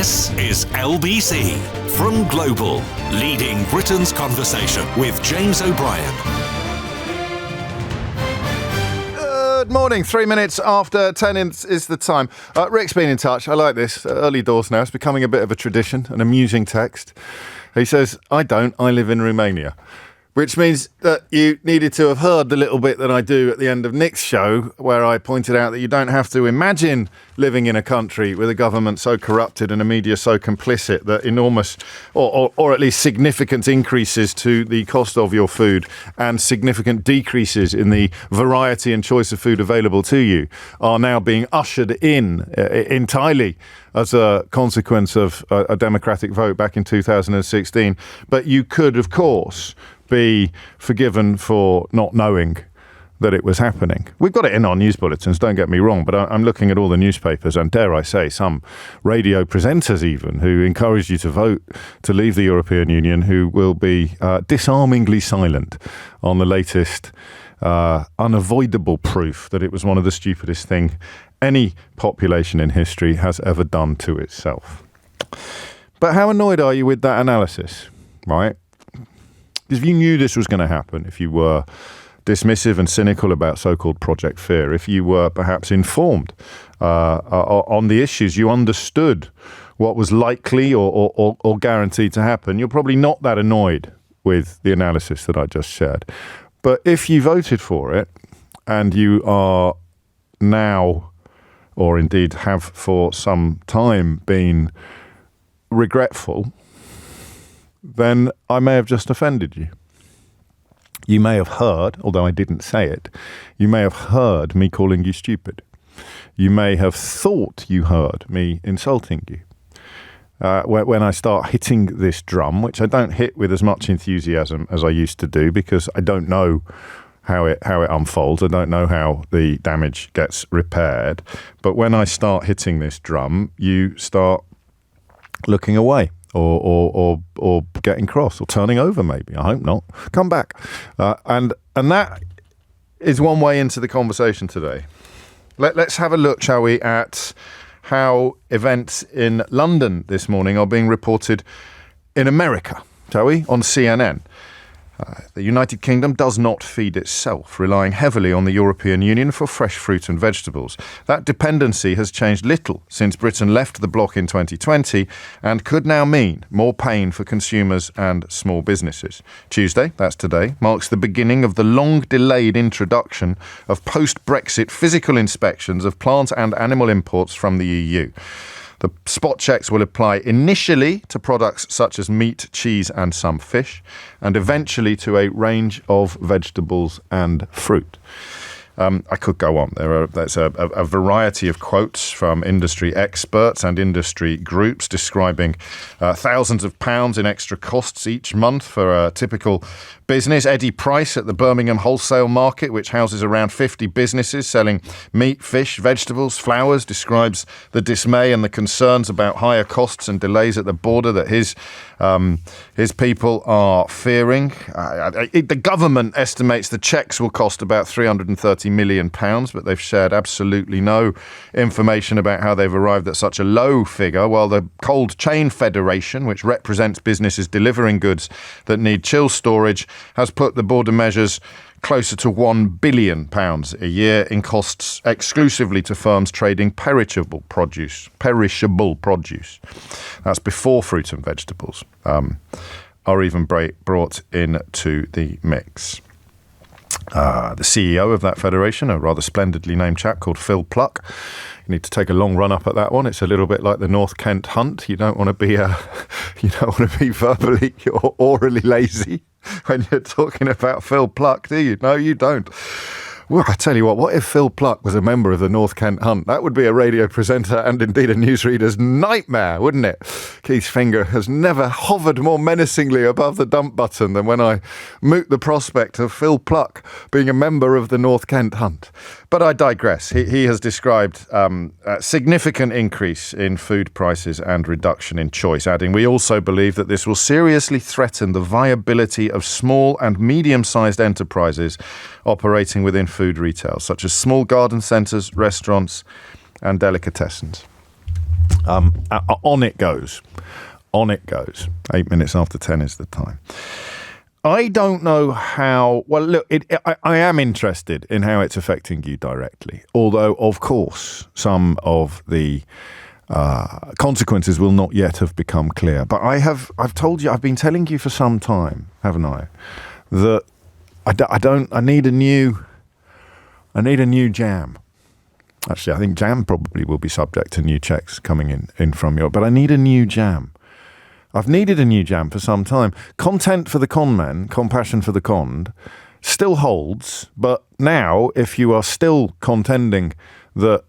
This is LBC from Global, leading Britain's conversation with James O'Brien. Good morning. 3 minutes after 10 is the time. Rick's been in touch. I like this. Early doors now. It's becoming a bit of a tradition, an amusing text. He says, I live in Romania. Which means that you needed to have heard the little bit that I do at the end of Nick's show, where I pointed out that you don't have to imagine living in a country with a government so corrupted and a media so complicit that enormous or at least significant increases to the cost of your food and significant decreases in the variety and choice of food available to you are now being ushered in entirely as a consequence of a democratic vote back in 2016. But you could, of course, be forgiven for not knowing that it was happening. We've got it in our news bulletins, don't get me wrong, but I'm looking at all the newspapers and, dare I say, some radio presenters even who encourage you to vote to leave the European Union, who will be disarmingly silent on the latest unavoidable proof that it was one of the stupidest things any population in history has ever done to itself. But how annoyed are you with that analysis, right? Because if you knew this was going to happen, if you were dismissive and cynical about so-called Project Fear, if you were perhaps informed on the issues, you understood what was likely or guaranteed to happen, you're probably not that annoyed with the analysis that I just shared. But if you voted for it and you are now, or indeed have for some time been regretful, then I may have just offended you. You may have heard, although I didn't say it, you may have heard me calling you stupid. You may have thought you heard me insulting you. When I start hitting this drum, which I don't hit with as much enthusiasm as I used to do because I don't know how it unfolds. I don't know how the damage gets repaired. But when I start hitting this drum, you start looking away. Or getting cross, or turning over maybe. I hope not. Come back. And that is one way into the conversation today. Let's have a look, shall we, at how events in London this morning are being reported in America, shall we, on CNN. The United Kingdom does not feed itself, relying heavily on the European Union for fresh fruit and vegetables. That dependency has changed little since Britain left the bloc in 2020 and could now mean more pain for consumers and small businesses. Tuesday, that's today, marks the beginning of the long-delayed introduction of post-Brexit physical inspections of plant and animal imports from the EU. The spot checks will apply initially to products such as meat, cheese and some fish, and eventually to a range of vegetables and fruit. I could go on. There's a variety of quotes from industry experts and industry groups describing thousands of pounds in extra costs each month for a typical business. Eddie Price at the Birmingham wholesale market, which houses around 50 businesses selling meat, fish, vegetables, flowers, describes the dismay and the concerns about higher costs and delays at the border that his people are fearing. The government estimates the checks will cost about £330 million, but they've shared absolutely no information about how they've arrived at such a low figure, while the Cold Chain Federation, which represents businesses delivering goods that need chill storage, has put the border measures closer to £1 billion a year in costs exclusively to firms trading perishable produce. That's before fruit and vegetables are even brought into the mix. The CEO of that federation, a rather splendidly named chap called Phil Pluck. You need to take a long run up at that one. It's a little bit like the North Kent Hunt. You don't want to be verbally or orally lazy when you're talking about Phil Pluck, do you? No, you don't. Well, I tell you what if Phil Pluck was a member of the North Kent Hunt? That would be a radio presenter and indeed a newsreader's nightmare, wouldn't it? Keith's finger has never hovered more menacingly above the dump button than when I moot the prospect of Phil Pluck being a member of the North Kent Hunt. But I digress. He has described a significant increase in food prices and reduction in choice, adding, "We also believe that this will seriously threaten the viability of small and medium-sized enterprises operating within food retail, such as small garden centres, restaurants and delicatessens." On it goes. On it goes. 8 minutes after 10 is the time. I don't know how... Well, look, I am interested in how it's affecting you directly. Although, of course, some of the consequences will not yet have become clear. But I've told you, I've been telling you for some time, haven't I, that I need a new jam. Actually, I think jam probably will be subject to new checks coming in from Europe. But I need a new jam. I've needed a new jam for some time. Content for the con men, compassion for the conned, still holds. But now, if you are still contending that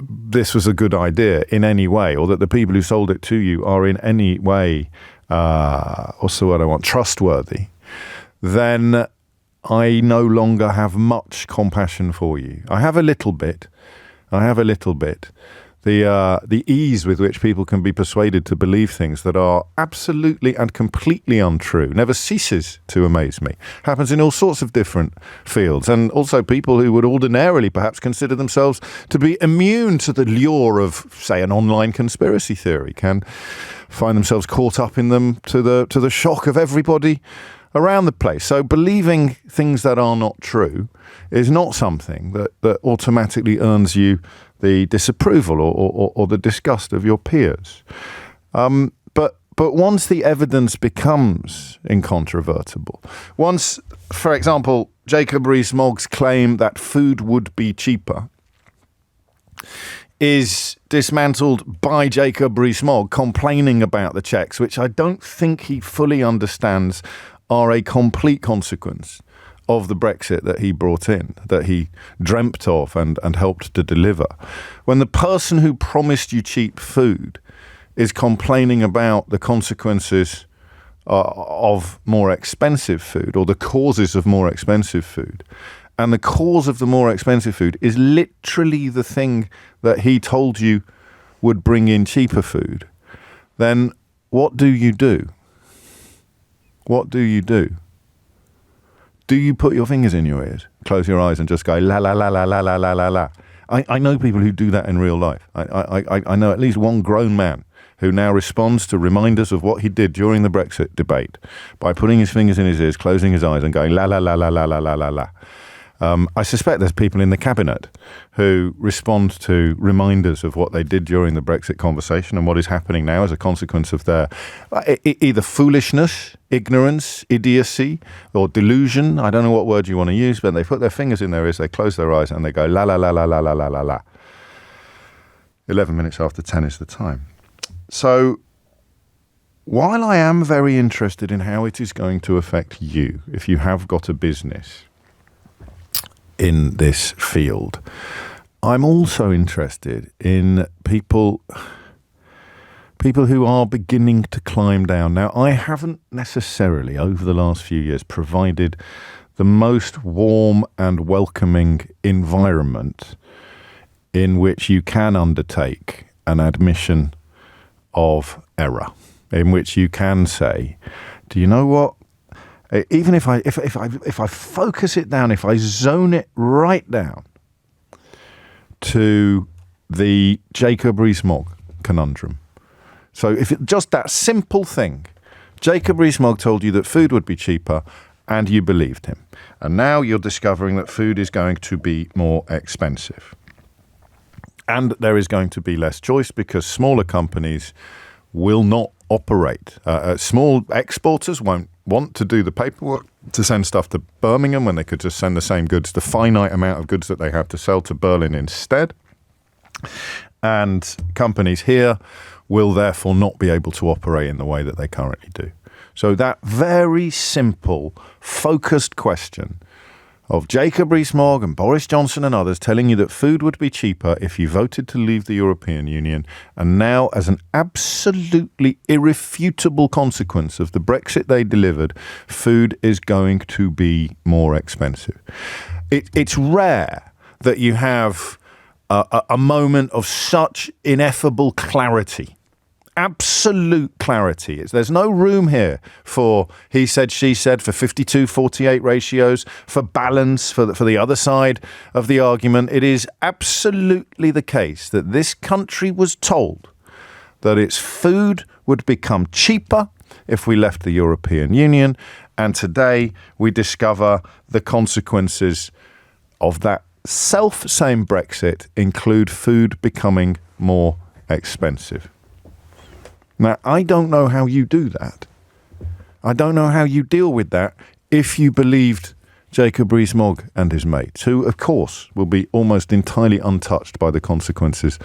this was a good idea in any way, or that the people who sold it to you are in any way, what's the word I want, trustworthy, then I no longer have much compassion for you. I have a little bit. The ease with which people can be persuaded to believe things that are absolutely and completely untrue never ceases to amaze me. Happens in all sorts of different fields, and also people who would ordinarily perhaps consider themselves to be immune to the lure of, say, an online conspiracy theory can find themselves caught up in them to the shock of everybody around the place. So believing things that are not true is not something that automatically earns you the disapproval or the disgust of your peers. But once the evidence becomes incontrovertible, once, for example, Jacob Rees-Mogg's claim that food would be cheaper is dismantled by Jacob Rees-Mogg complaining about the checks, which I don't think he fully understands are a complete consequence of the Brexit that he brought in, that he dreamt of and helped to deliver. When the person who promised you cheap food is complaining about the consequences of more expensive food, or the causes of more expensive food, and the cause of the more expensive food is literally the thing that he told you would bring in cheaper food, then what do you do? What do you do? Do you put your fingers in your ears, close your eyes and just go la la la la la la la la la? I know people who do that in real life. I know at least one grown man who now responds to reminders of what he did during the Brexit debate by putting his fingers in his ears, closing his eyes and going la la la la la la la la la. I suspect there's people in the cabinet who respond to reminders of what they did during the Brexit conversation and what is happening now as a consequence of their either foolishness, ignorance, idiocy, or delusion. I don't know what word you want to use, but they put their fingers in their ears, they close their eyes, and they go la la la la la la la la la. 11 minutes after 10 is the time. So while I am very interested in how it is going to affect you, if you have got a business in this field, I'm also interested in people who are beginning to climb down. Now, I haven't necessarily, over the last few years, provided the most warm and welcoming environment in which you can undertake an admission of error, in which you can say, do you know what? Even if I focus it down, if I zone it right down to the Jacob Rees-Mogg conundrum. So if just that simple thing, Jacob Rees-Mogg told you that food would be cheaper and you believed him. And now you're discovering that food is going to be more expensive. And there is going to be less choice because smaller companies will not operate. Small exporters won't want to do the paperwork to send stuff to Birmingham when they could just send the same goods, the finite amount of goods that they have to sell, to Berlin instead. And companies here will therefore not be able to operate in the way that they currently do. So that very simple, focused question of Jacob Rees-Mogg and Boris Johnson and others telling you that food would be cheaper if you voted to leave the European Union, and now as an absolutely irrefutable consequence of the Brexit they delivered, food is going to be more expensive. It's rare that you have a moment of such ineffable clarity. Absolute clarity. There's no room here for he said, she said, for 52-48 ratios, for balance, for the other side of the argument. It is absolutely the case that this country was told that its food would become cheaper if we left the European Union. And today we discover the consequences of that self-same Brexit include food becoming more expensive. Now, I don't know how you do that. I don't know how you deal with that if you believed Jacob Rees-Mogg and his mates, who, of course, will be almost entirely untouched by the consequences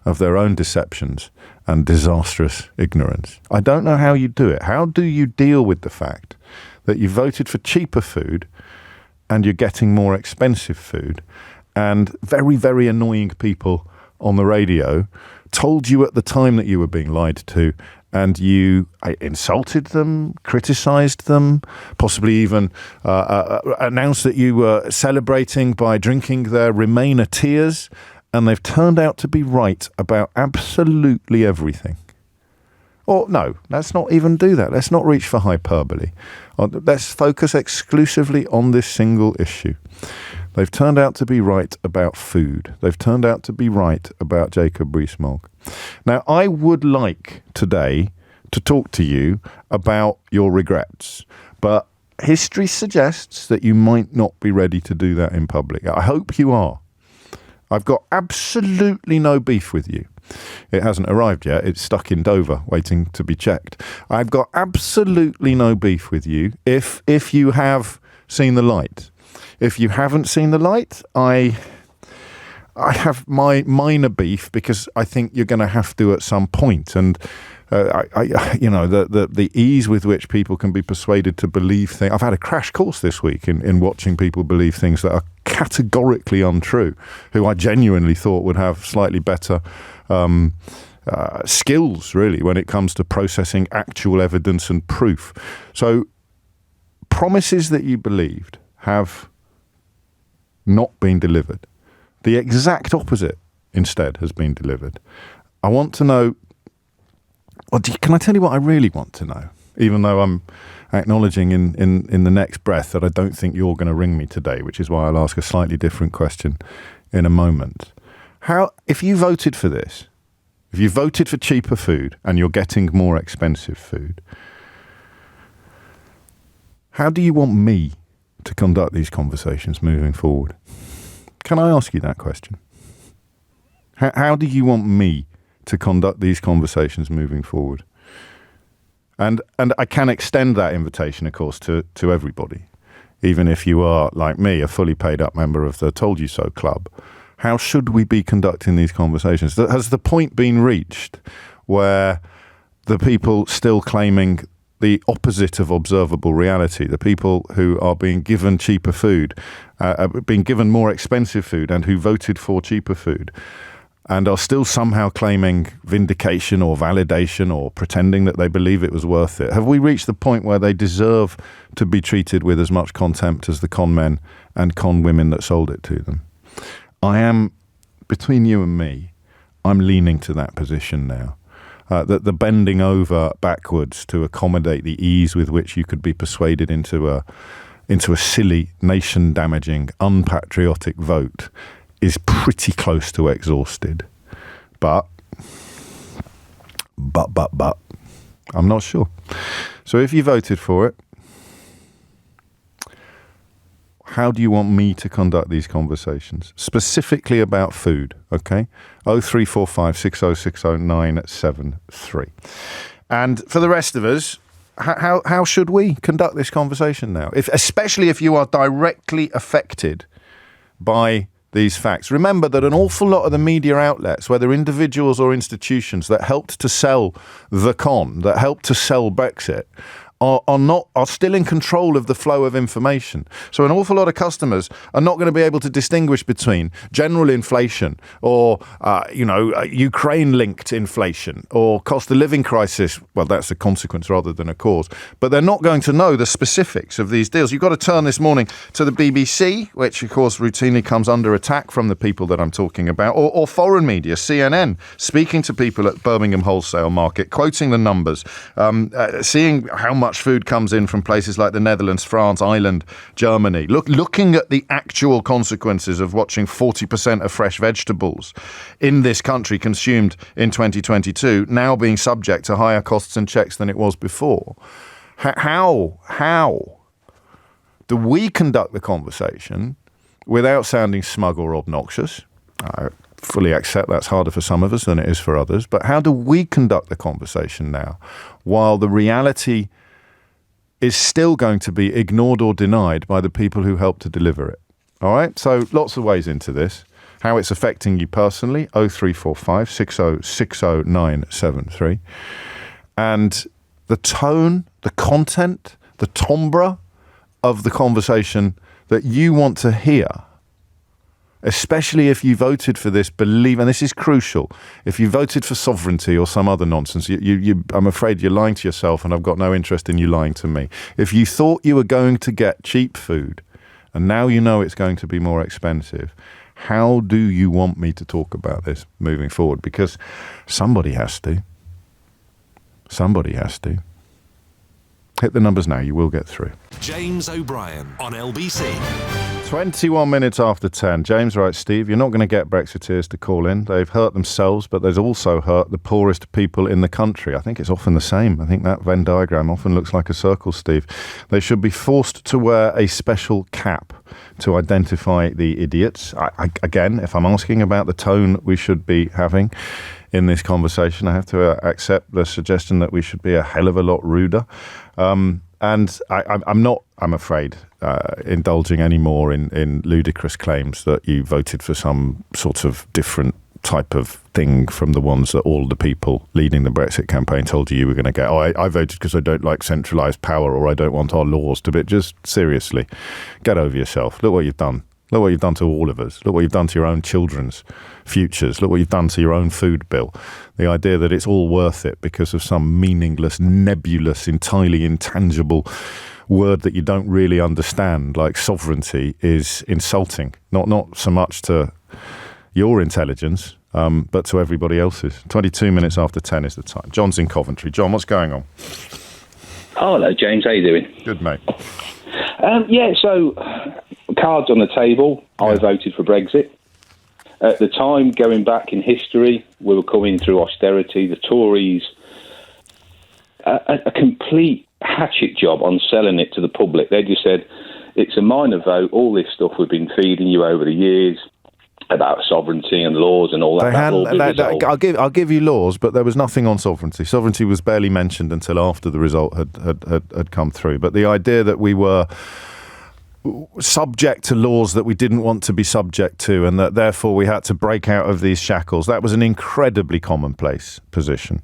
of their own deceptions and disastrous ignorance. I don't know how you do it. How do you deal with the fact that you voted for cheaper food and you're getting more expensive food, and very, very annoying people on the radio told you at the time that you were being lied to, and you insulted them, criticised them, possibly even announced that you were celebrating by drinking their Remainer tears, and they've turned out to be right about absolutely everything. Or no, let's not even do that. Let's not reach for hyperbole. Let's focus exclusively on this single issue. They've turned out to be right about food. They've turned out to be right about Jacob Rees-Mogg. Now, I would like today to talk to you about your regrets, but history suggests that you might not be ready to do that in public. I hope you are. I've got absolutely no beef with you. It hasn't arrived yet. It's stuck in Dover, waiting to be checked. I've got absolutely no beef with you if you have seen the light. If you haven't seen the light, I have my minor beef because I think you're going to have to at some point. And the ease with which people can be persuaded to believe things. I've had a crash course this week in watching people believe things that are categorically untrue, who I genuinely thought would have slightly better skills, really, when it comes to processing actual evidence and proof. So promises that you believed have not been delivered. The exact opposite, instead, has been delivered. I want to know, can I tell you what I really want to know? Even though I'm acknowledging in the next breath that I don't think you're going to ring me today, which is why I'll ask a slightly different question in a moment. If you voted for this, if you voted for cheaper food and you're getting more expensive food, how do you want me to conduct these conversations moving forward? Can I ask you that question? How do you want me to conduct these conversations moving forward? And I can extend that invitation, of course, to everybody, even if you are, like me, a fully paid up member of the Told You So Club. How should we be conducting these conversations? Has the point been reached where the people still claiming the opposite of observable reality, the people who are being given cheaper food, being given more expensive food, and who voted for cheaper food, and are still somehow claiming vindication or validation or pretending that they believe it was worth it? Have we reached the point where they deserve to be treated with as much contempt as the con men and con women that sold it to them? I am, between you and me, I'm leaning to that position now. That the bending over backwards to accommodate the ease with which you could be persuaded into a silly, nation-damaging, unpatriotic vote is pretty close to exhausted. But, I'm not sure. So if you voted for it, how do you want me to conduct these conversations? Specifically about food, okay? 0345 6060 973. And for the rest of us, how should we conduct this conversation now? Especially if you are directly affected by these facts. Remember that an awful lot of the media outlets, whether individuals or institutions, that helped to sell the con, that helped to sell Brexit, are still in control of the flow of information. So an awful lot of customers are not going to be able to distinguish between general inflation or Ukraine-linked inflation or cost of living crisis. Well, that's a consequence rather than a cause. But they're not going to know the specifics of these deals. You've got to turn this morning to the BBC, which of course routinely comes under attack from the people that I'm talking about, or foreign media, CNN, speaking to people at Birmingham Wholesale Market, quoting the numbers, seeing how much much food comes in from places like the Netherlands, France, Ireland, Germany. Looking at the actual consequences of watching 40% of fresh vegetables in this country consumed in 2022 now being subject to higher costs and checks than it was before. How do we conduct the conversation without sounding smug or obnoxious? I fully accept that's harder for some of us than it is for others, but how do we conduct the conversation now while the reality is still going to be ignored or denied by the people who helped to deliver it? All right, so lots of ways into this. How it's affecting you personally, 0345 6060 973. And the tone, the content, the timbre of the conversation that you want to hear, especially if you voted for this, and this is crucial, if you voted for sovereignty or some other nonsense, I'm afraid you're lying to yourself, and I've got no interest in you lying to me. If you thought you were going to get cheap food, and now you know it's going to be more expensive, how do you want me to talk about this moving forward? Because somebody has to. Somebody has to. Hit the numbers now, you will get through. James O'Brien on LBC. 21 minutes after 10. James writes, Steve, you're not going to get Brexiteers to call in. They've hurt themselves, but they've also hurt the poorest people in the country. I think it's often the same. I think that Venn diagram often looks like a circle, Steve. They should be forced to wear a special cap to identify the idiots. Again, if I'm asking about the tone we should be having in this conversation, I have to accept the suggestion that we should be a hell of a lot ruder. And I'm not, I'm afraid, indulging any more in ludicrous claims that you voted for some sort of different type of thing from the ones that all the people leading the Brexit campaign told you were going to get. Oh, I voted because I don't like centralised power, or I don't want our laws to be. Just seriously, get over yourself. Look what you've done. Look what you've done to all of us. Look what you've done to your own children's futures. Look what you've done to your own food bill. The idea that it's all worth it because of some meaningless, nebulous, entirely intangible word that you don't really understand, like sovereignty, is insulting. Not so much to your intelligence, but to everybody else's. 22 minutes after 10 is the time. John's in Coventry. John, what's going on? Oh, hello, James. How you doing? Good, mate. So cards on the table. Yeah. I voted for Brexit. At the time, going back in history, we were coming through austerity. The Tories, a complete hatchet job on selling it to the public. They just said, it's a minor vote. All this stuff we've been feeding you over the years about sovereignty and laws and all that. I'll give you laws, but there was nothing on sovereignty. Sovereignty was barely mentioned until after the result had come through. But the idea that we were subject to laws that we didn't want to be subject to, and that therefore we had to break out of these shackles, that was an incredibly commonplace position.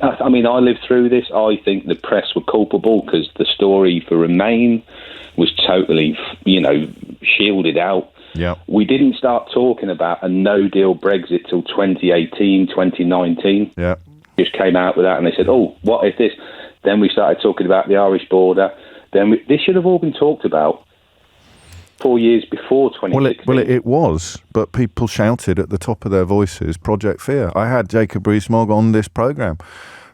I mean, I lived through this. I think the press were culpable because the story for Remain was totally, shielded out. Yeah. We didn't start talking about a no-deal Brexit till 2018, 2019. Yeah. Just came out with that and they said, oh, what if this? Then we started talking about the Irish border. Then this should have all been talked about 4 years before 2016. Well, it was, but people shouted at the top of their voices, Project Fear. I had Jacob Rees-Mogg on this programme.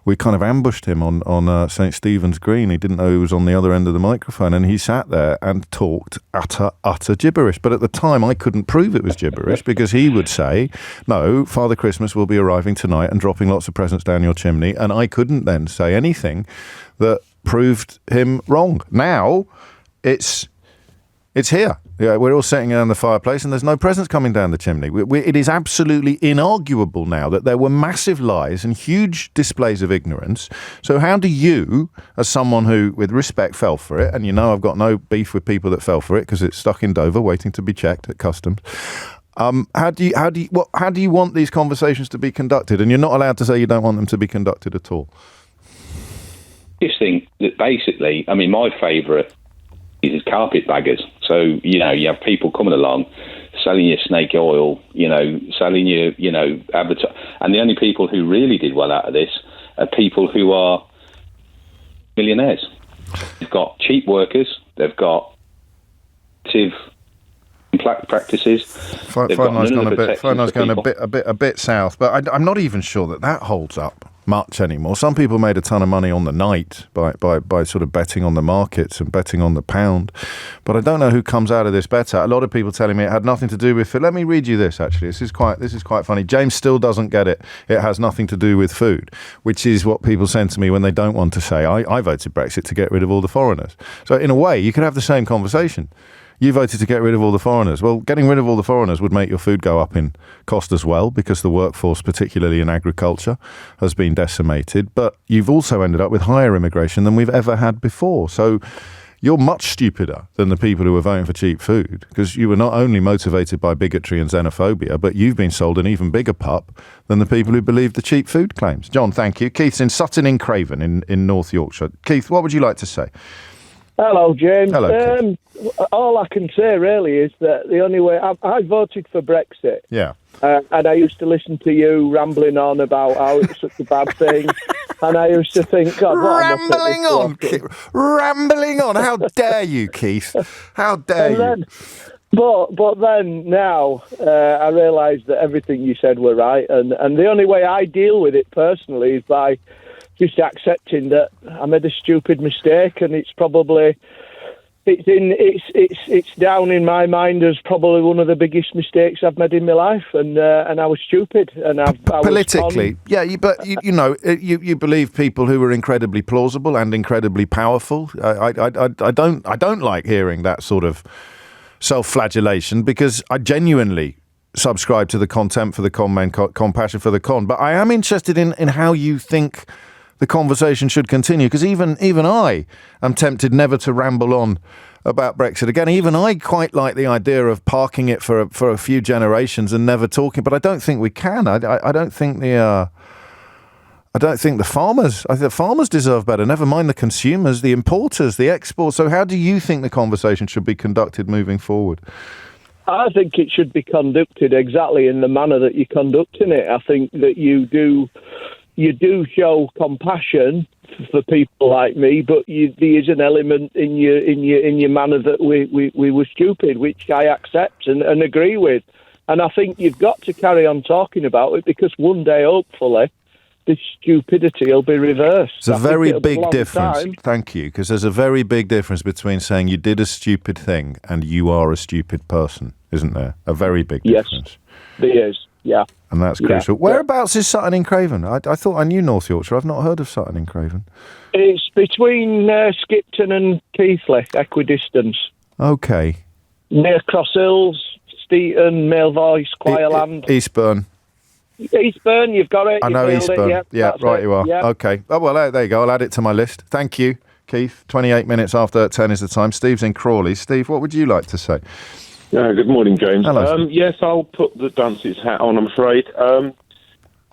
We kind of ambushed him on St. Stephen's Green. He didn't know he was on the other end of the microphone, and he sat there and talked utter gibberish. But at the time, I couldn't prove it was gibberish because he would say, no, Father Christmas will be arriving tonight and dropping lots of presents down your chimney, and I couldn't then say anything that proved him wrong. Now, it's here. Yeah, we're all sitting around the fireplace and there's no presents coming down the chimney. It is absolutely inarguable now that there were massive lies and huge displays of ignorance. So how do you, as someone who, with respect, fell for it, and I've got no beef with people that fell for it because it's stuck in Dover waiting to be checked at customs, how do you want these conversations to be conducted? And you're not allowed to say you don't want them to be conducted at all. I just think that basically, my favourite is carpetbaggers. So, you have people coming along, selling you snake oil, selling you, advertise. And the only people who really did well out of this are people who are millionaires. They've got cheap workers. They've got active practices. Final's going a bit south, but I'm not even sure that holds up. much anymore. Some people made a ton of money on the night by sort of betting on the markets and betting on the pound. But I don't know who comes out of this better. A lot of people telling me it had nothing to do with food. Let me read you this, actually. This is quite funny. James still doesn't get it. It has nothing to do with food, which is what people send to me when they don't want to say, I voted Brexit to get rid of all the foreigners. So in a way, you could have the same conversation. You voted to get rid of all the foreigners. Well, getting rid of all the foreigners would make your food go up in cost as well, because the workforce, particularly in agriculture, has been decimated. But you've also ended up with higher immigration than we've ever had before. So you're much stupider than the people who are voting for cheap food, because you were not only motivated by bigotry and xenophobia, but you've been sold an even bigger pup than the people who believe the cheap food claims. John, thank you. Keith's in Sutton in Craven in North Yorkshire. Keith, what would you like to say? Hello, James. Hello, all I can say really is that the only way I voted for Brexit. Yeah. And I used to listen to you rambling on about how it's such a bad thing, and I used to think, God, what rambling on. How dare you, Keith? How dare you? But then now I realise that everything you said were right, and the only way I deal with it personally is by just accepting that I made a stupid mistake, and it's probably it's down in my mind as probably one of the biggest mistakes I've made in my life, and I was stupid, and I politically, but you believe people who are incredibly plausible and incredibly powerful. I don't like hearing that sort of self-flagellation, because I genuinely subscribe to the contempt for the con men, compassion for the con. But I am interested in how you think the conversation should continue, because even I am tempted never to ramble on about Brexit again. Even I quite like the idea of parking it for a few generations and never talking, but I don't think we can. I don't think the farmers. I think the farmers deserve better. Never mind the consumers, the importers, the exports. So how do you think the conversation should be conducted moving forward? I think it should be conducted exactly in the manner that you're conducting it. I think that you do show compassion for people like me, but there is an element in your manner that we were stupid, which I accept and agree with. And I think you've got to carry on talking about it, because one day, hopefully, this stupidity will be reversed. It's a very big difference. Thank you, because there's a very big difference between saying you did a stupid thing and you are a stupid person, isn't there? A very big difference. Yes, there is. Yeah. And that's crucial. Whereabouts is Sutton in Craven? I thought I knew North Yorkshire. I've not heard of Sutton in Craven. It's between Skipton and Keighley, equidistance. Okay. Near Cross Hills, Steeton, Mailvoice, Quireland. Eastbourne. Eastbourne, you've got it. I know Eastbourne. Yeah, right, you are. Yeah. Okay. Oh, well, there you go. I'll add it to my list. Thank you, Keith. 28 minutes after 10 is the time. Steve's in Crawley. Steve, what would you like to say? Good morning, James. Hello. Yes, I'll put the dunce's hat on, I'm afraid.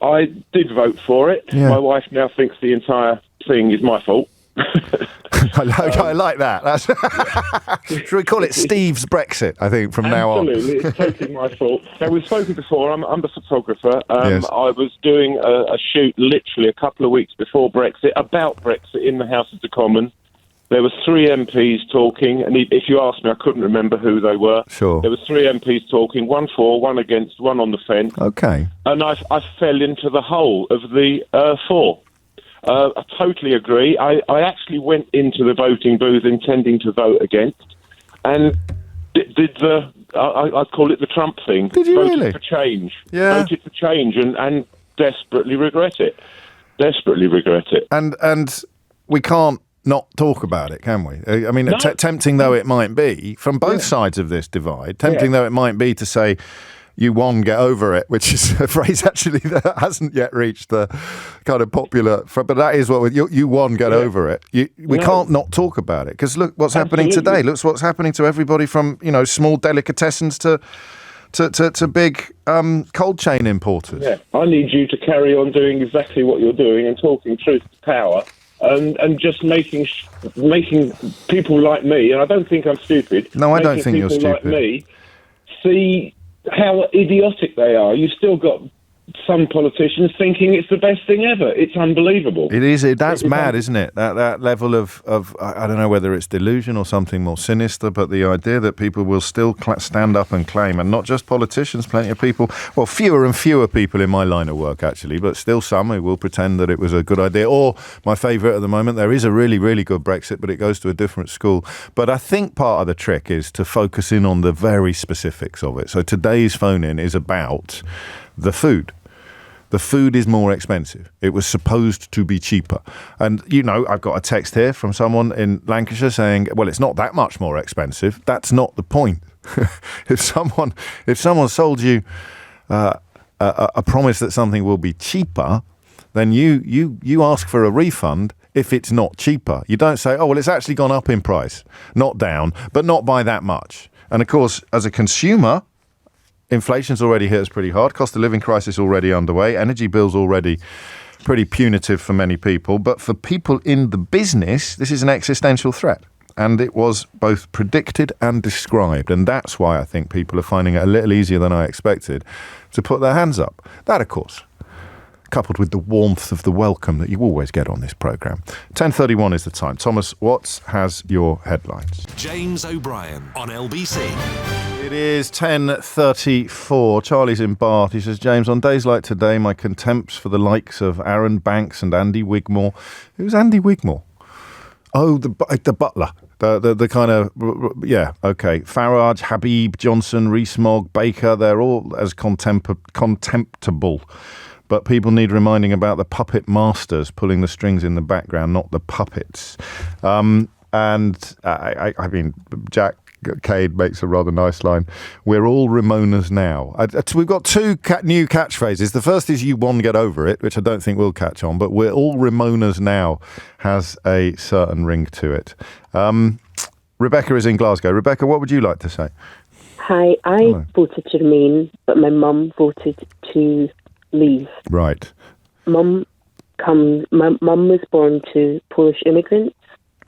I did vote for it. Yeah. My wife now thinks the entire thing is my fault. I like that. Should we call it Steve's Brexit, I think, from now on? Absolutely, it's totally my fault. Now, we've spoken before. I'm the photographer. Yes. I was doing a shoot literally a couple of weeks before Brexit, about Brexit, in the House of the Commons. There were 3 MPs talking, and if you asked me, I couldn't remember who they were. Sure. There were 3 MPs talking, 1 for, 1 against, 1 on the fence. Okay. And I fell into the hole of the 4. I totally agree. I actually went into the voting booth intending to vote against, and did I'd call it the Trump thing. Did you voted really? For change. Yeah. Voted for change and desperately regret it. Desperately regret it. And we can't not talk about it, can we? I mean, No. Tempting though it might be, from both sides of this divide, tempting though it might be to say, you won, get over it, which is a phrase actually that hasn't yet reached the kind of popular, but that is what you won, get over it. We can't not talk about it, because look what's happening today. Look what's happening to everybody from, small delicatessens to big cold chain importers. Yeah, I need you to carry on doing exactly what you're doing and talking truth to power. And just making people like me, and I don't think I'm stupid. No, I don't think you're stupid. People like me see how idiotic they are. You've still got some politicians thinking it's the best thing ever. It's unbelievable. It is. That's mad, isn't it? That level of I don't know whether it's delusion or something more sinister, but the idea that people will still stand up and claim, and not just politicians, plenty of people, well, fewer and fewer people in my line of work, actually, but still some who will pretend that it was a good idea. Or, my favourite at the moment, there is a really, really good Brexit, but it goes to a different school. But I think part of the trick is to focus in on the very specifics of it. So today's phone-in is about the food. The food is more expensive. It was supposed to be cheaper. And, you know, I've got a text here from someone in Lancashire saying, well, it's not that much more expensive. That's not the point. If someone sold you a promise that something will be cheaper, then you ask for a refund if it's not cheaper. You don't say, oh, well, it's actually gone up in price, not down, but not by that much. And, of course, as a consumer, inflation's already hit us pretty hard. Cost of living crisis already underway. Energy bills already pretty punitive for many people. But for people in the business, this is an existential threat. And it was both predicted and described. And that's why I think people are finding it a little easier than I expected to put their hands up. That, of course, coupled with the warmth of the welcome that you always get on this programme. 10:31 is the time. Thomas, what has your headlines? James O'Brien on LBC. It is 10:34. Charlie's in Bath. He says, James, on days like today, my contempts for the likes of Aaron Banks and Andy Wigmore. Who's Andy Wigmore? Oh, the butler. The kind of, yeah, okay. Farage, Habib, Johnson, Rees-Mogg, Baker, they're all as contemptible. But people need reminding about the puppet masters pulling the strings in the background, not the puppets. I mean, Jack Cade makes a rather nice line. We're all Ramonas now. We've got two new catchphrases. The first is "You won, get over it," which I don't think will catch on. But "We're all Ramonas now" has a certain ring to it. Rebecca is in Glasgow. Rebecca, what would you like to say? Hi, I voted to remain, but my mum voted to leave. Right. My mum was born to Polish immigrants.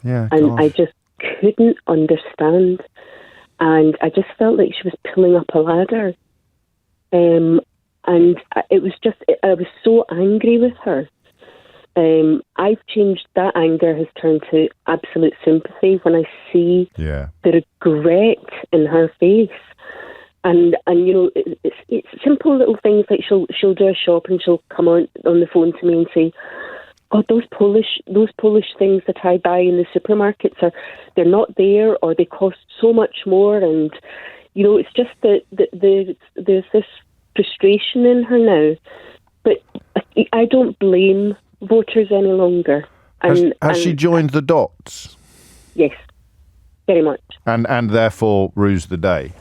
Yeah. And gosh. I just couldn't understand. And I just felt like she was pulling up a ladder. And it was just, I was so angry with her. I've changed. That anger has turned to absolute sympathy when I see the regret in her face. And you know, it's simple little things like she'll do a shop and she'll come on the phone to me and say, "God, those Polish things that I buy in the supermarkets they're not there, or they cost so much more." And you know, it's just that there's this frustration in her now. But I don't blame voters any longer. Has she joined the dots? Yes, very much. And therefore rues the day.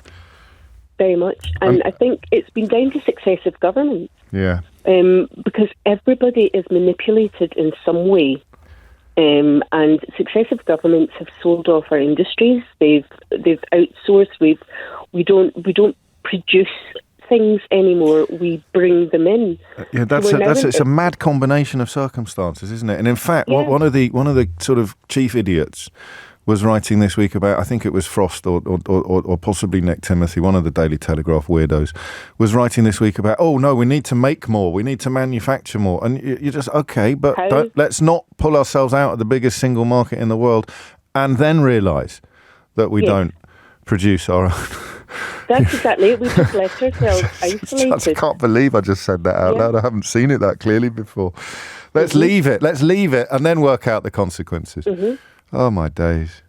Very much. And I think it's been down to successive government. Yeah. Because everybody is manipulated in some way. And successive governments have sold off our industries. They've outsourced. We don't produce things anymore. We bring them in. Yeah, it's a mad combination of circumstances, isn't it? And in fact, one of the sort of chief idiots was writing this week about, I think it was Frost or possibly Nick Timothy, one of the Daily Telegraph weirdos, was writing this week about, oh no, we need to make more, we need to manufacture more. And you're just, okay, but let's not pull ourselves out of the biggest single market in the world and then realise that we don't produce our own. That's exactly it. We just left ourselves isolated. I can't believe I just said that out loud. I haven't seen it that clearly before. Let's leave it and then work out the consequences. Mm-hmm. Oh my days!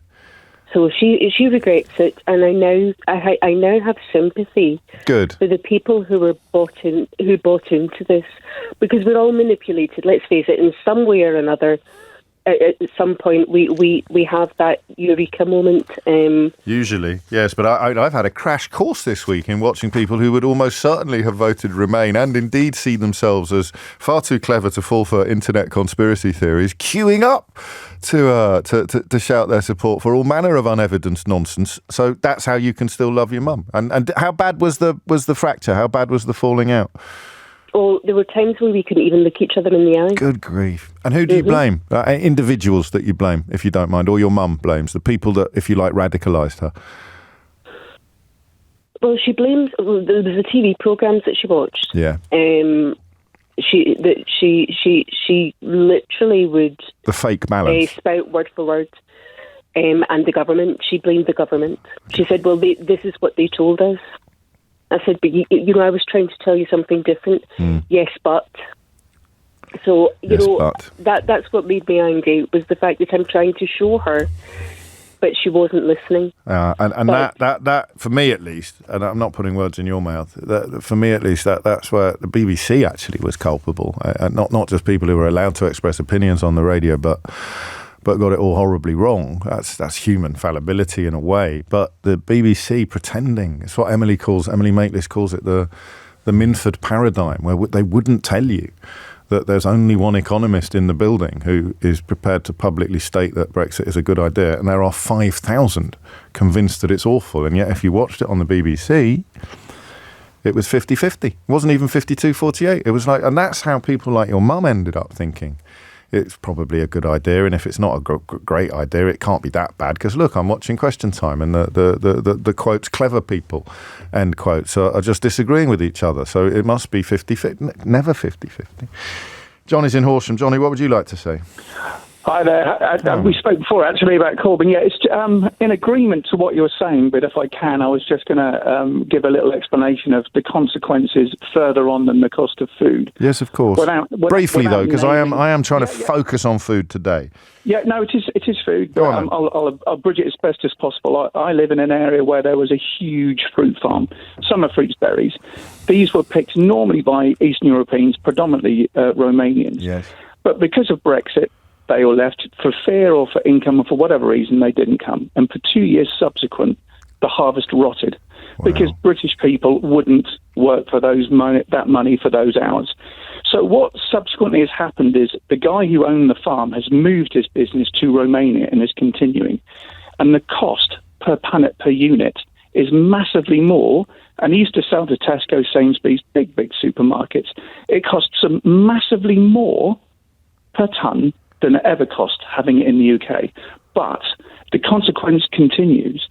So she regrets it, and I now have sympathy. Good. For the people who bought into this, because we're all manipulated. Let's face it, in some way or another. At some point, we have that eureka moment. Usually, yes, but I've had a crash course this week in watching people who would almost certainly have voted Remain and indeed see themselves as far too clever to fall for internet conspiracy theories, queuing up to shout their support for all manner of unevidenced nonsense. So that's how you can still love your mum. And how bad was the fracture? How bad was the falling out? Oh, there were times when we couldn't even look each other in the eye. Good grief. And who do you blame? Individuals that you blame, if you don't mind, or your mum blames, the people that, if you like, radicalised her? Well, she blames, there was the TV programmes that she watched. Yeah. she literally would the fake balance spout word for word, and the government. She blamed the government. She said, "Well, this is what they told us." I said, "But I was trying to tell you something different." Yes, but. So that's what made me angry, was the fact that I'm trying to show her, but she wasn't listening. And that for me at least, and I'm not putting words in your mouth, for me at least, that's where the BBC actually was culpable. Not just people who were allowed to express opinions on the radio, but got it all horribly wrong. That's human fallibility in a way. But the BBC pretending, it's what Emily Maitlis calls it, the Minford paradigm, where they wouldn't tell you that there's only one economist in the building who is prepared to publicly state that Brexit is a good idea, and there are 5,000 convinced that it's awful. And yet, if you watched it on the BBC, it was 50-50. It wasn't even 52-48. It was like, and that's how people like your mum ended up thinking. It's probably a good idea, and if it's not a great idea, it can't be that bad. Because look, I'm watching Question Time, and the quotes "clever people," end quotes, are just disagreeing with each other. So it must be 50-50, never 50-50. Johnny's in Horsham. Johnny, what would you like to say? Hi there. We spoke before, actually, about Corbyn. Yeah, it's in agreement to what you're saying, but if I can, I was just going to give a little explanation of the consequences further on than the cost of food. Yes, of course. Briefly, though, because I am trying to focus on food today. Yeah, no, it is food. But, I'll bridge it as best as possible. I live in an area where there was a huge fruit farm, summer fruits, berries. These were picked normally by Eastern Europeans, predominantly Romanians. Yes. But because of Brexit, they all left for fear or for income or for whatever reason. They didn't come. And for 2 years subsequent, the harvest rotted because British people wouldn't work for that money for those hours. So what subsequently has happened is the guy who owned the farm has moved his business to Romania and is continuing. And the cost per punnet per unit is massively more. And he used to sell to Tesco, Sainsbury's, big supermarkets. It costs them massively more per tonne than it ever cost having it in the UK. But the consequence continues.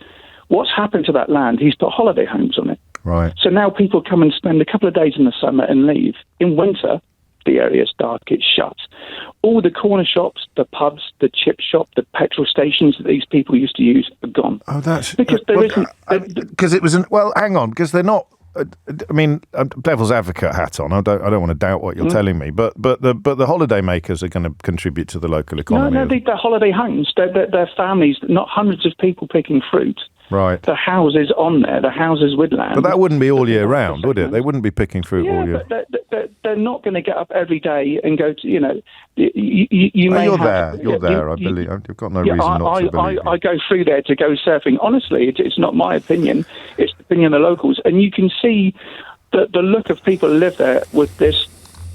What's happened to that land? He's put holiday homes on it. Right. So now people come and spend a couple of days in the summer and leave. In winter, the area's dark, it's shut. All the corner shops, the pubs, the chip shop, the petrol stations that these people used to use are gone. Oh, that's... Because there isn't... Because it was... Well, hang on, because they're not... I mean, devil's advocate hat on. I don't want to doubt what you're telling me, but the holiday makers are going to contribute to the local economy. No, they're holiday homes. They're families, not hundreds of people picking fruit. Right. The houses on there, the houses with land. But that wouldn't be all year round, would it? They wouldn't be picking fruit all year. But they're not going to get up every day and go to, You're there. I believe you've got no reason not to believe. I go through there to go surfing. Honestly, it's not my opinion. It's the opinion of the locals, and you can see the look of people who live there with this.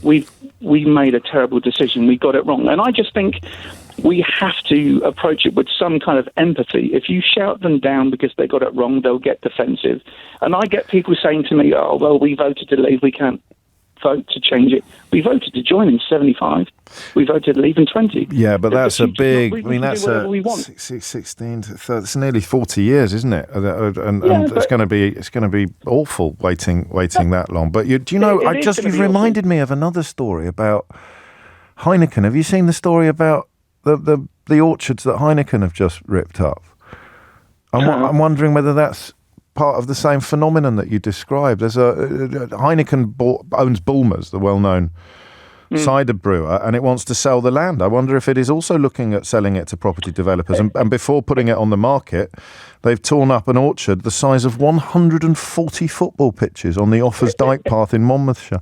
We made a terrible decision. We got it wrong, and I just think we have to approach it with some kind of empathy. If you shout them down because they got it wrong, they'll get defensive. And I get people saying to me, "Oh, well, we voted to leave. We can't vote to change it. We voted to join in 75. We voted to leave in 20. Yeah, but that's a big... I mean, that's 16 to 30. It's nearly 40 years, isn't it? And it's going to be awful waiting that long. But you've reminded me of another story about Heineken. Have you seen the story about the orchards that Heineken have just ripped up? I'm wondering whether that's part of the same phenomenon that you described. There's Heineken owns Bulmers, the well-known cider brewer, and it wants to sell the land. I wonder if it is also looking at selling it to property developers. And before putting it on the market, they've torn up an orchard the size of 140 football pitches on the Offers Dyke Path in Monmouthshire.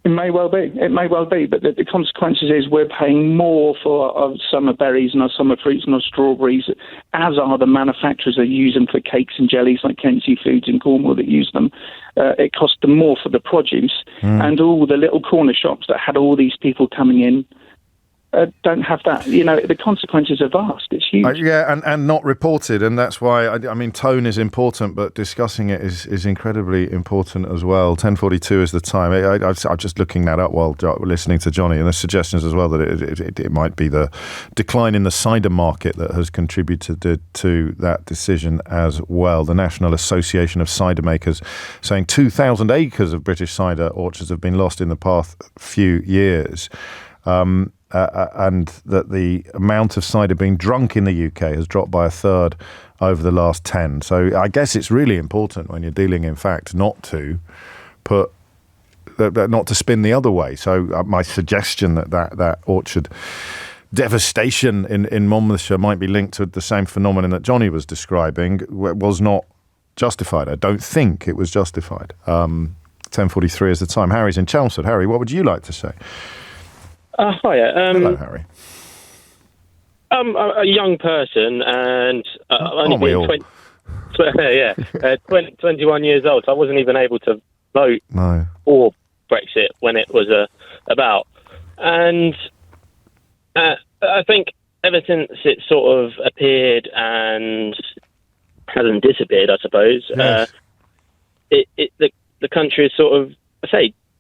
It may well be, but the consequences is we're paying more for our summer berries and our summer fruits and our strawberries, as are the manufacturers that use them for cakes and jellies like Kensey Foods in Cornwall that use them. It costs them more for the produce, and all the little corner shops that had all these people coming in don't have that. The consequences are vast. It's huge. And not reported, and that's why I mean tone is important, but discussing it is incredibly important as well. 10:42 is the time. I'm just looking that up while listening to Johnny, and there's suggestions as well that it might be the decline in the cider market that has contributed to that decision as well. The National Association of Cider Makers saying 2,000 acres of British cider orchards have been lost in the past few years. And that the amount of cider being drunk in the UK has dropped by a third over the last 10. So I guess it's really important when you're dealing, in fact, not to spin the other way. So my suggestion that orchard devastation in Monmouthshire might be linked to the same phenomenon that Johnny was describing was not justified. I don't think it was justified. 10:43 is the time. Harry's in Chelmsford. Harry, what would you like to say? Hiya. Hello, Harry. I'm a young person, and only being 21 years old. So I wasn't even able to vote for Brexit when it was about. And I think ever since it sort of appeared and hasn't disappeared, I suppose, yes. The country is sort of,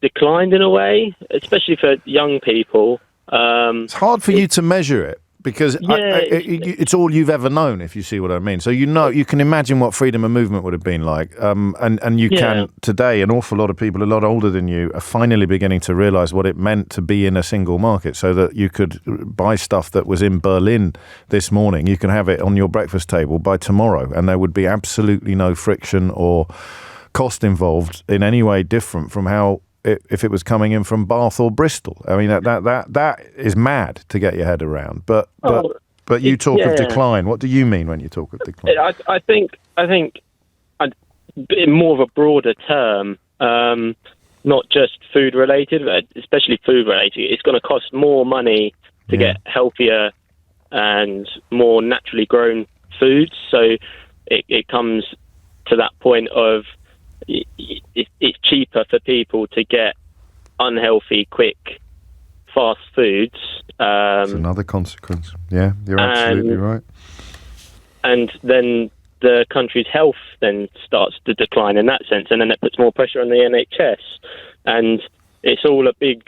declined in a way, especially for young people. It's hard for you to measure it because it's all you've ever known, if you see what I mean. So you can imagine what freedom of movement would have been like. And you can today, an awful lot of people a lot older than you are finally beginning to realise what it meant to be in a single market, so that you could buy stuff that was in Berlin this morning. You can have it on your breakfast table by tomorrow, and there would be absolutely no friction or cost involved in any way different from how if it was coming in from Bath or Bristol. I mean that is mad to get your head around. But you talk of decline. What do you mean when you talk of decline? I think in more of a broader term, not just food related, but especially food related. It's going to cost more money to get healthier and more naturally grown foods. So it comes to that point of it's cheaper for people to get unhealthy, quick, fast foods. That's another consequence. Yeah, you're absolutely right. And then the country's health then starts to decline in that sense, and then it puts more pressure on the NHS. And it's all a big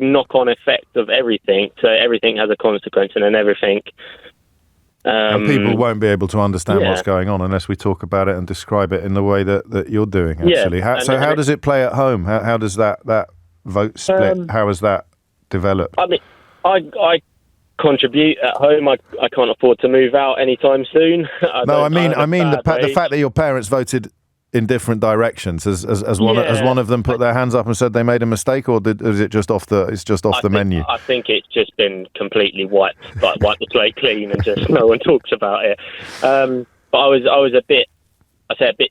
knock-on effect of everything. So everything has a consequence, and then everything. And people won't be able to understand what's going on unless we talk about it and describe it in the way that you're doing, actually. How does it play at home? How does that vote split, how has that developed? I mean, I contribute at home. I can't afford to move out anytime soon. I mean the fact that your parents voted in different directions. Has one of them put their hands up and said they made a mistake, or is it just off the menu? I think it's just been completely wiped the slate clean, and just no one talks about it. But I was a bit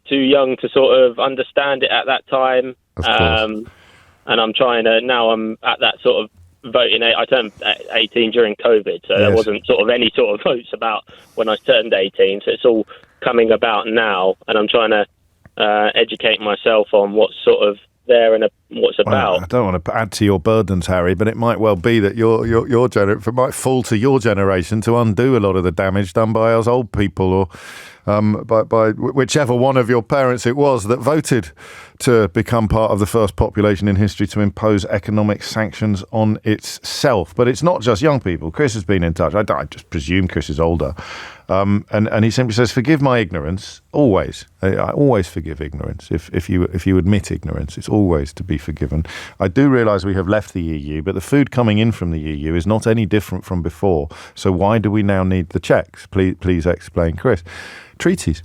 too young to sort of understand it at that time. Of course. And I'm trying to now. I'm at that sort of voting age. I turned 18 during COVID, so there wasn't sort of any sort of votes about when I turned 18. So it's all coming about now, and I'm trying to educate myself on what's sort of there and what's about. Well, I don't want to add to your burdens, Harry, but it might well be that it might fall to your generation to undo a lot of the damage done by us old people, or by whichever one of your parents it was that voted to become part of the first population in history to impose economic sanctions on itself. But it's not just young people. Chris has been in touch. I just presume Chris is older. And he simply says, forgive my ignorance, always. I always forgive ignorance. If you admit ignorance, it's always to be forgiven. I do realise we have left the EU, but the food coming in from the EU is not any different from before. So why do we now need the checks? Please explain, Chris. Treaties.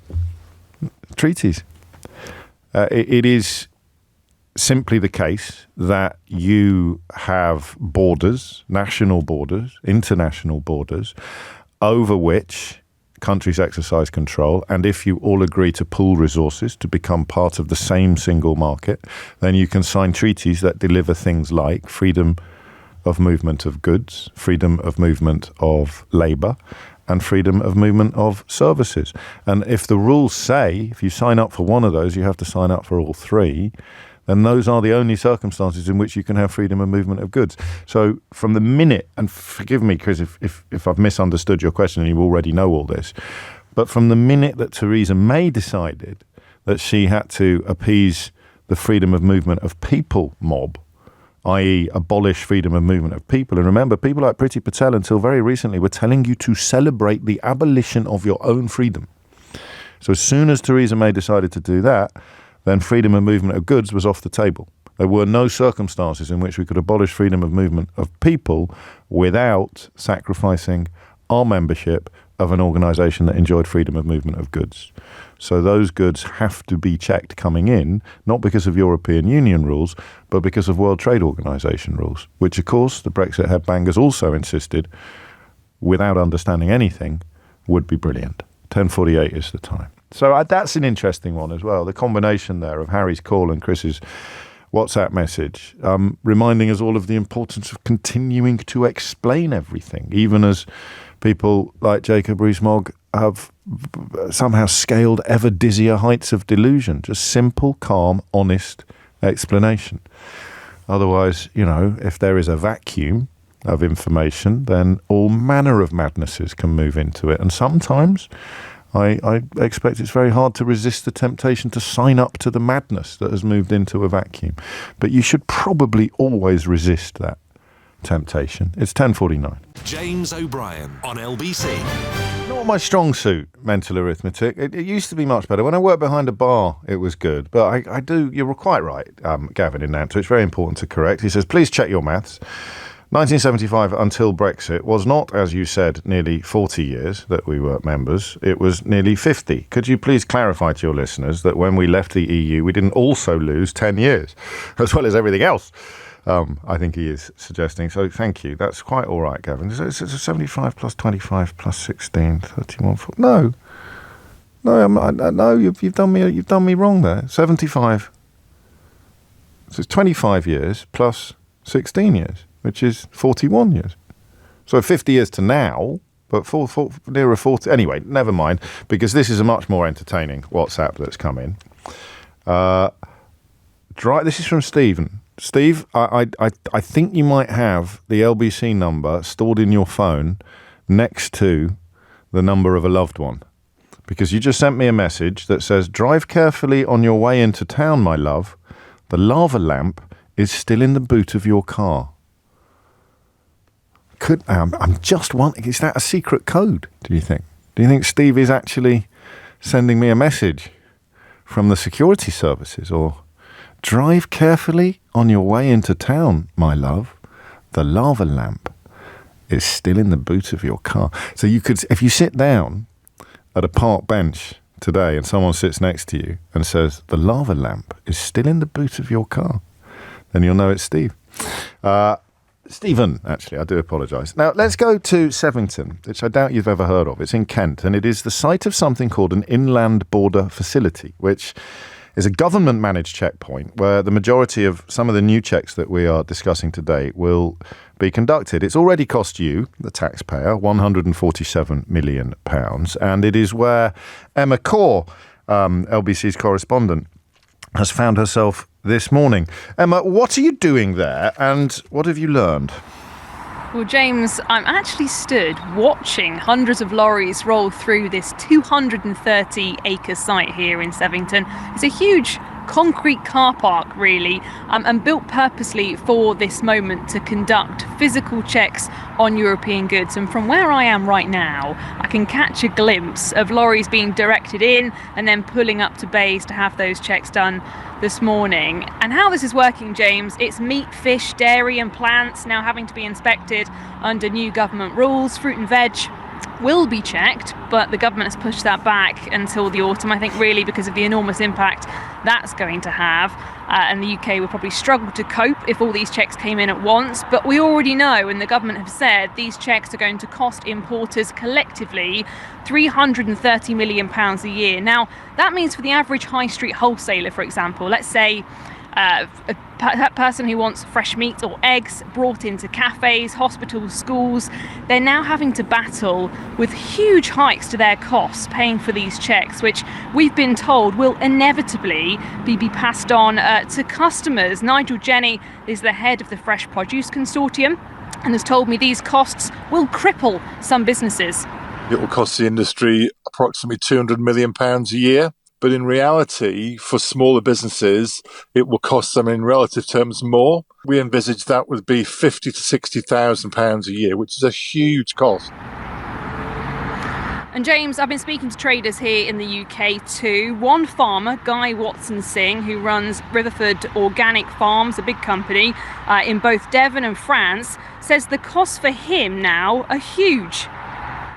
It is simply the case that you have borders, national borders, international borders, over which countries exercise control, and if you all agree to pool resources to become part of the same single market, then you can sign treaties that deliver things like freedom of movement of goods, freedom of movement of labour, and freedom of movement of services. And if the rules say, if you sign up for one of those, you have to sign up for all three, And those are the only circumstances in which you can have freedom of movement of goods. So from the minute, and forgive me, Chris, if I've misunderstood your question and you already know all this, but from the minute that Theresa May decided that she had to appease the freedom of movement of people mob, i.e. abolish freedom of movement of people. And remember, people like Priti Patel until very recently were telling you to celebrate the abolition of your own freedom. So as soon as Theresa May decided to do that, then freedom of movement of goods was off the table. There were no circumstances in which we could abolish freedom of movement of people without sacrificing our membership of an organisation that enjoyed freedom of movement of goods. So those goods have to be checked coming in, not because of European Union rules, but because of World Trade Organisation rules, which, of course, the Brexit headbangers also insisted, without understanding anything, would be brilliant. 10:48 is the time. So that's an interesting one as well, the combination there of Harry's call and Chris's WhatsApp message, reminding us all of the importance of continuing to explain everything, even as people like Jacob Rees-Mogg have somehow scaled ever dizzier heights of delusion. Just simple, calm, honest explanation. Otherwise, if there is a vacuum of information, then all manner of madnesses can move into it. And sometimes I expect it's very hard to resist the temptation to sign up to the madness that has moved into a vacuum. But you should probably always resist that temptation. It's 10:49. James O'Brien on LBC. Not my strong suit, mental arithmetic. It used to be much better. When I worked behind a bar, it was good. But I do, you're quite right, Gavin in Nantes. It's very important to correct. He says, please check your maths. 1975 until Brexit was not, as you said, nearly 40 years that we were members. It was nearly 50. Could you please clarify to your listeners that when we left the EU, we didn't also lose 10 years, as well as everything else? I think he is suggesting. So thank you. That's quite all right, Gavin. It's a 75 plus 25 plus 16, 31. No, you've done me wrong there. 75. So it's 25 years plus 16 years, which is 41 years. So 50 years to now, but nearer 40. Anyway, never mind, because this is a much more entertaining WhatsApp that's come in. This is from Stephen. Steve, I think you might have the LBC number stored in your phone next to the number of a loved one, because you just sent me a message that says, drive carefully on your way into town, my love. The lava lamp is still in the boot of your car. I'm just wondering, is that a secret code, do you think? Do you think Steve is actually sending me a message from the security services? Or drive carefully on your way into town, my love. The lava lamp is still in the boot of your car. So you could, if you sit down at a park bench today and someone sits next to you and says, the lava lamp is still in the boot of your car, then you'll know it's Steve. Stephen, actually, I do apologise. Now, let's go to Sevington, which I doubt you've ever heard of. It's in Kent, and it is the site of something called an inland border facility, which is a government-managed checkpoint where the majority of some of the new checks that we are discussing today will be conducted. It's already cost you, the taxpayer, £147 million, and it is where Emma Core, LBC's correspondent, has found herself this morning. Emma, what are you doing there, and what have you learned? Well, James, I'm actually stood watching hundreds of lorries roll through this 230-acre site here in Sevington. It's a huge concrete car park, really, and built purposely for this moment to conduct physical checks on European goods. And from where I am right now, I can catch a glimpse of lorries being directed in and then pulling up to bays to have those checks done this morning. And how this is working, James, it's meat, fish, dairy and plants now having to be inspected under new government rules. Fruit and veg will be checked, but the government has pushed that back until the autumn, I think, really because of the enormous impact that's going to have. And the UK will probably struggle to cope if all these checks came in at once. But we already know, and the government have said, these checks are going to cost importers collectively £330 million a year. Now, that means for the average high street wholesaler, for example, let's say a person who wants fresh meat or eggs brought into cafes, hospitals, schools, they're now having to battle with huge hikes to their costs paying for these checks, which we've been told will inevitably be passed on to customers. Nigel Jenny is the head of the Fresh Produce Consortium and has told me these costs will cripple some businesses. It will cost the industry approximately £200 million a year. But in reality, for smaller businesses, it will cost them in relative terms more. We envisage that would be £50,000 to £60,000 a year, which is a huge cost. And James, I've been speaking to traders here in the UK too. One farmer, Guy Watson-Singh, who runs Riverford Organic Farms, a big company in both Devon and France, says the costs for him now are huge.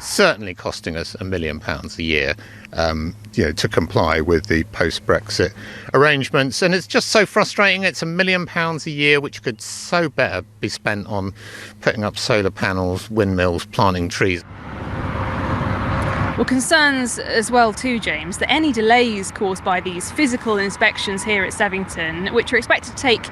Certainly costing us £1 million a year, to comply with the post-Brexit arrangements. And it's just so frustrating. It's £1 million a year, which could so better be spent on putting up solar panels, windmills, planting trees. Well, concerns as well too, James, that any delays caused by these physical inspections here at Sevington, which are expected to take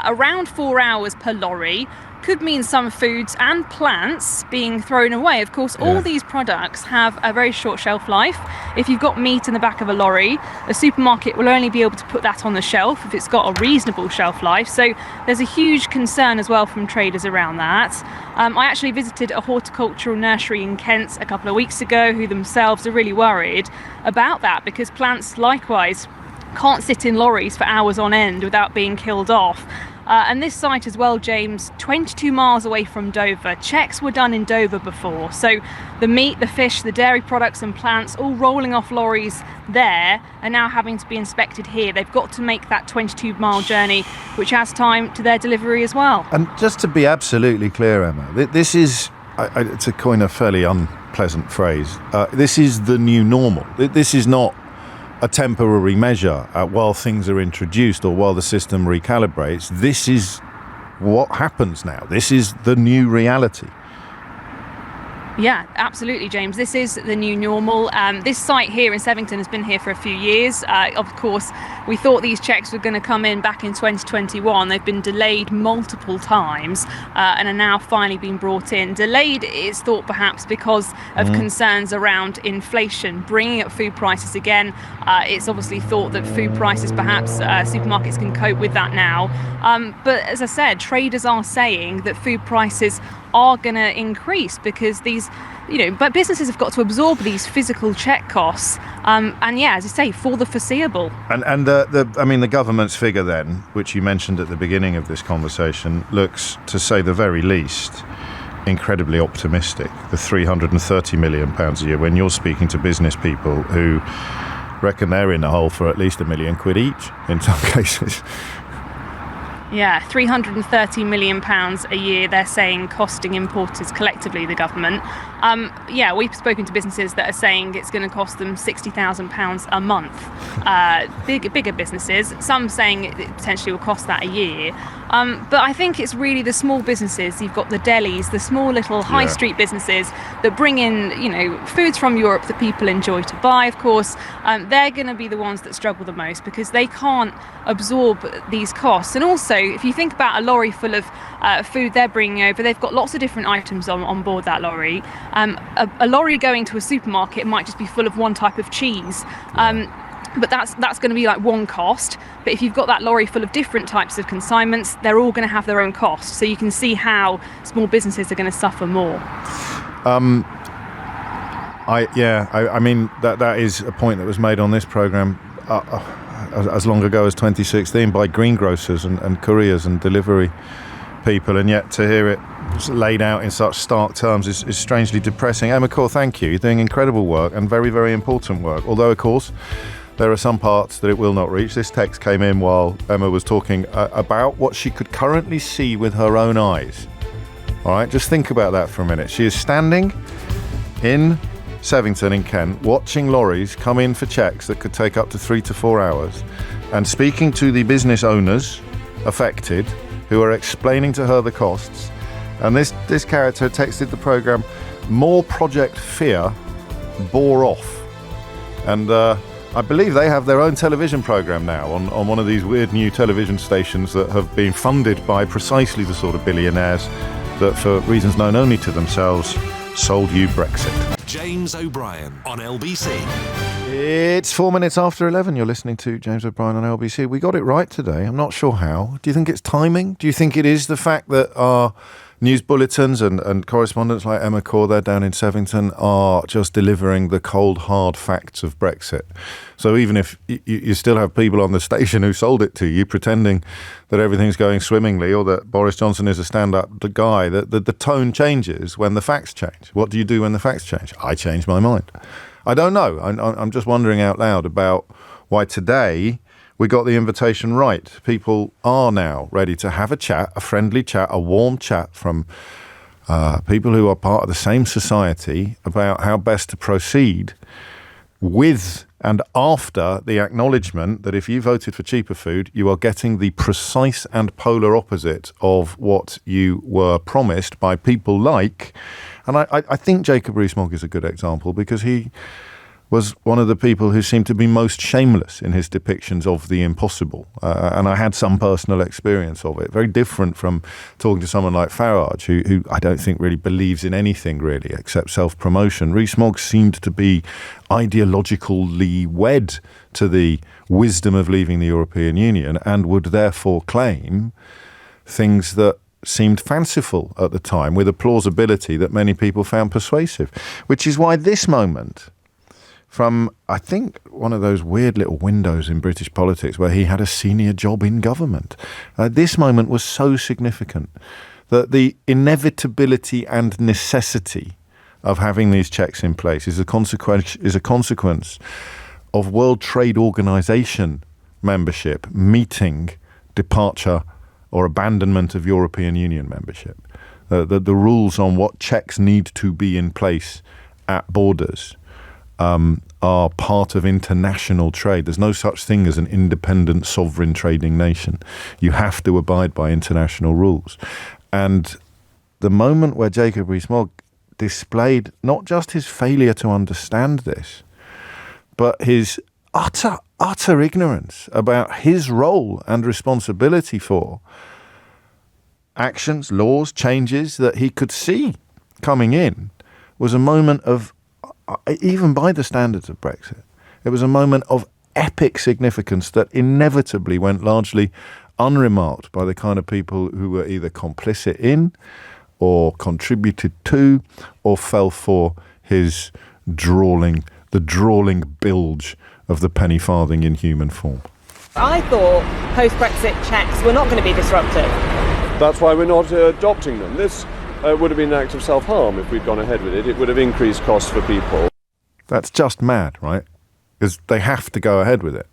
around 4 hours per lorry, could mean some foods and plants being thrown away. Of course, all these products have a very short shelf life. If you've got meat in the back of a lorry, a supermarket will only be able to put that on the shelf if it's got a reasonable shelf life. So there's a huge concern as well from traders around that. I actually visited a horticultural nursery in Kent a couple of weeks ago who themselves are really worried about that, because plants likewise can't sit in lorries for hours on end without being killed off. And this site as well, James, 22 miles away from Dover. Checks were done in Dover before. So the meat, the fish, the dairy products and plants all rolling off lorries there are now having to be inspected here. They've got to make that 22-mile journey, which adds time to their delivery as well. And just to be absolutely clear, Emma, this is, to coin a fairly unpleasant phrase, this is the new normal. This is not a temporary measure while things are introduced or while the system recalibrates. This is what happens now. This is the new reality. Yeah, absolutely, James. This is the new normal. This site here in Sevington has been here for a few years. Of course, we thought these checks were going to come in back in 2021. They've been delayed multiple times and are now finally being brought in. Delayed is thought perhaps because of concerns around inflation, bringing up food prices again. It's obviously thought that food prices, perhaps supermarkets can cope with that now. But as I said, traders are saying that food prices are going to increase because these, but businesses have got to absorb these physical check costs. And yeah, as you say, for the foreseeable. And the government's figure then, which you mentioned at the beginning of this conversation, looks, to say the very least, incredibly optimistic. The £330 million a year, when you're speaking to business people who reckon they're in the hole for at least £1 million each in some cases. Yeah, £330 million a year, they're saying, costing importers collectively, the government. We've spoken to businesses that are saying it's going to cost them £60,000 a month. Bigger businesses, some saying it potentially will cost that a year. But I think it's really the small businesses. You've got the delis, the small little high street businesses that bring in, foods from Europe that people enjoy to buy, of course. They're going to be the ones that struggle the most because they can't absorb these costs. And also, if you think about a lorry full of food they're bringing over, they've got lots of different items on board that lorry. A lorry going to a supermarket might just be full of one type of cheese. But that's going to be like one cost. But if you've got that lorry full of different types of consignments, they're all going to have their own costs. So you can see how small businesses are going to suffer more. That is a point that was made on this programme as long ago as 2016 by greengrocers and couriers and delivery people, and yet to hear it laid out in such stark terms is strangely depressing. Emma Core, thank you. You're doing incredible work and very, very important work. Although, of course, there are some parts that it will not reach. This text came in while Emma was talking about what she could currently see with her own eyes. All right, just think about that for a minute. She is standing in Sevington in Kent, watching lorries come in for checks that could take up to 3 to 4 hours, and speaking to the business owners affected who are explaining to her the costs. And this character texted the programme, more Project Fear bore off. And I believe they have their own television programme now on one of these weird new television stations that have been funded by precisely the sort of billionaires that, for reasons known only to themselves, sold you Brexit. James O'Brien on LBC. It's 4 minutes after 11. You're listening to James O'Brien on LBC. We got it right today. I'm not sure how. Do you think it's timing? Do you think it is the fact that our news bulletins and correspondents like Emma Core, they're down in Sevington, are just delivering the cold, hard facts of Brexit? So even if you still have people on the station who sold it to you, pretending that everything's going swimmingly or that Boris Johnson is a stand-up guy, the tone changes when the facts change. What do you do when the facts change? I change my mind. I don't know. I'm just wondering out loud about why today we got the invitation right. People are now ready to have a chat, a friendly chat, a warm chat from people who are part of the same society about how best to proceed with and after the acknowledgement that if you voted for cheaper food, you are getting the precise and polar opposite of what you were promised by people like, and I think Jacob Rees-Mogg is a good example because he was one of the people who seemed to be most shameless in his depictions of the impossible. And I had some personal experience of it. Very different from talking to someone like Farage, who I don't think really believes in anything really except self-promotion. Rees-Mogg seemed to be ideologically wed to the wisdom of leaving the European Union and would therefore claim things that seemed fanciful at the time with a plausibility that many people found persuasive, which is why this moment, from, I think, one of those weird little windows in British politics where he had a senior job in government. This moment was so significant that the inevitability and necessity of having these checks in place is a consequence of World Trade Organization membership, meeting, departure or abandonment of European Union membership. The rules on what checks need to be in place at borders are part of international trade. There's no such thing as an independent sovereign trading nation. You have to abide by international rules. And the moment where Jacob Rees-Mogg displayed not just his failure to understand this, but his utter ignorance about his role and responsibility for actions, laws, changes that he could see coming in, was a moment of, even by the standards of Brexit, it was a moment of epic significance that inevitably went largely unremarked by the kind of people who were either complicit in or contributed to or fell for his drawling bilge of the penny farthing in human form. I thought post-Brexit checks were not going to be disruptive. That's why we're not adopting them. This would have been an act of self-harm if we'd gone ahead with it. It would have increased costs for people. That's just mad, right? Because they have to go ahead with it.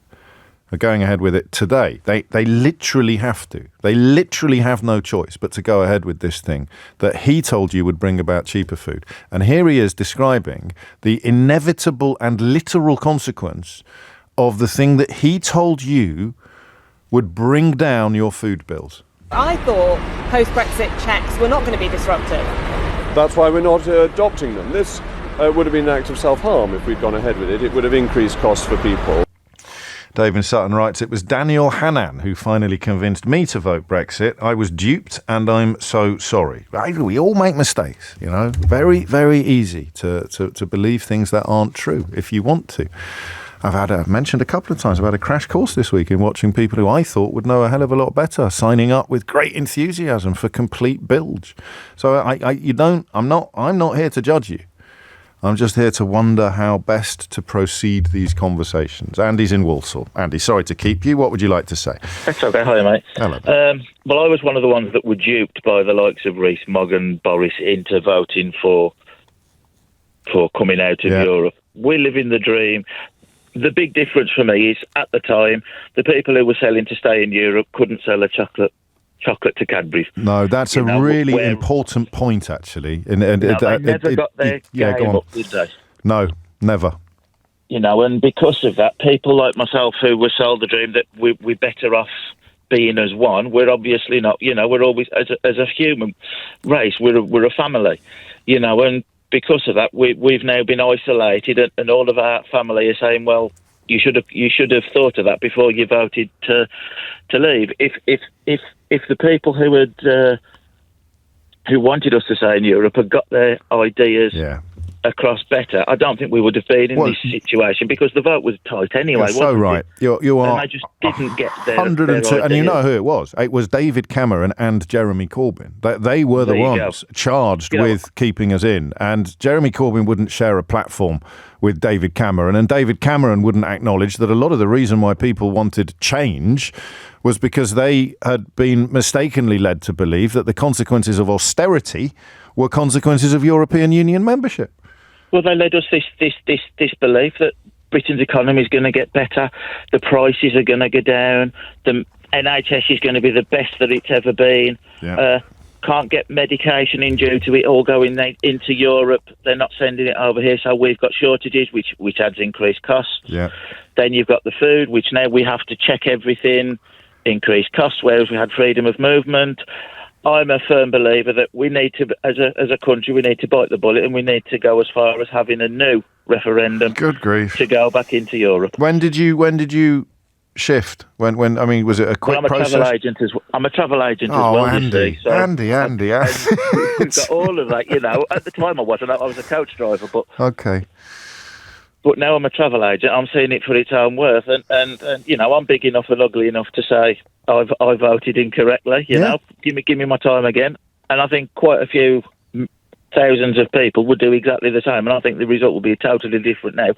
They're going ahead with it today. They literally have to. They literally have no choice but to go ahead with this thing that he told you would bring about cheaper food. And here he is describing the inevitable and literal consequence of the thing that he told you would bring down your food bills. I thought post-Brexit checks were not going to be disruptive. That's why we're not adopting them. This would have been an act of self-harm if we'd gone ahead with it. It would have increased costs for people. David Sutton writes, it was Daniel Hannan who finally convinced me to vote Brexit. I was duped and I'm so sorry. We all make mistakes, you know. Very, very easy to believe things that aren't true if you want to. I've mentioned a couple of times about a crash course this week in watching people who I thought would know a hell of a lot better signing up with great enthusiasm for complete bilge. So I'm not here to judge you. I'm just here to wonder how best to proceed these conversations. Andy's in Walsall. Andy, sorry to keep you. What would you like to say? That's okay. Hi, mate. Hello. Well, I was one of the ones that were duped by the likes of Rees-Mogg and Boris into voting for coming out of Europe. We live in the dream. The big difference for me is, at the time, the people who were selling to stay in Europe couldn't sell a chocolate to Cadbury's. No, that's a really important point, actually. They never got their game up, did they? No, never. You know, and because of that, people like myself who were sold the dream that we're better off being as one, we're obviously not. You know, we're always, as a human race, we're a family. You know, and because of that, we've now been isolated, and all of our family are saying, well, You should have thought of that before you voted to leave. If the people who wanted us to stay in Europe had got their ideas across better, I don't think we would have been in this situation, because the vote was tight anyway. You're so right. You are. And they just didn't get their 102, their and you ideas. know who it was? It was David Cameron and Jeremy Corbyn. They were the ones charged with keeping us in, and Jeremy Corbyn wouldn't share a platform with David Cameron, and David Cameron wouldn't acknowledge that a lot of the reason why people wanted change was because they had been mistakenly led to believe that the consequences of austerity were consequences of European Union membership. Well, they led us this belief that Britain's economy is going to get better, the prices are going to go down, the NHS is going to be the best that it's ever been. Can't get medication in due to it all going into Europe. They're not sending it over here, so we've got shortages, which adds increased costs. Then you've got the food, which now we have to check everything, increased costs, whereas we had freedom of movement. I'm a firm believer that we need to, as a country, we need to bite the bullet, and we need to go as far as having a new referendum. Good grief. To go back into Europe. When did you shift? When I mean, was it a quick process? I'm a travel agent as well. Andy, so Andy. We've got all of that, you know. At the time I wasn't. I was a coach driver, but okay. But now I'm a travel agent. I'm seeing it for its own worth, and you know, I'm big enough and ugly enough to say I voted incorrectly. You know, give me my time again. And I think quite a few thousands of people would do exactly the same. And I think the result will be totally different now,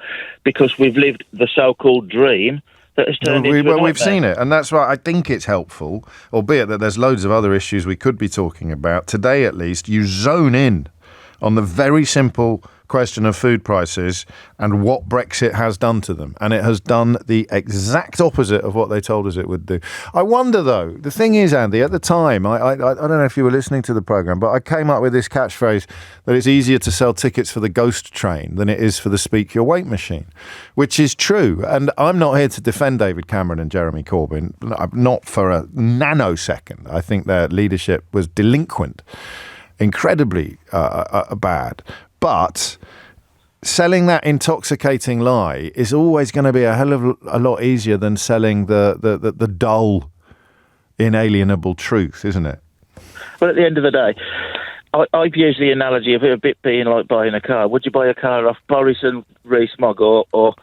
because we've lived the so-called dream that has turned into a nightmare. We've seen it, and that's why I think it's helpful, albeit that there's loads of other issues we could be talking about. Today, at least, you zone in on the very simple question of food prices and what Brexit has done to them. And it has done the exact opposite of what they told us it would do. I wonder, though, the thing is, Andy, at the time, I don't know if you were listening to the programme, but I came up with this catchphrase that it's easier to sell tickets for the ghost train than it is for the speak your weight machine, which is true. And I'm not here to defend David Cameron and Jeremy Corbyn, not for a nanosecond. I think their leadership was delinquent, incredibly bad. But selling that intoxicating lie is always going to be a hell of a lot easier than selling the dull, inalienable truth, isn't it? Well, at the end of the day, I've used the analogy of it a bit being like buying a car. Would you buy a car off Boris and Rees-Mogg or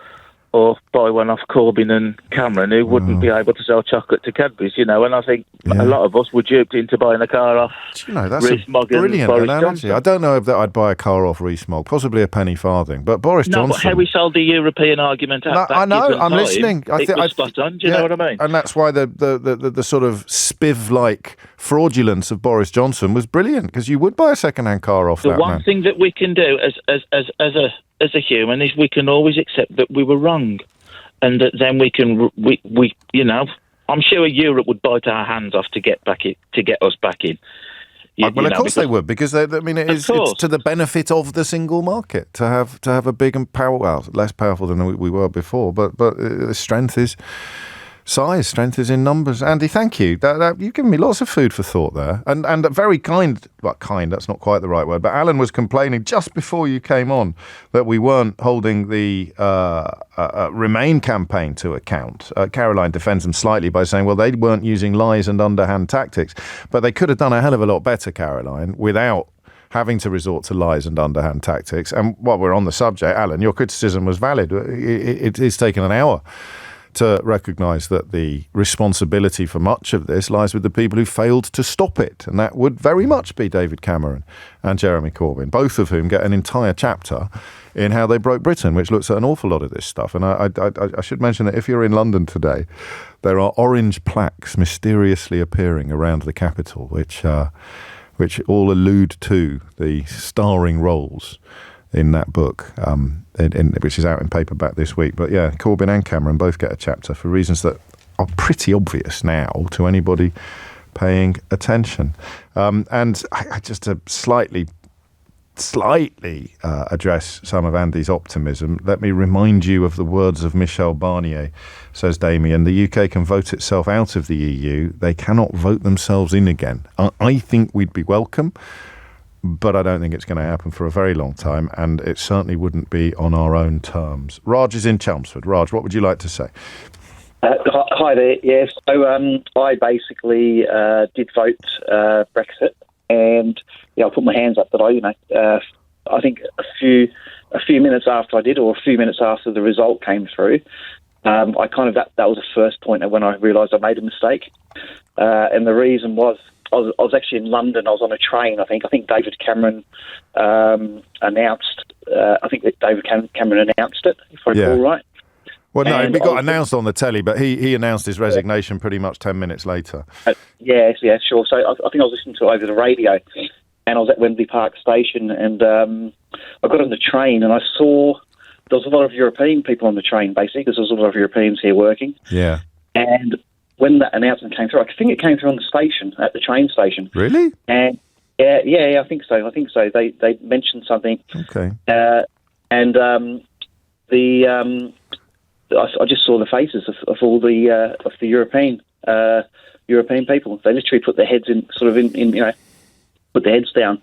buy one off Corbyn and Cameron, who wouldn't be able to sell chocolate to Cadbury's, you know? And I think a lot of us were duped into buying a car off Rees-Mogg and Boris Johnson. I don't know if I'd buy a car off Rees-Mogg, possibly a penny farthing, but Boris Johnson... No, but how we sold the European argument at I know, I'm listening. It was spot on, do you know what I mean? And that's why the sort of spiv-like fraudulence of Boris Johnson was brilliant, because you would buy a second-hand car off that man. The one thing that we can do as a human is we can always accept that we were wrong, and that then we you know, I'm sure Europe would bite our hands off to get us back in. Well, of course they would, because it's to the benefit of the single market to have a big and less powerful than we were before, but the strength is size, strength is in numbers. Andy, thank you. You've given me lots of food for thought there, and very kind. That's not quite the right word. But Alan was complaining just before you came on that we weren't holding the Remain campaign to account. Caroline defends them slightly by saying, well, they weren't using lies and underhand tactics, but they could have done a hell of a lot better, Caroline, without having to resort to lies and underhand tactics. And while we're on the subject, Alan, your criticism was valid. It's taken an hour to recognise that the responsibility for much of this lies with the people who failed to stop it. And that would very much be David Cameron and Jeremy Corbyn, both of whom get an entire chapter in How They Broke Britain, which looks at an awful lot of this stuff. And I should mention that if you're in London today, there are orange plaques mysteriously appearing around the capital, which all allude to the starring roles in that book, which is out in paperback this week. But yeah, Corbyn and Cameron both get a chapter for reasons that are pretty obvious now to anybody paying attention. And I just to slightly address some of Andy's optimism, let me remind you of the words of Michel Barnier, says Damien. The UK can vote itself out of the EU. They cannot vote themselves in again. I think we'd be welcome. but I don't think it's going to happen for a very long time, and it certainly wouldn't be on our own terms. Raj is in Chelmsford. Raj, what would you like to say? Hi there. Yes, so I basically did vote Brexit, and I put my hands up. But I think a few minutes after I did, or a few minutes after the result came through, that was the first point when I realised I made a mistake, and the reason was. I was actually in London. I was on a train. I think David Cameron announced. I think that David Cameron announced it, if I recall right. Well, no, it got announced on the telly, but he announced his resignation pretty much 10 minutes later. Yeah, sure. So I think I was listening to it over the radio, and I was at Wembley Park Station, and I got on the train, and I saw there was a lot of European people on the train, basically, because there was a lot of Europeans here working. Yeah. And when that announcement came through, I think it came through on the station, at the train station. Really? And yeah, I think so. They mentioned something. Okay. I just saw the faces of all the European people. They literally put their heads in, put their heads down.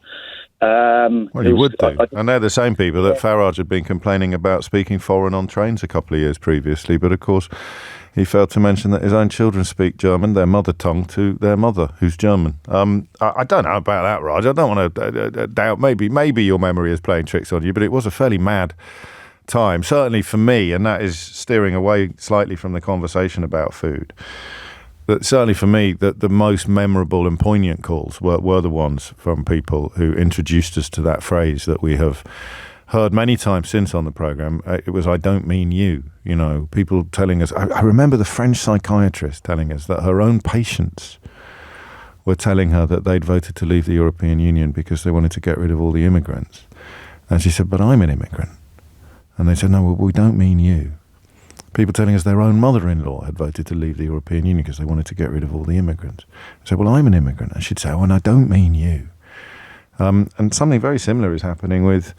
Well, you would do. And they're the same people that Farage had been complaining about speaking foreign on trains a couple of years previously. But of course, he failed to mention that his own children speak German, their mother tongue, to their mother, who's German. I don't know about that, Raj. I don't want to doubt. Maybe your memory is playing tricks on you, but it was a fairly mad time, certainly for me, and that is steering away slightly from the conversation about food. But certainly for me, the most memorable and poignant calls were the ones from people who introduced us to that phrase that we have heard many times since on the programme. It was, I don't mean you. People telling us, I remember the French psychiatrist telling us that her own patients were telling her that they'd voted to leave the European Union because they wanted to get rid of all the immigrants. And she said, but I'm an immigrant. And they said, no, well, we don't mean you. People telling us their own mother-in-law had voted to leave the European Union because they wanted to get rid of all the immigrants. I said, well, I'm an immigrant. And she'd say, oh, and I don't mean you. And something very similar is happening with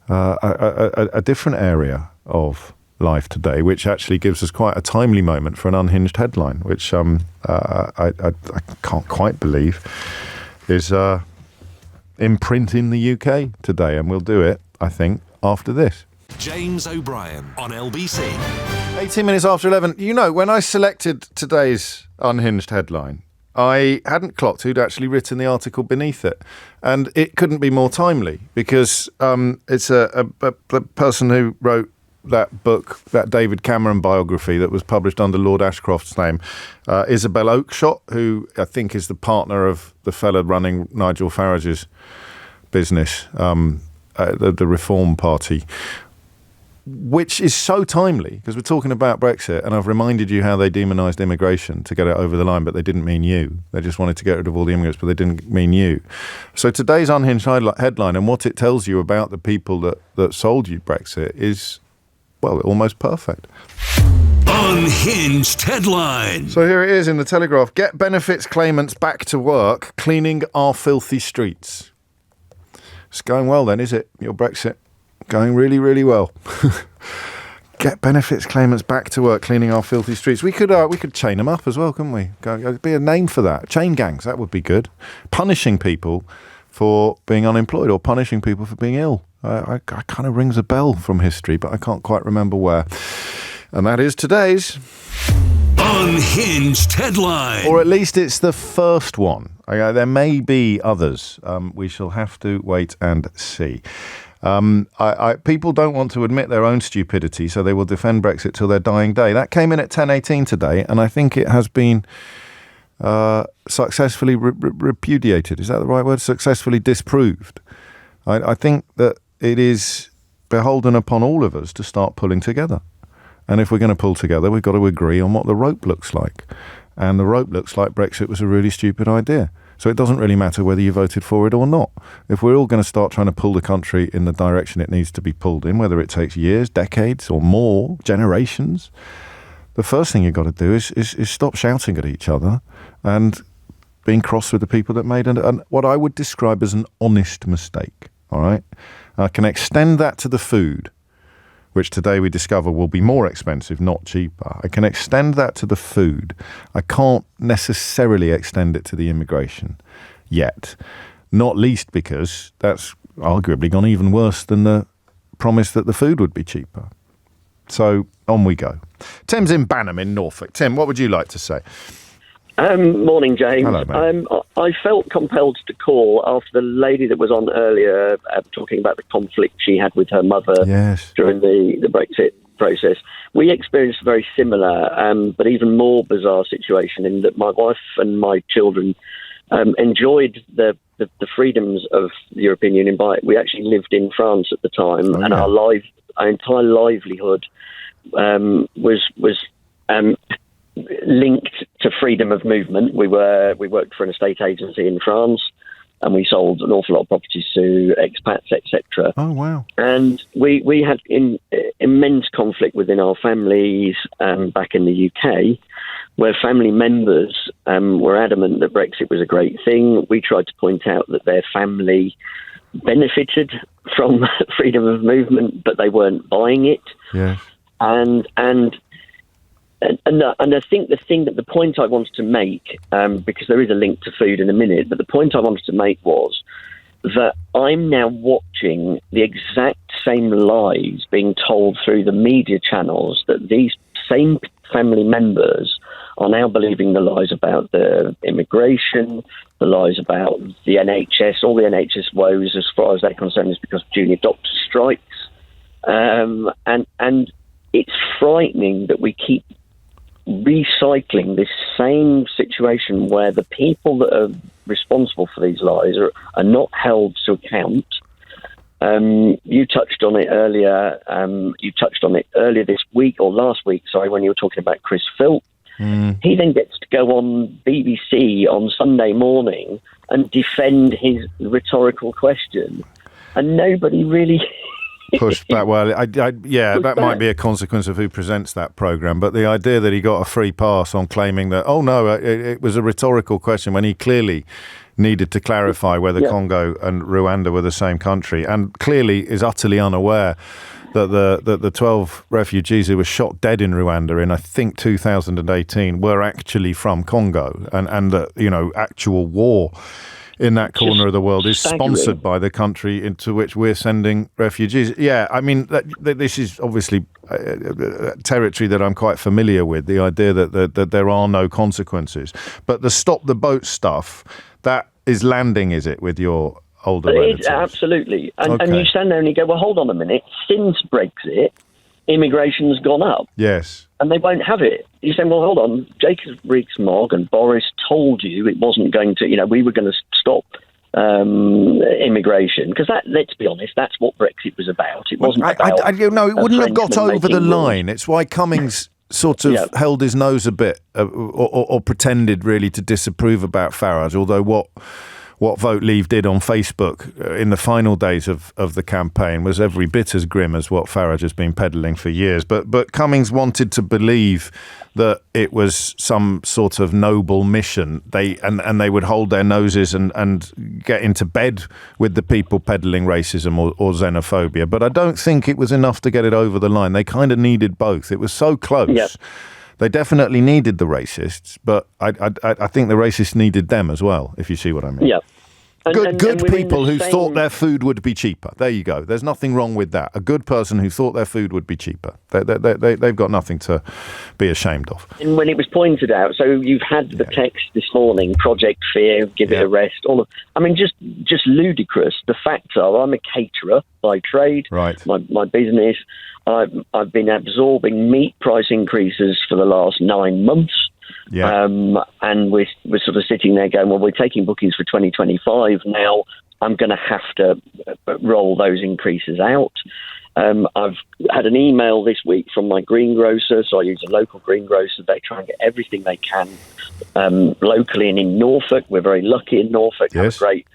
a different area of life today, which actually gives us quite a timely moment for an unhinged headline, which I can't quite believe is in print in the UK today. And we'll do it, I think, after this. James O'Brien on LBC. 18 minutes after 11. When I selected today's unhinged headline, I hadn't clocked who'd actually written the article beneath it. And it couldn't be more timely because it's a person who wrote that book, that David Cameron biography that was published under Lord Ashcroft's name, Isabel Oakeshott, who I think is the partner of the fella running Nigel Farage's business, the Reform Party, which is so timely because we're talking about Brexit, and I've reminded you how they demonised immigration to get it over the line, but they didn't mean you. They just wanted to get rid of all the immigrants, but they didn't mean you. So today's unhinged headline and what it tells you about the people that sold you Brexit is, well, almost perfect. Unhinged headline. So here it is in the Telegraph. Get benefits claimants back to work, cleaning our filthy streets. It's going well then, is it? Your Brexit going really, really well. Get benefits claimants back to work, cleaning our filthy streets. We could chain them up as well, couldn't we? There'd be a name for that. Chain gangs, that would be good. Punishing people for being unemployed or punishing people for being ill. I kind of rings a bell from history, but I can't quite remember where. And that is today's unhinged headline. Or at least it's the first one. There may be others. We shall have to wait and see. People don't want to admit their own stupidity, so they will defend Brexit till their dying day. That came in at 10:18 today, and I think it has been successfully repudiated. Is that the right word? Successfully disproved. I think that it is beholden upon all of us to start pulling together. And if we're going to pull together, we've got to agree on what the rope looks like. And the rope looks like Brexit was a really stupid idea. So it doesn't really matter whether you voted for it or not. If we're all going to start trying to pull the country in the direction it needs to be pulled in, whether it takes years, decades, or more, generations, the first thing you've got to do is stop shouting at each other and being cross with the people that made what I would describe as an honest mistake. All right? I can extend that to the food, which today we discover will be more expensive, not cheaper. I can extend that to the food. I can't necessarily extend it to the immigration yet. not least because that's arguably gone even worse than the promise that the food would be cheaper. So on we go. Tim's in Banham in Norfolk. Tim, what would you like to say? Morning, James. Hello, mate. I felt compelled to call after the lady that was on earlier talking about the conflict she had with her mother during the Brexit process. We experienced a very similar but even more bizarre situation in that my wife and my children enjoyed the freedoms of the European Union. We actually lived in France at the time, and our entire livelihood was linked to freedom of movement. We worked for an estate agency in France, and we sold an awful lot of properties to expats, etc. Oh, wow. And we had immense conflict within our families back in the UK, where family members were adamant that Brexit was a great thing. We tried to point out that their family benefited from freedom of movement, but they weren't buying it. Yeah. And I think the point I wanted to make, because there is a link to food in a minute, but the point I wanted to make was that I'm now watching the exact same lies being told through the media channels, that these same family members are now believing the lies about the immigration, the lies about the NHS. All the NHS woes, as far as they're concerned, is because of junior doctor strikes. And it's frightening that we keep recycling this same situation where the people that are responsible for these lies are not held to account. You touched on it earlier. You touched on it earlier this week, or last week, sorry, when you were talking about Chris Philp. He then gets to go on BBC on Sunday morning and defend his rhetorical question, and nobody really pushed back. Well, that might be a consequence of who presents that programme. But the idea that he got a free pass on claiming that, it was a rhetorical question, when he clearly needed to clarify whether Congo and Rwanda were the same country, and clearly is utterly unaware that the 12 refugees who were shot dead in Rwanda in, I think, 2018 were actually from Congo, and that, actual war in that corner of the world is sponsored by the country into which we're sending refugees. Yeah, I mean, this is obviously territory that I'm quite familiar with, the idea that there are no consequences. But the stop the boat stuff, that is landing, is it, with your older relatives? Absolutely. And you stand there and you go, well, hold on a minute. Since Brexit, immigration's gone up. Yes. And they won't have it. You're saying, well, hold on. Jacob Rees-Mogg and Boris told you it wasn't going to, we were going to stop immigration. Because let's be honest, that's what Brexit was about. It wasn't about... it wouldn't have got over the line. It's why Cummings sort of held his nose a bit or pretended really to disapprove about Farage, although what Vote Leave did on Facebook in the final days of the campaign was every bit as grim as what Farage has been peddling for years. But Cummings wanted to believe that it was some sort of noble mission. They would hold their noses and get into bed with the people peddling racism or xenophobia. But I don't think it was enough to get it over the line. They kind of needed both. It was so close. Yep. They definitely needed the racists, but I think the racists needed them as well, if you see what I mean. Yeah. Good people who thought their food would be cheaper. There you go. There's nothing wrong with that. A good person who thought their food would be cheaper. They've got nothing to be ashamed of. And when it was pointed out, so you've had the text this morning, Project Fear, give it a rest. Just ludicrous. The facts are, I'm a caterer by trade. Right. My business. I've been absorbing meat price increases for the last 9 months. Yeah. And we're sort of sitting there going, well, we're taking bookings for 2025 now. I'm going to have to roll those increases out. I've had an email this week from my greengrocer, so I use a local greengrocer. They try and get everything they can locally and in Norfolk. We're very lucky in Norfolk. Have a great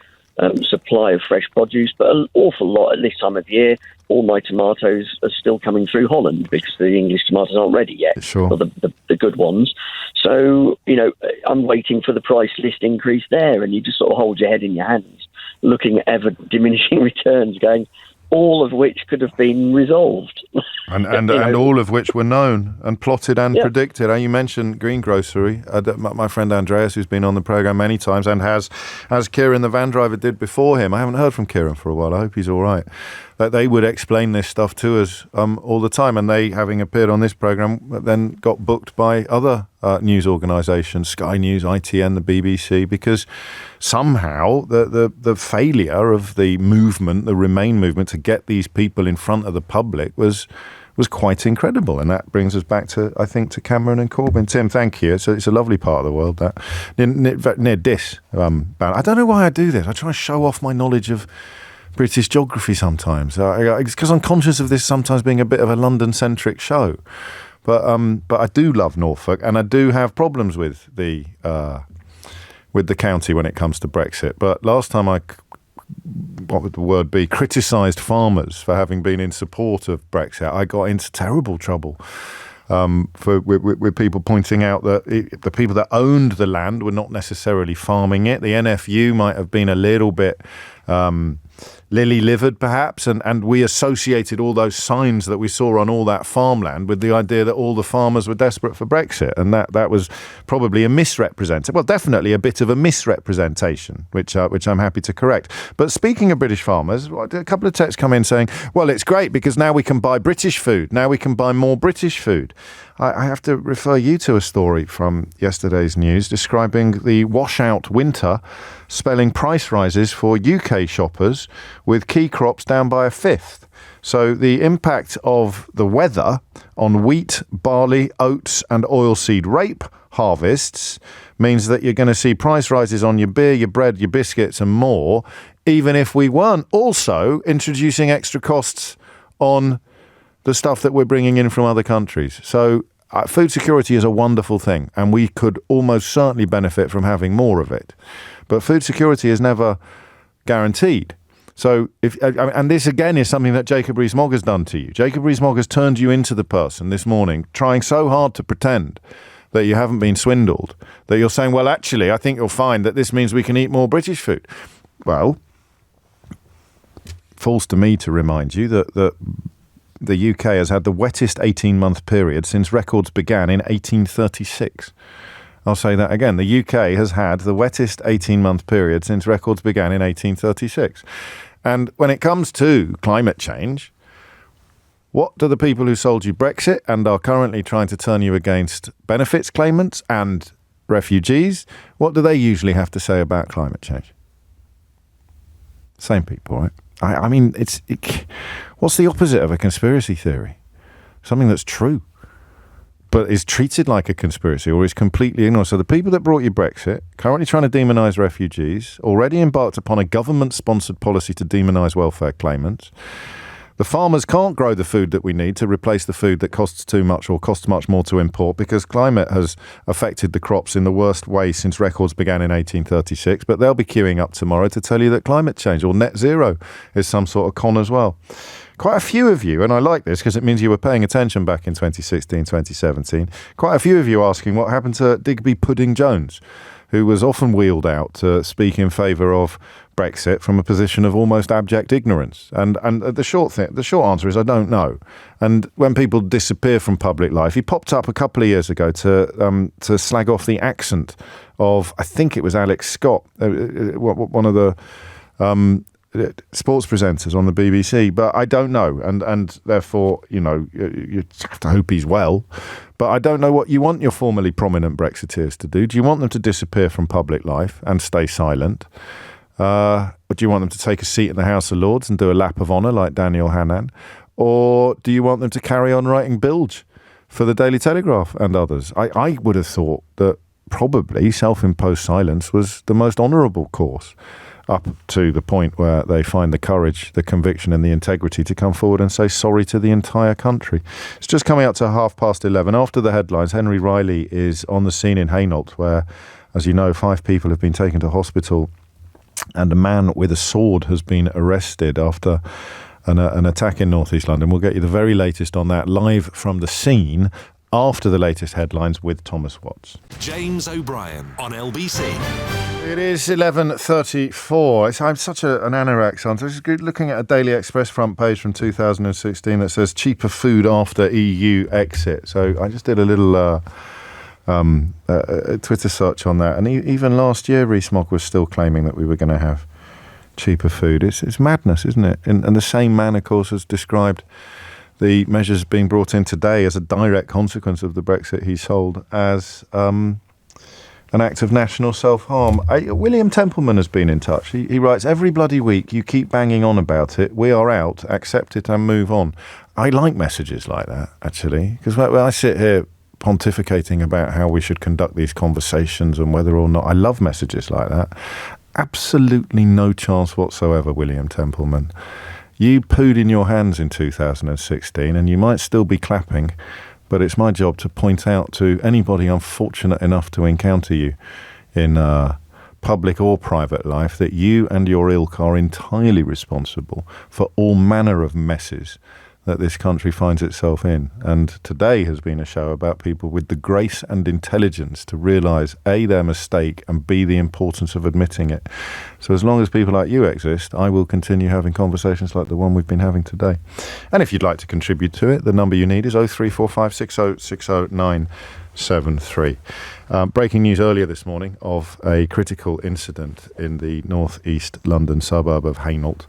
supply of fresh produce, but an awful lot at this time of year. All my tomatoes are still coming through Holland because the English tomatoes aren't ready yet, or the good ones. So, I'm waiting for the price list increase there, and you just sort of hold your head in your hands, looking at ever diminishing returns, going, all of which could have been resolved. And all of which were known and plotted and predicted. You mentioned greengrocery. My friend Andreas, who's been on the programme many times and has, as Kieran the van driver did before him. I haven't heard from Kieran for a while. I hope he's all right. That they would explain this stuff to us all the time. And they, having appeared on this programme, then got booked by other news organisations, Sky News, ITN, the BBC, because somehow the failure of the movement, the Remain movement, to get these people in front of the public was quite incredible. And that brings us back to, I think, to Cameron and Corbyn. Tim, thank you. It's a lovely part of the world, that. Near Dis. I don't know why I do this. I try and show off my knowledge of British geography sometimes. It's because I'm conscious of this sometimes being a bit of a London-centric show. But I do love Norfolk, and I do have problems with the county when it comes to Brexit. But last time what would the word be, criticised farmers for having been in support of Brexit, I got into terrible trouble with people pointing out that the people that owned the land were not necessarily farming it. The NFU might have been a little bit lily-livered, perhaps, and we associated all those signs that we saw on all that farmland with the idea that all the farmers were desperate for Brexit, and that was probably a misrepresentation. Well, definitely a bit of a misrepresentation, which I'm happy to correct. But speaking of British farmers, a couple of texts come in saying, well, it's great because now we can buy British food. Now we can buy more British food. I have to refer you to a story from yesterday's news describing the washout winter, spelling price rises for UK shoppers with key crops down by a fifth. So the impact of the weather on wheat, barley, oats and oilseed rape harvests means that you're going to see price rises on your beer, your bread, your biscuits and more, even if we weren't also introducing extra costs on the stuff that we're bringing in from other countries. So food security is a wonderful thing, and we could almost certainly benefit from having more of it. But food security is never guaranteed. So, and this again is something that Jacob Rees-Mogg has done to you. Jacob Rees-Mogg has turned you into the person this morning, trying so hard to pretend that you haven't been swindled, that you're saying, well, actually, I think you'll find that this means we can eat more British food. Well, falls to me to remind you that the UK has had the wettest 18-month period since records began in 1836. I'll say that again. The UK has had the wettest 18-month period since records began in 1836. And when it comes to climate change, what do the people who sold you Brexit and are currently trying to turn you against benefits claimants and refugees, what do they usually have to say about climate change? Same people, right? I mean, what's the opposite of a conspiracy theory? Something that's true, but is treated like a conspiracy or is completely ignored. So the people that brought you Brexit, currently trying to demonise refugees, already embarked upon a government-sponsored policy to demonise welfare claimants. The farmers can't grow the food that we need to replace the food that costs too much or costs much more to import because climate has affected the crops in the worst way since records began in 1836. But they'll be queuing up tomorrow to tell you that climate change or net zero is some sort of con as well. Quite a few of you, and I like this because it means you were paying attention back in 2016, 2017, quite a few of you asking what happened to Digby Pudding Jones, who was often wheeled out to speak in favour of Brexit from a position of almost abject ignorance. And the short answer is I don't know. And when people disappear from public life, he popped up a couple of years ago to slag off the accent of, I think it was Alex Scott, one of the sports presenters on the BBC, but I don't know, and therefore, you have to hope he's well. But I don't know what you want your formerly prominent Brexiteers to do. Do you want them to disappear from public life and stay silent? Or do you want them to take a seat in the House of Lords and do a lap of honour like Daniel Hannan? Or do you want them to carry on writing bilge for the Daily Telegraph and others? I would have thought that probably self-imposed silence was the most honourable course, up to the point where they find the courage, the conviction and the integrity to come forward and say sorry to the entire country. It's just coming up to 11:30. After the headlines, Henry Riley is on the scene in Hainault, where, as you know, 5 people have been taken to hospital and a man with a sword has been arrested after an attack in North East London. We'll get you the very latest on that live from the scene after the latest headlines with Thomas Watts. James O'Brien on LBC. It is 11:34. I'm such an anorex. I'm just looking at a Daily Express front page from 2016 that says cheaper food after EU exit. So I just did a little Twitter search on that. And even last year, Rees-Mogg was still claiming that we were going to have cheaper food. It's madness, isn't it? And the same man, of course, has described the measures being brought in today as a direct consequence of the Brexit he sold as an act of national self-harm. William Templeman has been in touch. He writes, every bloody week you keep banging on about it. We are out. Accept it and move on. I like messages like that, actually, because when I sit here pontificating about how we should conduct these conversations and whether or not, I love messages like that. Absolutely no chance whatsoever, William Templeman. You pooed in your hands in 2016 and you might still be clapping, but it's my job to point out to anybody unfortunate enough to encounter you in public or private life that you and your ilk are entirely responsible for all manner of messes that this country finds itself in. And today has been a show about people with the grace and intelligence to realise A, their mistake, and B, the importance of admitting it. So as long as people like you exist, I will continue having conversations like the one we've been having today. And if you'd like to contribute to it, the number you need is 0345 60 60 973. Breaking news earlier this morning of a critical incident in the north-east London suburb of Hainault.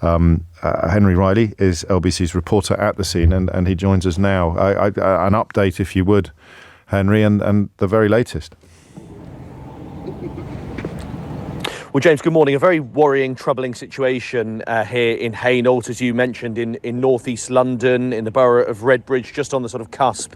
Henry Riley is LBC's reporter at the scene, and he joins us now. An update, if you would, Henry, and the very latest. Well, James, good morning. A very worrying, troubling situation here in Hainault, as you mentioned, in north-east London, in the borough of Redbridge, just on the sort of cusp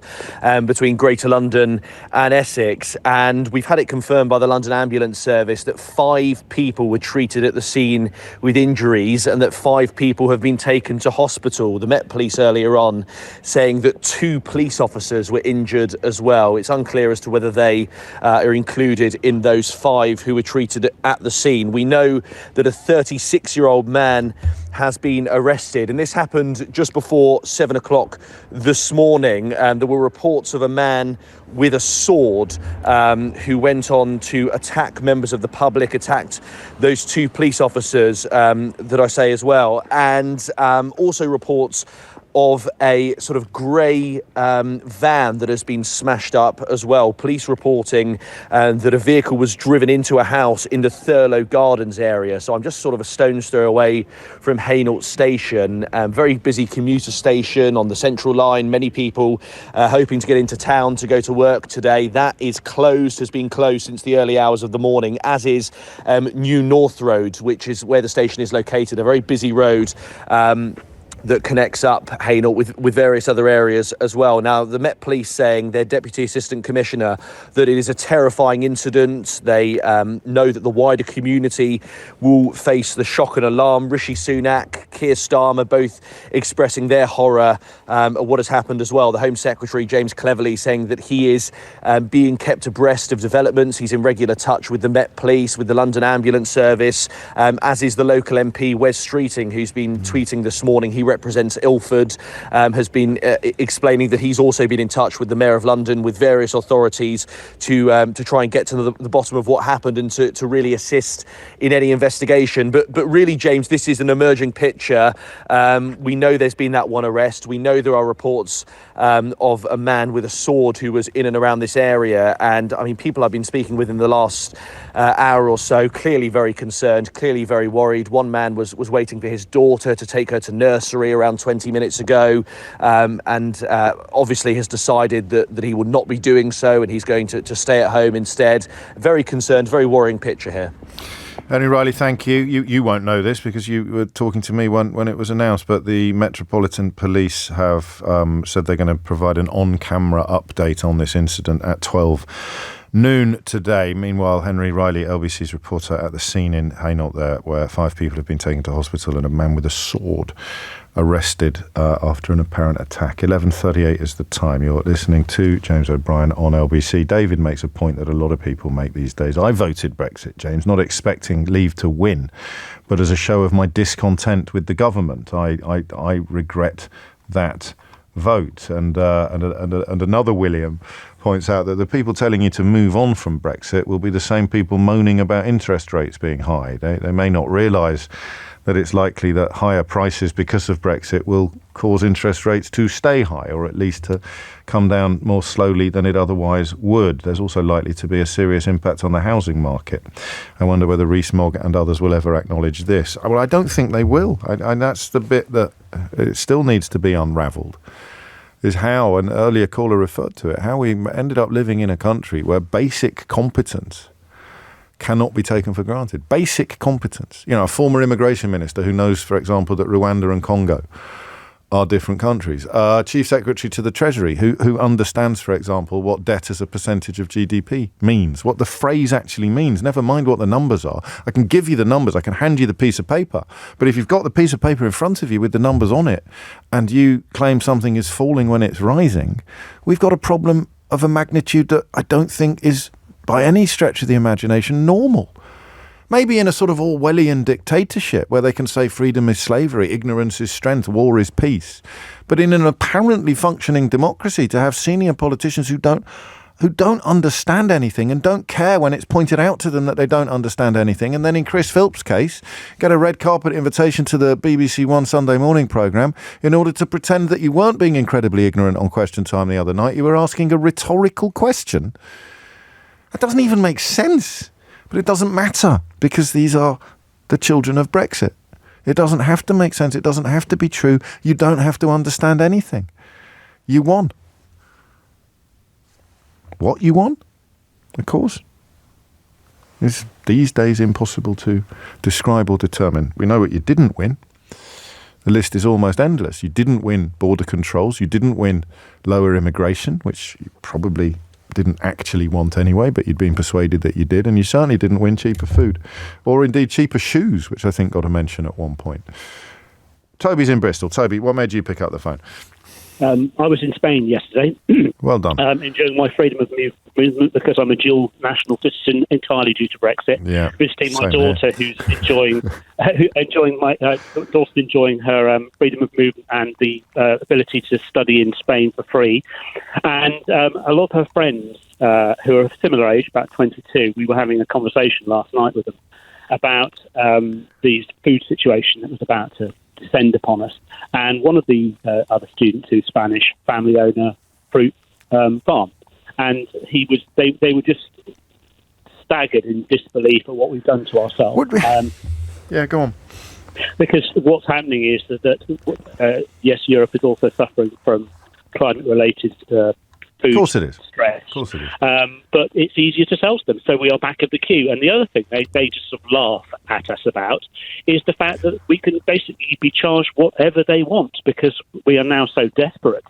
between Greater London and Essex. And we've had it confirmed by the London Ambulance Service that 5 people were treated at the scene with injuries and that 5 people have been taken to hospital. The Met Police earlier on saying that 2 police officers were injured as well. It's unclear as to whether they are included in those 5 who were treated at the scene. We know that a 36-year-old man has been arrested, and this happened just before 7 o'clock this morning. There were reports of a man with a sword who went on to attack members of the public, attacked those 2 police officers that I say as well, and also reports of a sort of grey van that has been smashed up as well. Police reporting that a vehicle was driven into a house in the Thurlow Gardens area. So I'm just sort of a stone's throw away from Hainault Station. Very busy commuter station on the Central Line. Many people hoping to get into town to go to work today. That is closed, has been closed since the early hours of the morning, as is New North Road, which is where the station is located. A very busy road that connects up Hainault with various other areas as well. Now, the Met Police saying, their Deputy Assistant Commissioner, that it is a terrifying incident. They know that the wider community will face the shock and alarm. Rishi Sunak, Keir Starmer, both expressing their horror at what has happened as well. The Home Secretary, James Cleverly, saying that he is being kept abreast of developments. He's in regular touch with the Met Police, with the London Ambulance Service, as is the local MP, Wes Streeting, who's been tweeting this morning. He represents Ilford, has been explaining that he's also been in touch with the Mayor of London, with various authorities to try and get to the bottom of what happened and to really assist in any investigation. But really, James, this is an emerging picture. We know there's been that one arrest. We know there are reports of a man with a sword who was in and around this area. And I mean, people I've been speaking with in the last hour or so, clearly very concerned, clearly very worried. One man was waiting for his daughter to take her to nursery around 20 minutes ago, and obviously has decided that he will not be doing so, and he's going to stay at home instead. Very concerned, very worrying picture here. Henry Riley, thank you. You won't know this because you were talking to me when it was announced, but the Metropolitan Police have said they're going to provide an on-camera update on this incident at 12 noon today. Meanwhile, Henry Riley, LBC's reporter at the scene in Hainault there, where 5 people have been taken to hospital and a man with a sword arrested after an apparent attack. 11:38 is the time. You're listening to James O'Brien on LBC. David makes a point that a lot of people make these days. I voted Brexit, James, not expecting Leave to win, but as a show of my discontent with the government. I regret that vote. And another William points out that the people telling you to move on from Brexit will be the same people moaning about interest rates being high. They may not realise that it's likely that higher prices because of Brexit will cause interest rates to stay high, or at least to come down more slowly than it otherwise would. There's also likely to be a serious impact on the housing market. I wonder whether Rees-Mogg and others will ever acknowledge this. Well, I don't think they will. And that's the bit that it still needs to be unravelled, is how, an earlier caller referred to it, how we ended up living in a country where basic competence cannot be taken for granted. Basic competence. You know, a former immigration minister who knows, for example, that Rwanda and Congo are different countries. Chief Secretary to the Treasury who understands, for example, what debt as a percentage of GDP means, what the phrase actually means, never mind what the numbers are. I can give you the numbers, I can hand you the piece of paper, but if you've got the piece of paper in front of you with the numbers on it and you claim something is falling when it's rising, we've got a problem of a magnitude that I don't think is, by any stretch of the imagination, normal. Maybe in a sort of Orwellian dictatorship where they can say freedom is slavery, ignorance is strength, war is peace. But in an apparently functioning democracy, to have senior politicians who don't understand anything and don't care when it's pointed out to them that they don't understand anything, and then in Chris Philp's case, get a red carpet invitation to the BBC One Sunday morning programme in order to pretend that you weren't being incredibly ignorant on Question Time the other night. You were asking a rhetorical question. That doesn't even make sense. But it doesn't matter, because these are the children of Brexit. It doesn't have to make sense. It doesn't have to be true. You don't have to understand anything. You won. What you won, of course, is these days impossible to describe or determine. We know what you didn't win. The list is almost endless. You didn't win border controls. You didn't win lower immigration, which you probably didn't actually want anyway, but you'd been persuaded that you did, and you certainly didn't win cheaper food, or indeed cheaper shoes, which I think got a mention at one point. Toby's in Bristol. Toby, what made you pick up the phone? I was in Spain yesterday. Well done. Enjoying my freedom of movement because I'm a dual national citizen entirely due to Brexit. Yeah. Visiting my Same daughter, here. who's enjoying her freedom of movement and the ability to study in Spain for free. And a lot of her friends who are of similar age, about 22, we were having a conversation last night with them about the food situation that was about to descend upon us. And one of the other students, who's Spanish, family owner, fruit farm, and they were just staggered in disbelief at what we've done to ourselves. Yeah, go on. Because what's happening is that yes, Europe is also suffering from climate-related food Of course it is. stress. Of course it is. But it's easier to sell to them, so we are back of the queue. And the other thing they just sort of laugh at us about is the fact that we can basically be charged whatever they want because we are now so desperate.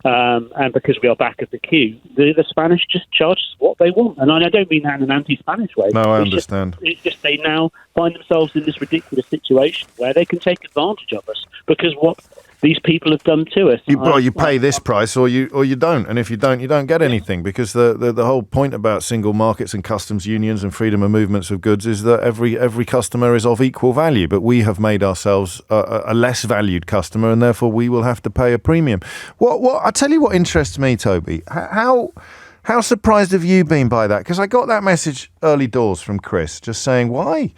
And because we are back of the queue, the Spanish just charge us what they want. And I don't mean that in an anti-Spanish way. No, I understand. It's just they now find themselves in this ridiculous situation where they can take advantage of us because what these people have done to us. You pay this price or you don't. And if you don't get anything, because the whole point about single markets and customs unions and freedom of movements of goods is that every customer is of equal value. But we have made ourselves a less valued customer, and therefore we will have to pay a premium. What I tell you what interests me, Toby, how surprised have you been by that? Because I got that message early doors from Chris just saying, why?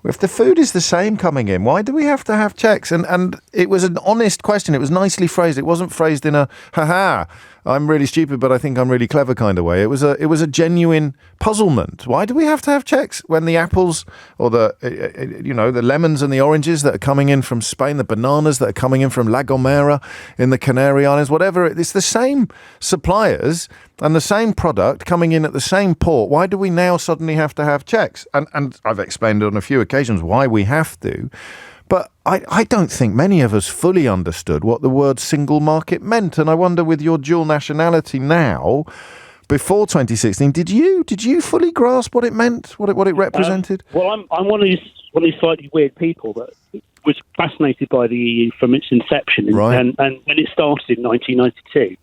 If the food is the same coming in, why do we have to have checks? And it was an honest question. It was nicely phrased. It wasn't phrased in a, ha-ha, I'm really stupid, but I think I'm really clever kind of way. It was a genuine puzzlement. Why do we have to have checks when the apples or the lemons and the oranges that are coming in from Spain, the bananas that are coming in from La Gomera in the Canary Islands, whatever, it's the same suppliers and the same product coming in at the same port. Why do we now suddenly have to have checks? And I've explained on a few occasions why we have to. But I don't think many of us fully understood what the word single market meant. And I wonder, with your dual nationality now, before 2016, did you fully grasp what it meant, what it represented? Well, I'm one of these slightly weird people that was fascinated by the EU from its inception. Right. And when it started in 1992,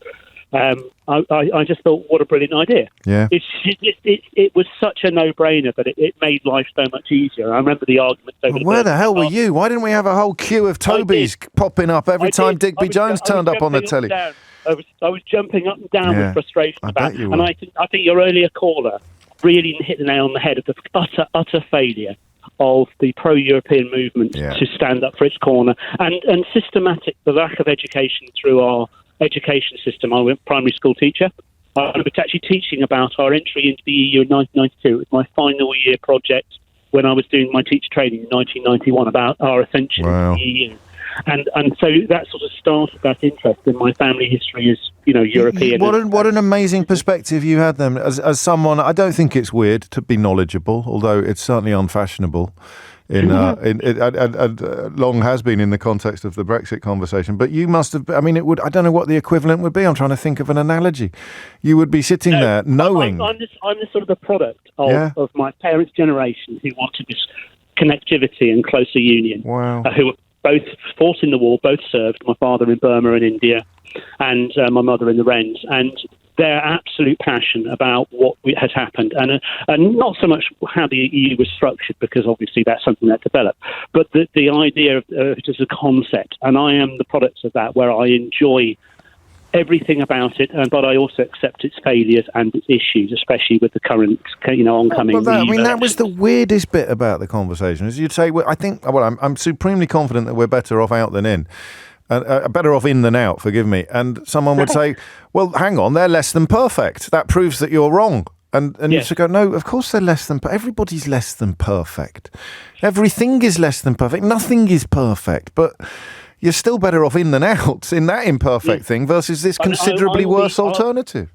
I just thought, what a brilliant idea. Yeah. It was such a no-brainer that it made life so much easier. I remember the arguments over Where the hell were you? Why didn't we have a whole queue of Tobys popping up every time Digby Jones turned up on the telly? I was jumping up and down with frustration about it. And I think your earlier caller really hit the nail on the head of the utter failure of the pro-European movement to stand up for its corner, and systematic, the lack of education through our education system. I went primary school teacher. I was actually teaching about our entry into the EU in 1992. It was my final year project when I was doing my teacher training in 1991 about our ascension into the EU. And so that sort of started that interest in my family history as, European. What an amazing perspective you had then. As someone, I don't think it's weird to be knowledgeable, although it's certainly unfashionable. Long has been in the context of the Brexit conversation, but you must have. I mean, I don't know what the equivalent would be. I'm trying to think of an analogy. You would be sitting there knowing. I'm the sort of the product of my parents' generation who wanted this connectivity and closer union. Wow. Who were both fought in the war, both served. My father in Burma and India, and my mother in the Wrens, and their absolute passion about what has happened, and not so much how the EU was structured, because obviously that's something that developed, but the idea of it as a concept. And I am the product of that, where I enjoy everything about it, but I also accept its failures and its issues, especially with the current, oncoming. That was the weirdest bit about the conversation. As you'd say, I'm supremely confident that we're better off out than in. Better off in than out, forgive me. And someone would say, well, hang on, they're less than perfect. That proves that you're wrong. And you should go, no, of course they're less than everybody's less than perfect. Everything is less than perfect. Nothing is perfect. But you're still better off in than out in that imperfect thing versus this considerably worse alternative.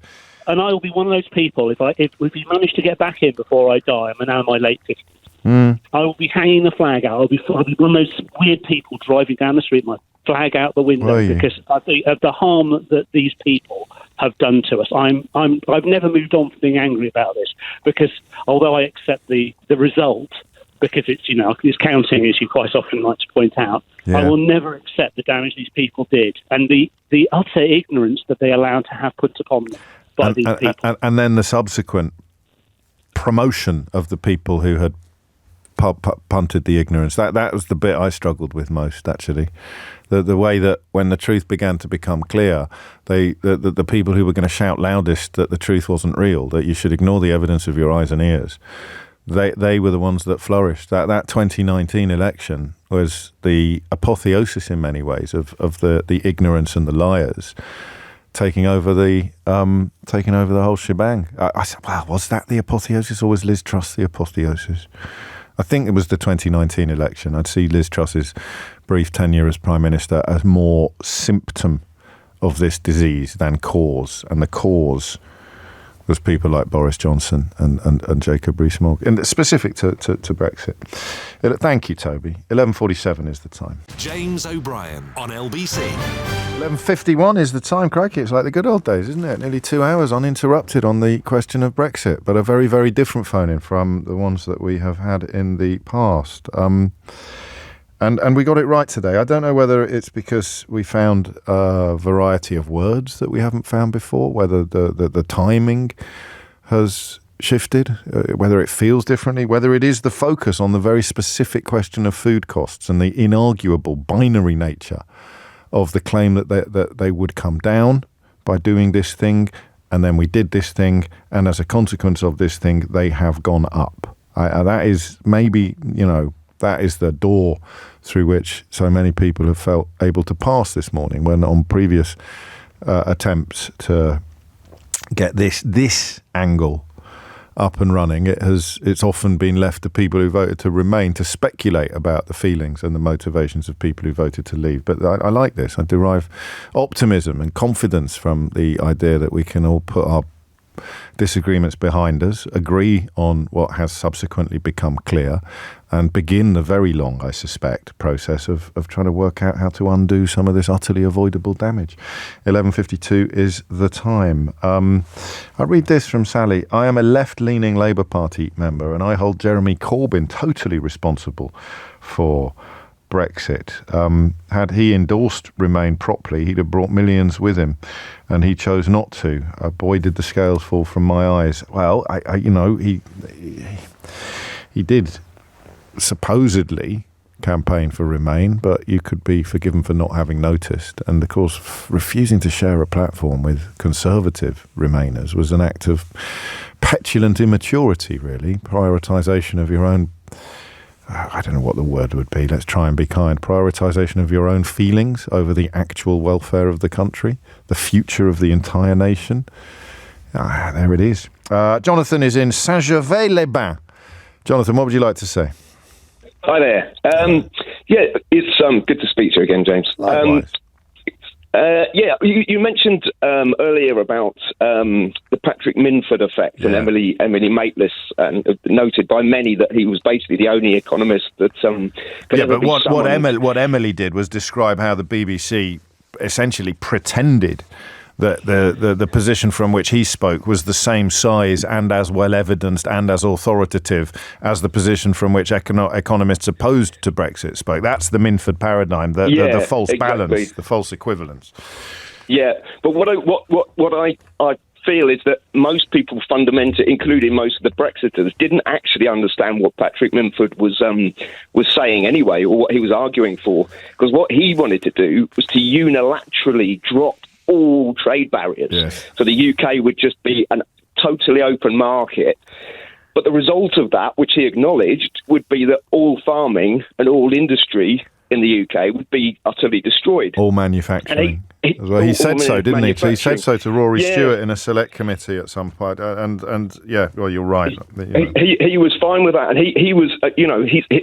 And I will be one of those people, if we manage to get back in before I die, I'm now in my late 50s, I will be hanging the flag out. I'll be one of those weird people driving down the street, my flag out the window, because of the harm that these people have done to us. I've never moved on from being angry about this, because although I accept the result, because it's counting, as you quite often like to point out, I will never accept the damage these people did, and the utter ignorance that they allowed to have put upon them by these people. And then the subsequent promotion of the people who had punted the ignorance. That was the bit I struggled with most, actually. The way that when the truth began to become clear, the people who were going to shout loudest that the truth wasn't real, that you should ignore the evidence of your eyes and ears, they were the ones that flourished. That 2019 election was the apotheosis in many ways of the ignorance and the liars taking over the whole shebang. I said, wow, was that the apotheosis, or was Liz Truss the apotheosis? I think it was the 2019 election. I'd see Liz Truss's brief tenure as Prime Minister as more symptom of this disease than cause. And the cause was people like Boris Johnson and Jacob Rees-Mogg, and specific to Brexit. Thank you, Toby. 11:47 is the time. James O'Brien on LBC. 11:51 is the time. Crikey, it's like the good old days, isn't it? Nearly 2 hours uninterrupted on the question of Brexit, but a very, very different phone-in from the ones that we have had in the past. And we got it right today. I don't know whether it's because we found a variety of words that we haven't found before, whether the timing has shifted, whether it feels differently, whether it is the focus on the very specific question of food costs and the inarguable binary nature of the claim that they would come down by doing this thing, and then we did this thing, and as a consequence of this thing, they have gone up. That is maybe, that is the door through which so many people have felt able to pass this morning, when on previous attempts to get this angle up and running, it's often been left to people who voted to remain to speculate about the feelings and the motivations of people who voted to leave. But I like this. I derive optimism and confidence from the idea that we can all put our disagreements behind us, agree on what has subsequently become clear, and begin the very long, I suspect, process of trying to work out how to undo some of this utterly avoidable damage. 11:52 is the time. I read this from Sally. I am a left-leaning Labour Party member, and I hold Jeremy Corbyn totally responsible for Brexit. Had he endorsed Remain properly, he'd have brought millions with him, and he chose not to. Boy, did the scales fall from my eyes. Well, he did supposedly campaign for Remain, but you could be forgiven for not having noticed. And of course, refusing to share a platform with conservative Remainers was an act of petulant immaturity, really. Prioritisation of your own, I don't know what the word would be, let's try and be kind, prioritisation of your own feelings over the actual welfare of the country, the future of the entire nation. There it is. Jonathan is in Saint-Gervais-les-Bains. Jonathan, what would you like to say? Hi there. It's good to speak to you again, James. You mentioned earlier about the Patrick Minford effect and Emily Maitlis, and noted by many that he was basically the only economist that could ever be summoned. What Emily did was describe how the BBC essentially pretended that the position from which he spoke was the same size and as well evidenced and as authoritative as the position from which economists opposed to Brexit spoke. That's the Minford paradigm, the false balance, the false equivalence. Yeah, but what I feel is that most people fundamentally, including most of the Brexiters, didn't actually understand what Patrick Minford was saying anyway, or what he was arguing for, because what he wanted to do was to unilaterally drop all trade barriers. Yes. So the UK would just be a totally open market. But the result of that, which he acknowledged, would be that all farming and all industry in the UK would be utterly destroyed. All manufacturing. He said so, didn't he? He said so to Rory Stewart in a select committee at some point. You're right. He was fine with that, and he was,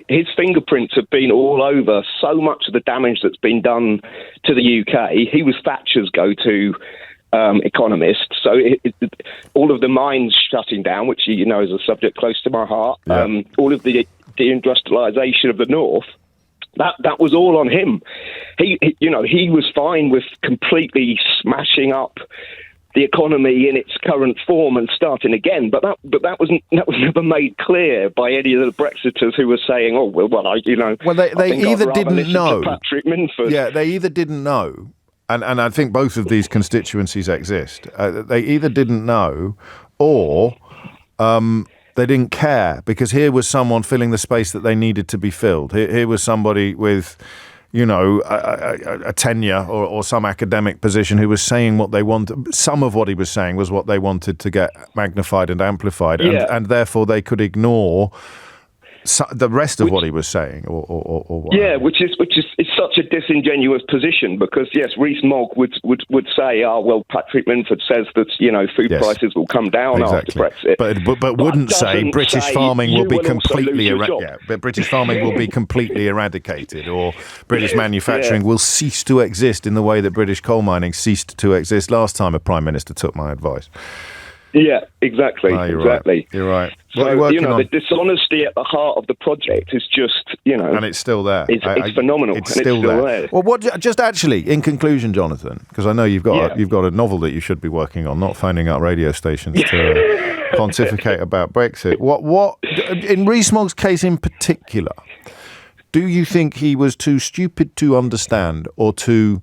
his fingerprints have been all over so much of the damage that's been done to the UK. He was Thatcher's go-to economist. So all of the mines shutting down, which is a subject close to my heart. All of the deindustrialisation of the north. That was all on him. He was fine with completely smashing up the economy in its current form and starting again. But that was never made clear by any of the Brexiters who were saying, they either didn't know. Patrick Minford. Yeah, they either didn't know, and I think both of these constituencies exist. They either didn't know, or they didn't care, because here was someone filling the space that they needed to be filled. Here was somebody with, a tenure or some academic position who was saying what they wanted. Some of what he was saying was what they wanted to get magnified and amplified, and therefore they could ignore the rest of what he was saying, or what. Yeah, which is such a disingenuous position, because yes, Rees-Mogg would say, Patrick Minford says that food prices will come down after Brexit, but wouldn't say British farming will be completely British farming will be completely eradicated, or British manufacturing will cease to exist in the way that British coal mining ceased to exist last time a Prime Minister took my advice. Yeah, exactly. Exactly. You're right. So, the dishonesty at the heart of the project is just, and it's still there. It's phenomenal. It's still there. Well, just actually, in conclusion, Jonathan, because I know you've got a novel that you should be working on, not phoning up radio stations to pontificate about Brexit. What in Rees-Mogg's case in particular, do you think he was too stupid to understand or too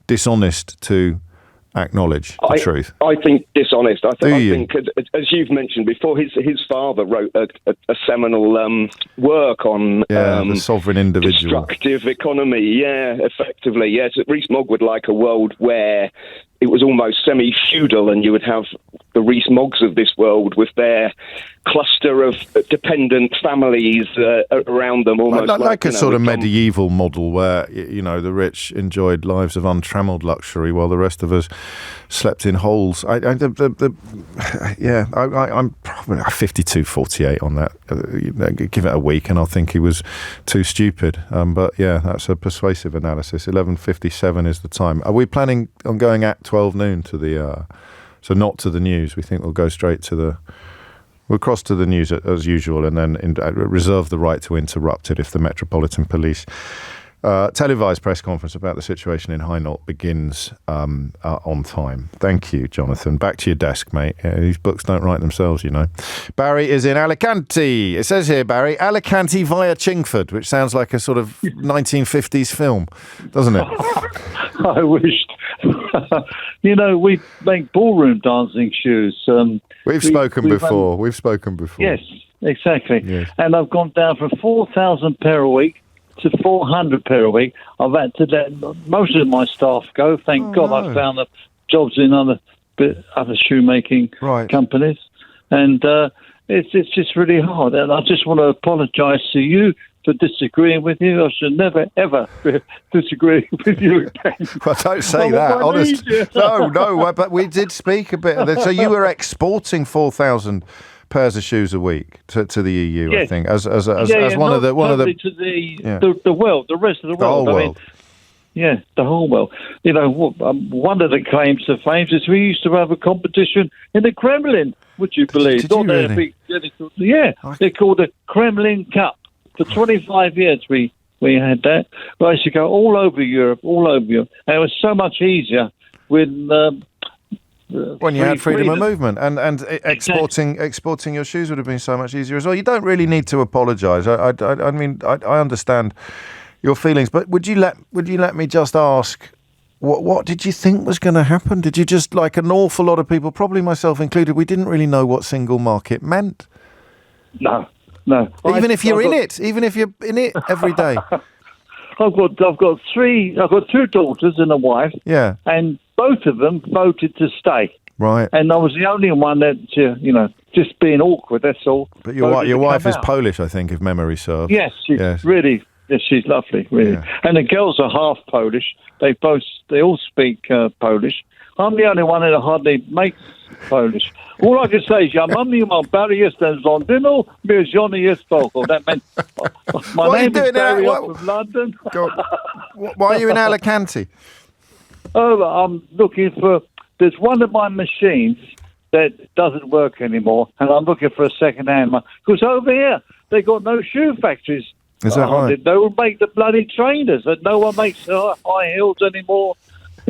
dishonest to acknowledge the truth? I think dishonest. I think, as you've mentioned before, his father wrote a seminal work on the sovereign individual, destructive economy. Yeah, effectively. Yes, Rees-Mogg would like a world where it was almost semi-feudal, and you would have the Rees-Moggs of this world with their cluster of dependent families around them, almost like a sort of medieval model where the rich enjoyed lives of untrammeled luxury while the rest of us slept in holes. I'm probably 52-48 on that. Give it a week and I'll think he was too stupid. But yeah, that's a persuasive analysis. 11:57 is the time. Are we planning on going at 12 noon to the so not to the news? We think we'll go straight to we'll cross to the news as usual, and then reserve the right to interrupt it if the Metropolitan Police televised press conference about the situation in Hainault begins on time. Thank you, Jonathan. Back to your desk, mate. These books don't write themselves, you know. Barry is in Alicante. It says here, Barry, Alicante via Chingford, which sounds like a sort of 1950s film, doesn't it? I wished. You know, we make ballroom dancing shoes. We've spoken before. Yes, exactly. Yes. And I've gone down from 4,000 pair a week to 400 pair a week. I've had to let most of my staff go. Thank God I found jobs in other shoemaking companies. And it's just really hard. And I just want to apologise to you for disagreeing with you. I should never, ever disagree with you again. Well, don't say that, honestly. No, but we did speak a bit of this. So you were exporting 4,000 pairs of shoes a week to the EU, yes. I think, as one of the to the world, the rest of the world. The whole world. Yeah, the whole world. You know, one of the claims to fame is we used to have a competition in the Kremlin. Would you believe? Did you really? They're called the Kremlin Cup. For 25 years, we had that. We used to go all over Europe, and it was so much easier when you had freedom of movement, and exporting your shoes would have been so much easier as well. You don't really need to apologise. I mean, I understand your feelings, but would you let me just ask, what did you think was going to happen? Did you just, like an awful lot of people, probably myself included, we didn't really know what single market meant? No. Even if you're in it every day. I've got two daughters and a wife. Yeah. And both of them voted to stay. Right. And I was the only one that, just being awkward, that's all. But your wife is Polish, I think, if memory serves. Yes, really. Yes, she's lovely, really. Yeah. And the girls are half Polish. They all speak Polish. I'm the only one that hardly makes Polish. All I can say is, ja mam imię Barry, jestem z Londynu, żony jest Polką. That meant my name is Barry, I'm from London. Why are you in Alicante? Oh, I'm looking for... There's one of my machines that doesn't work anymore, and I'm looking for a second-hand one. Because over here, they got no shoe factories. Is that right? They will make the bloody trainers, and no one makes high heels anymore.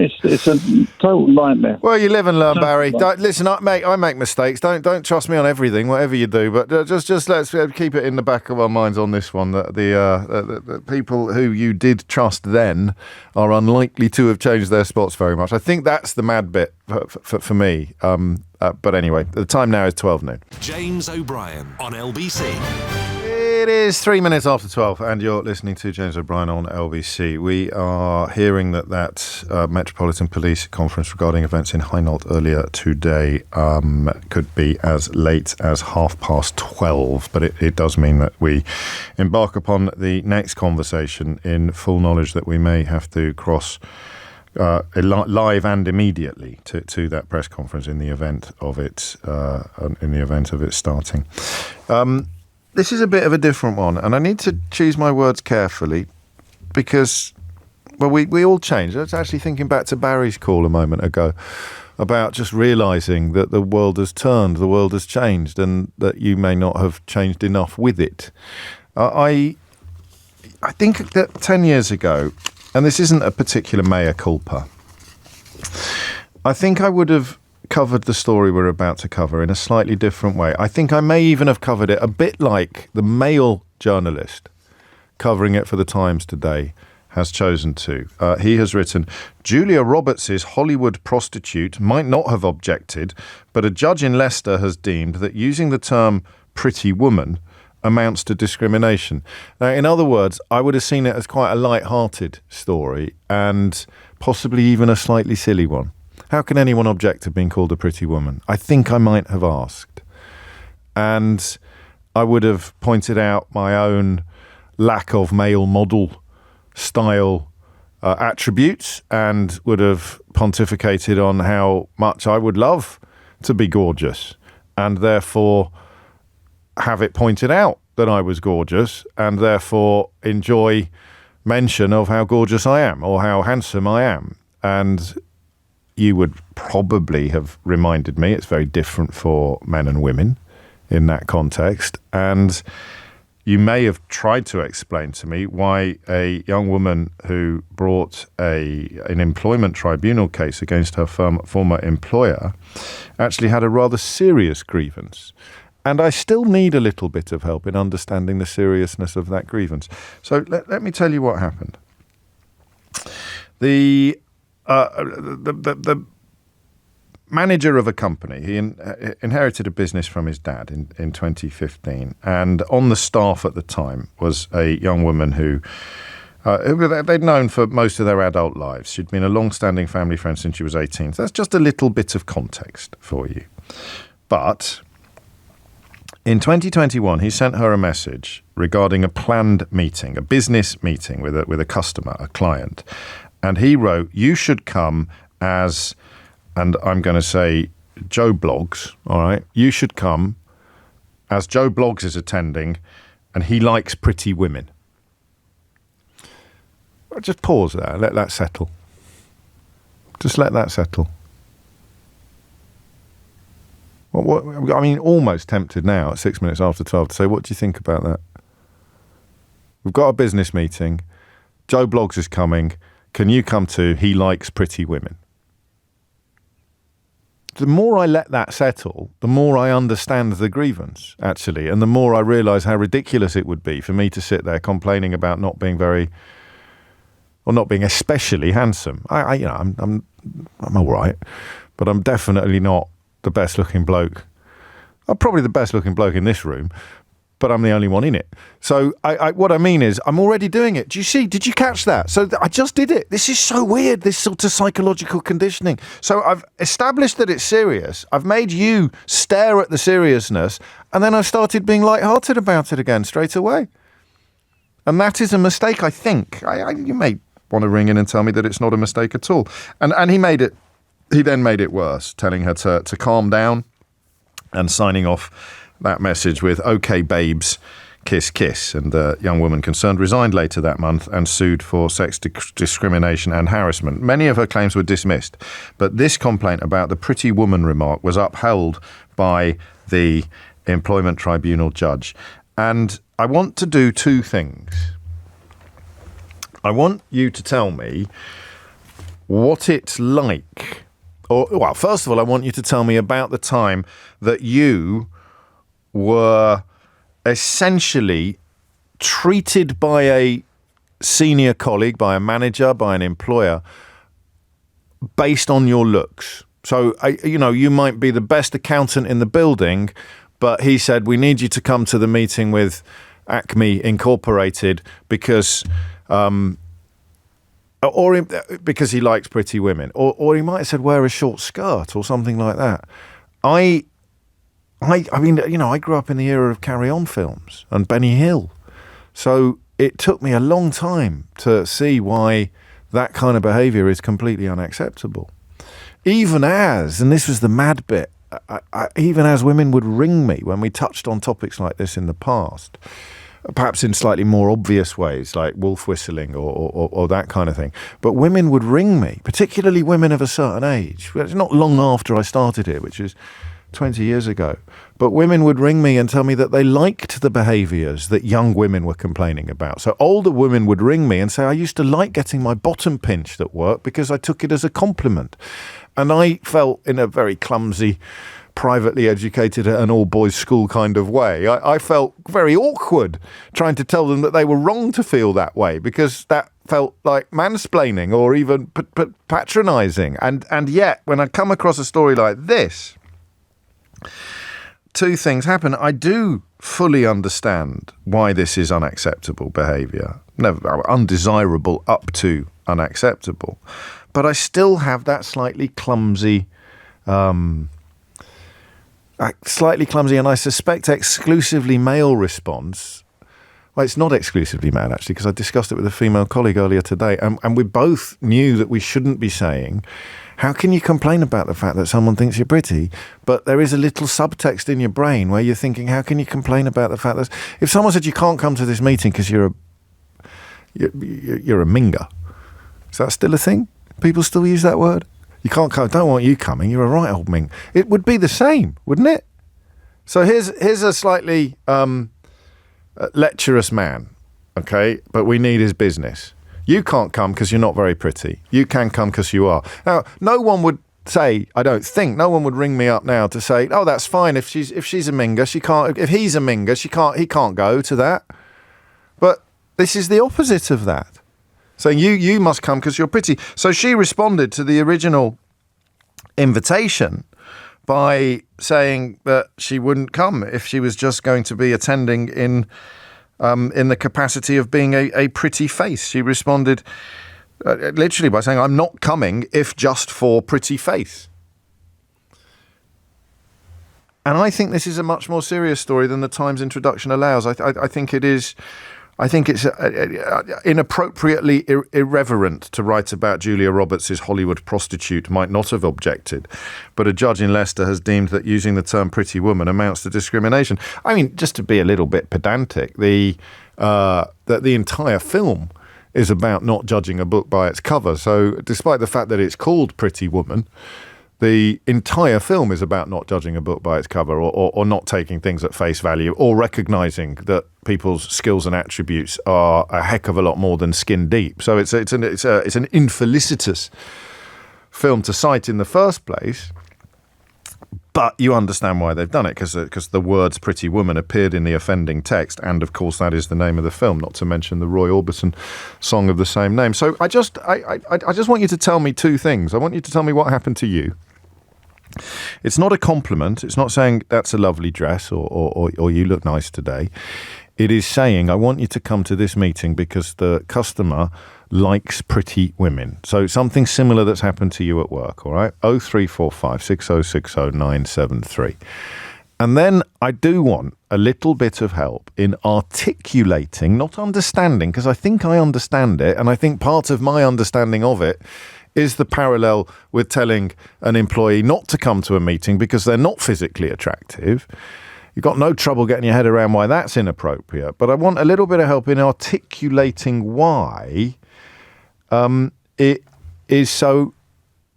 It's a total nightmare. Well, you live and learn, Barry. Listen, I make mistakes. Don't trust me on everything, whatever you do. But just let's keep it in the back of our minds on this one that the people who you did trust then are unlikely to have changed their spots very much. I think that's the mad bit for me. But anyway, the time now is 12 noon. James O'Brien on LBC. It is 3 minutes after 12 and you're listening to James O'Brien on LBC. We are hearing that Metropolitan Police conference regarding events in Hainault earlier today could be as late as 12:30, but it does mean that we embark upon the next conversation in full knowledge that we may have to cross live and immediately to that press conference in the event of it starting. This is a bit of a different one, and I need to choose my words carefully because, well, we all change. I was actually thinking back to Barry's call a moment ago about just realising that the world has turned, the world has changed, and that you may not have changed enough with it. I think that 10 years ago, and this isn't a particular mea culpa, I think I would have covered the story we're about to cover in a slightly different way. I think I may even have covered it a bit like the Mail journalist covering it for the Times today has chosen to. He has written, Julia Roberts' Hollywood prostitute might not have objected, but a judge in Leicester has deemed that using the term pretty woman amounts to discrimination. Now, in other words, I would have seen it as quite a light-hearted story and possibly even a slightly silly one. How can anyone object to being called a pretty woman? I think I might have asked. And I would have pointed out my own lack of male model style attributes and would have pontificated on how much I would love to be gorgeous and therefore have it pointed out that I was gorgeous and therefore enjoy mention of how gorgeous I am or how handsome I am. And you would probably have reminded me it's very different for men and women in that context. And you may have tried to explain to me why a young woman who brought an employment tribunal case against her former employer actually had a rather serious grievance. And I still need a little bit of help in understanding the seriousness of that grievance. So let me tell you what happened. The manager of a company, he inherited a business from his dad in 2015, and on the staff at the time was a young woman who they'd known for most of their adult lives. She'd been a long-standing family friend since she was 18. So that's just a little bit of context for you. But in 2021, he sent her a message regarding a planned meeting, a business meeting with a customer, a client, and he wrote, "You should come as..." And I'm going to say Joe Bloggs, all right? You should come as Joe Bloggs is attending and he likes pretty women. Just pause there. Let that settle. Just let that settle. I mean, almost tempted now at 6 minutes after 12 to say, what do you think about that? We've got a business meeting. Joe Bloggs is coming. Can you come too? He likes pretty women. The more I let that settle, the more I understand the grievance, actually, and the more I realise how ridiculous it would be for me to sit there complaining about not being not being especially handsome. I'm all right, but I'm definitely not the best-looking bloke. I'm probably the best-looking bloke in this room, but I'm the only one in it. So what I mean is I'm already doing it. Do you see? Did you catch that? So I just did it. This is so weird, this sort of psychological conditioning. So I've established that it's serious. I've made you stare at the seriousness, and then I started being lighthearted about it again straight away. And that is a mistake, I think. You may want to ring in and tell me that it's not a mistake at all. And he then made it worse, telling her to calm down and signing off that message with "Okay, babes, kiss, kiss." And the young woman concerned resigned later that month and sued for sex discrimination and harassment. Many of her claims were dismissed, but this complaint about the pretty woman remark was upheld by the employment tribunal judge. And I want to do two things. I want you to tell me what it's like. Well, first of all, I want you to tell me about the time that you were essentially treated by a senior colleague, by a manager, by an employer, based on your looks. So, you might be the best accountant in the building, but he said, we need you to come to the meeting with Acme Incorporated because because he likes pretty women. Or he might have said, wear a short skirt or something like that. I mean, I grew up in the era of Carry On films and Benny Hill. So it took me a long time to see why that kind of behaviour is completely unacceptable. Even as, and this was the mad bit, even as women would ring me when we touched on topics like this in the past, perhaps in slightly more obvious ways, like wolf whistling or that kind of thing. But women would ring me, particularly women of a certain age. It's not long after I started here, which is 20 years ago. But women would ring me and tell me that they liked the behaviours that young women were complaining about. So older women would ring me and say, I used to like getting my bottom pinched at work because I took it as a compliment. And I felt in a very clumsy, privately educated at an all-boys school kind of way, I felt very awkward trying to tell them that they were wrong to feel that way because that felt like mansplaining or even patronising. And yet, when I come across a story like this, two things happen. I do fully understand why this is unacceptable behaviour, never undesirable up to unacceptable, but I still have that slightly clumsy, and I suspect exclusively male response. Well, it's not exclusively male, actually, because I discussed it with a female colleague earlier today, and we both knew that we shouldn't be saying, how can you complain about the fact that someone thinks you're pretty? But there is a little subtext in your brain where you're thinking, how can you complain about the fact that if someone said you can't come to this meeting because you're a minger, is that still a thing? People still use that word? You can't come, don't want you coming, you're a right old ming. It would be the same, wouldn't it? So here's a slightly lecherous man, okay, but we need his business. You can't come because you're not very pretty. You can come because you are. Now, no one would say, I don't think, no one would ring me up now to say, oh, that's fine. If she's a minger, she can't. If he's a minger, he can't go to that. But this is the opposite of that. Saying you must come because you're pretty. So she responded to the original invitation by saying that she wouldn't come if she was just going to be attending in the capacity of being a pretty face. She responded literally by saying, I'm not coming if just for pretty face. And I think this is a much more serious story than the Times introduction allows. I think it is. I think it's inappropriately irreverent to write about Julia Roberts' Hollywood prostitute might not have objected, but a judge in Leicester has deemed that using the term pretty woman amounts to discrimination. I mean, just to be a little bit pedantic, that the entire film is about not judging a book by its cover. So despite the fact that it's called Pretty Woman, the entire film is about not judging a book by its cover or not taking things at face value or recognising that people's skills and attributes are a heck of a lot more than skin deep. So it's an infelicitous film to cite in the first place. But you understand why they've done it, because the words pretty woman appeared in the offending text. And, of course, that is the name of the film, not to mention the Roy Orbison song of the same name. So I just want you to tell me two things. I want you to tell me what happened to you. It's not a compliment. It's not saying that's a lovely dress or you look nice today. It is saying I want you to come to this meeting because the customer likes pretty women. So something similar that's happened to you at work, all right? 0345 6060 973. And then I do want a little bit of help in articulating, not understanding, because I think I understand it, and I think part of my understanding of it is the parallel with telling an employee not to come to a meeting because they're not physically attractive. You've got no trouble getting your head around why that's inappropriate. But I want a little bit of help in articulating why it is so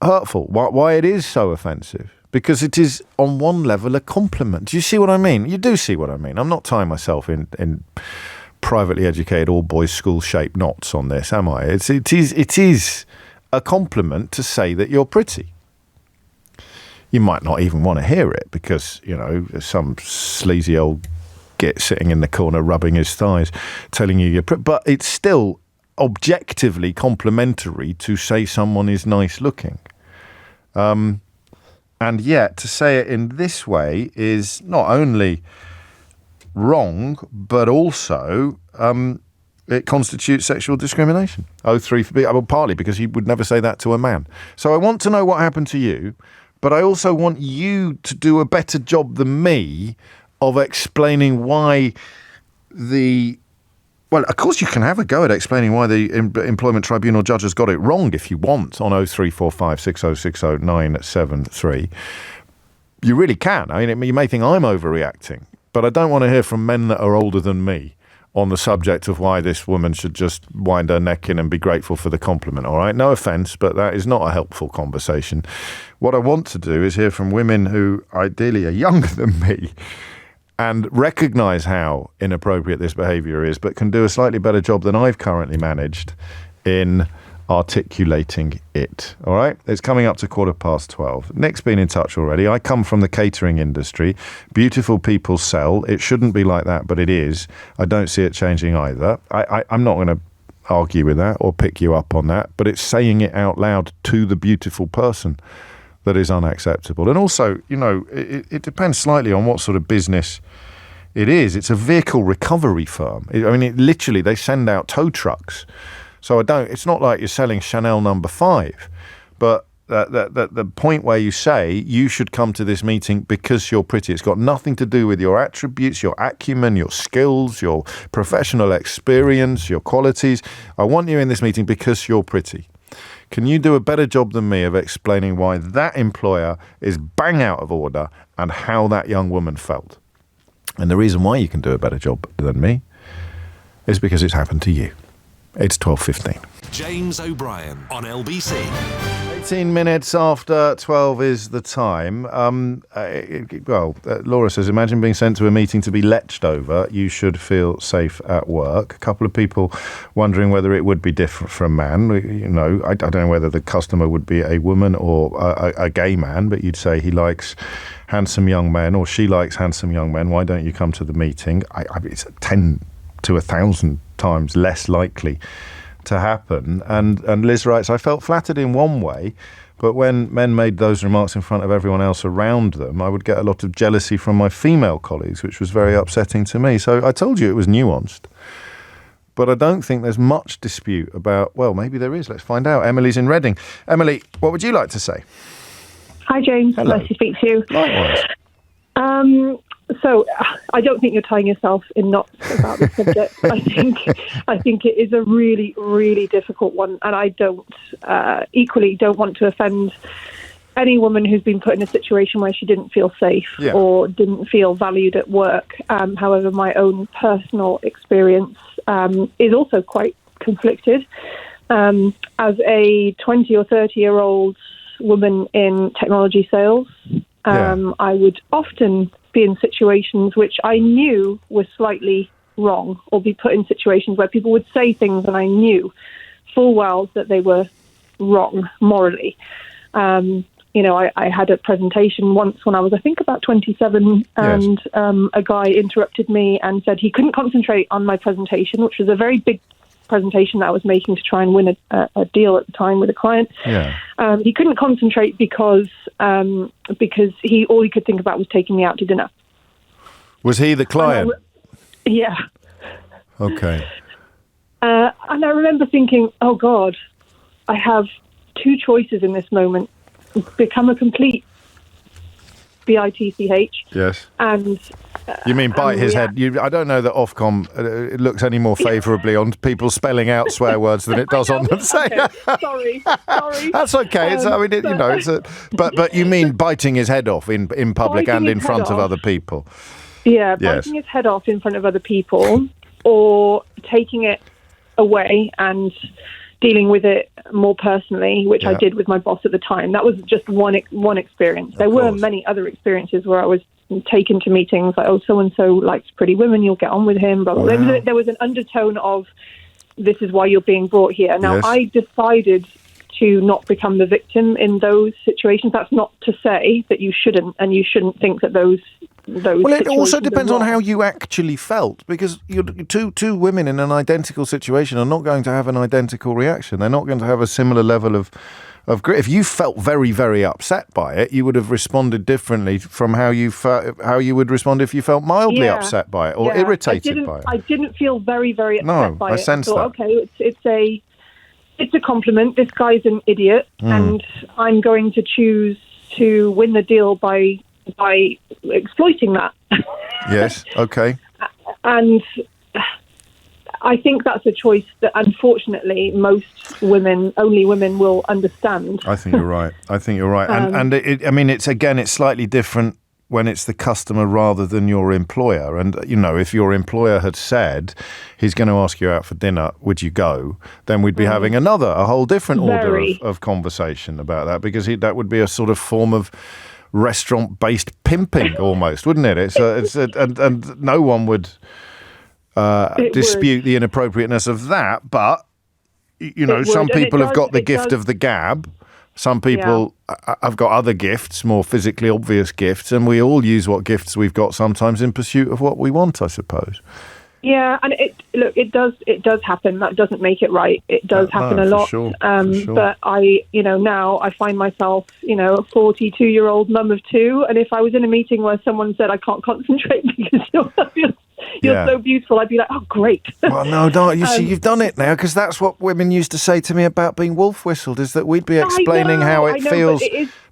hurtful, why it is so offensive. Because it is, on one level, a compliment. Do you see what I mean? You do see what I mean. I'm not tying myself in privately educated all-boys school-shaped knots on this, am I? It is a compliment to say that you're pretty. You might not even want to hear it because, you know, some sleazy old git sitting in the corner rubbing his thighs telling you you're pretty. But it's still objectively complimentary to say someone is nice looking. And yet to say it in this way is not only wrong, but also it constitutes sexual discrimination. 03, well, partly because you would never say that to a man. So I want to know what happened to you, but I also want you to do a better job than me of explaining why well, of course you can have a go at explaining why the Employment Tribunal judge has got it wrong if you want on 0345 6060 973. You really can. I mean, you may think I'm overreacting, but I don't want to hear from men that are older than me on the subject of why this woman should just wind her neck in and be grateful for the compliment, all right? No offence, but that is not a helpful conversation. What I want to do is hear from women who ideally are younger than me and recognise how inappropriate this behaviour is, but can do a slightly better job than I've currently managed in articulating it. All right? It's coming up to 12:15. Nick's been in touch already. I come from the catering industry. Beautiful people sell. It shouldn't be like that, but it is. I don't see it changing either. I'm not going to argue with that or pick you up on that, but it's saying it out loud to the beautiful person that is unacceptable. And also, you know, it depends slightly on what sort of business it is. It's a vehicle recovery firm. Literally, they send out tow trucks. So it's not like you're selling Chanel No. 5, but the point where you say you should come to this meeting because you're pretty. It's got nothing to do with your attributes, your acumen, your skills, your professional experience, your qualities. I want you in this meeting because you're pretty. Can you do a better job than me of explaining why that employer is bang out of order and how that young woman felt? And the reason why you can do a better job than me is because it's happened to you. It's 12:15. James O'Brien on LBC. 18 minutes after 12 is the time. Laura says, imagine being sent to a meeting to be leched over. You should feel safe at work. A couple of people wondering whether it would be different for a man. You know, I don't know whether the customer would be a woman or a gay man, but you'd say he likes handsome young men or she likes handsome young men. Why don't you come to the meeting? It's 10 to 1,000 times less likely to happen. And Liz writes, I felt flattered in one way, but when men made those remarks in front of everyone else around them, I would get a lot of jealousy from my female colleagues, which was very upsetting to me. So I told you it was nuanced, but I don't think there's much dispute about, well, maybe there is. Let's find out. Emily's in Reading. Emily, what would you like to say? Hi, James. Hello. Nice to speak to you. Likewise. So I don't think you're tying yourself in knots about this subject. I think it is a really, really difficult one, and I equally don't want to offend any woman who's been put in a situation where she didn't feel safe or didn't feel valued at work. However, my own personal experience is also quite conflicted. As a 20 or 30-year-old woman in technology sales, I would often be in situations which I knew were slightly wrong, or be put in situations where people would say things and I knew full well that they were wrong morally. I had a presentation once when I was, I think, about 27, and a guy interrupted me and said he couldn't concentrate on my presentation, which was a very big presentation that I was making to try and win a deal at the time with a client. He couldn't concentrate because all he could think about was taking me out to dinner. Was he the client? Yeah. Okay. And I remember thinking, oh God, I have two choices in this moment: become a complete bitch. Yes. And you mean bite his head? I don't know that Ofcom it looks any more favourably on people spelling out swear words than it does on them saying. Sorry. That's okay. But you mean biting his head off in public and in front of other people? Yeah, biting his head off in front of other people, or taking it away and dealing with it more personally, which I did with my boss at the time. That was just one experience. There were many other experiences where I was taken to meetings like, oh, so-and-so likes pretty women, you'll get on with him, blah, blah. Wow. There was an undertone of, this is why you're being brought here. Now, I decided to not become the victim in those situations. That's not to say that you shouldn't, and you shouldn't think that those well, it also depends on how you actually felt, because two women in an identical situation are not going to have an identical reaction. They're not going to have a similar level of grief. If you felt very, very upset by it, you would have responded differently from how you would respond if you felt mildly upset by it or irritated by it. I didn't feel very, very upset by it. I sense that. Okay, it's a compliment. This guy's an idiot, and I'm going to choose to win the deal by exploiting that. Yes, okay. And I think that's a choice that, unfortunately, only women will understand. I think you're right. And it's slightly different when it's the customer rather than your employer. And, if your employer had said, he's going to ask you out for dinner, would you go? Then we'd be having a whole different order of conversation about that, because that would be a sort of form of restaurant-based pimping almost, wouldn't it? And no one would dispute the inappropriateness of that. But, some people have got the gift of the gab. Some people have got other gifts, more physically obvious gifts, and we all use what gifts we've got sometimes in pursuit of what we want, I suppose. Yeah, and it does happen. That doesn't make it right. It does happen a lot. For sure. But now I find myself, a 42-year-old mum of two, and if I was in a meeting where someone said I can't concentrate because you're so beautiful, I'd be like, oh, great. Well, no, don't. You see, you've done it now, because that's what women used to say to me about being wolf whistled, is that we'd be explaining how it feels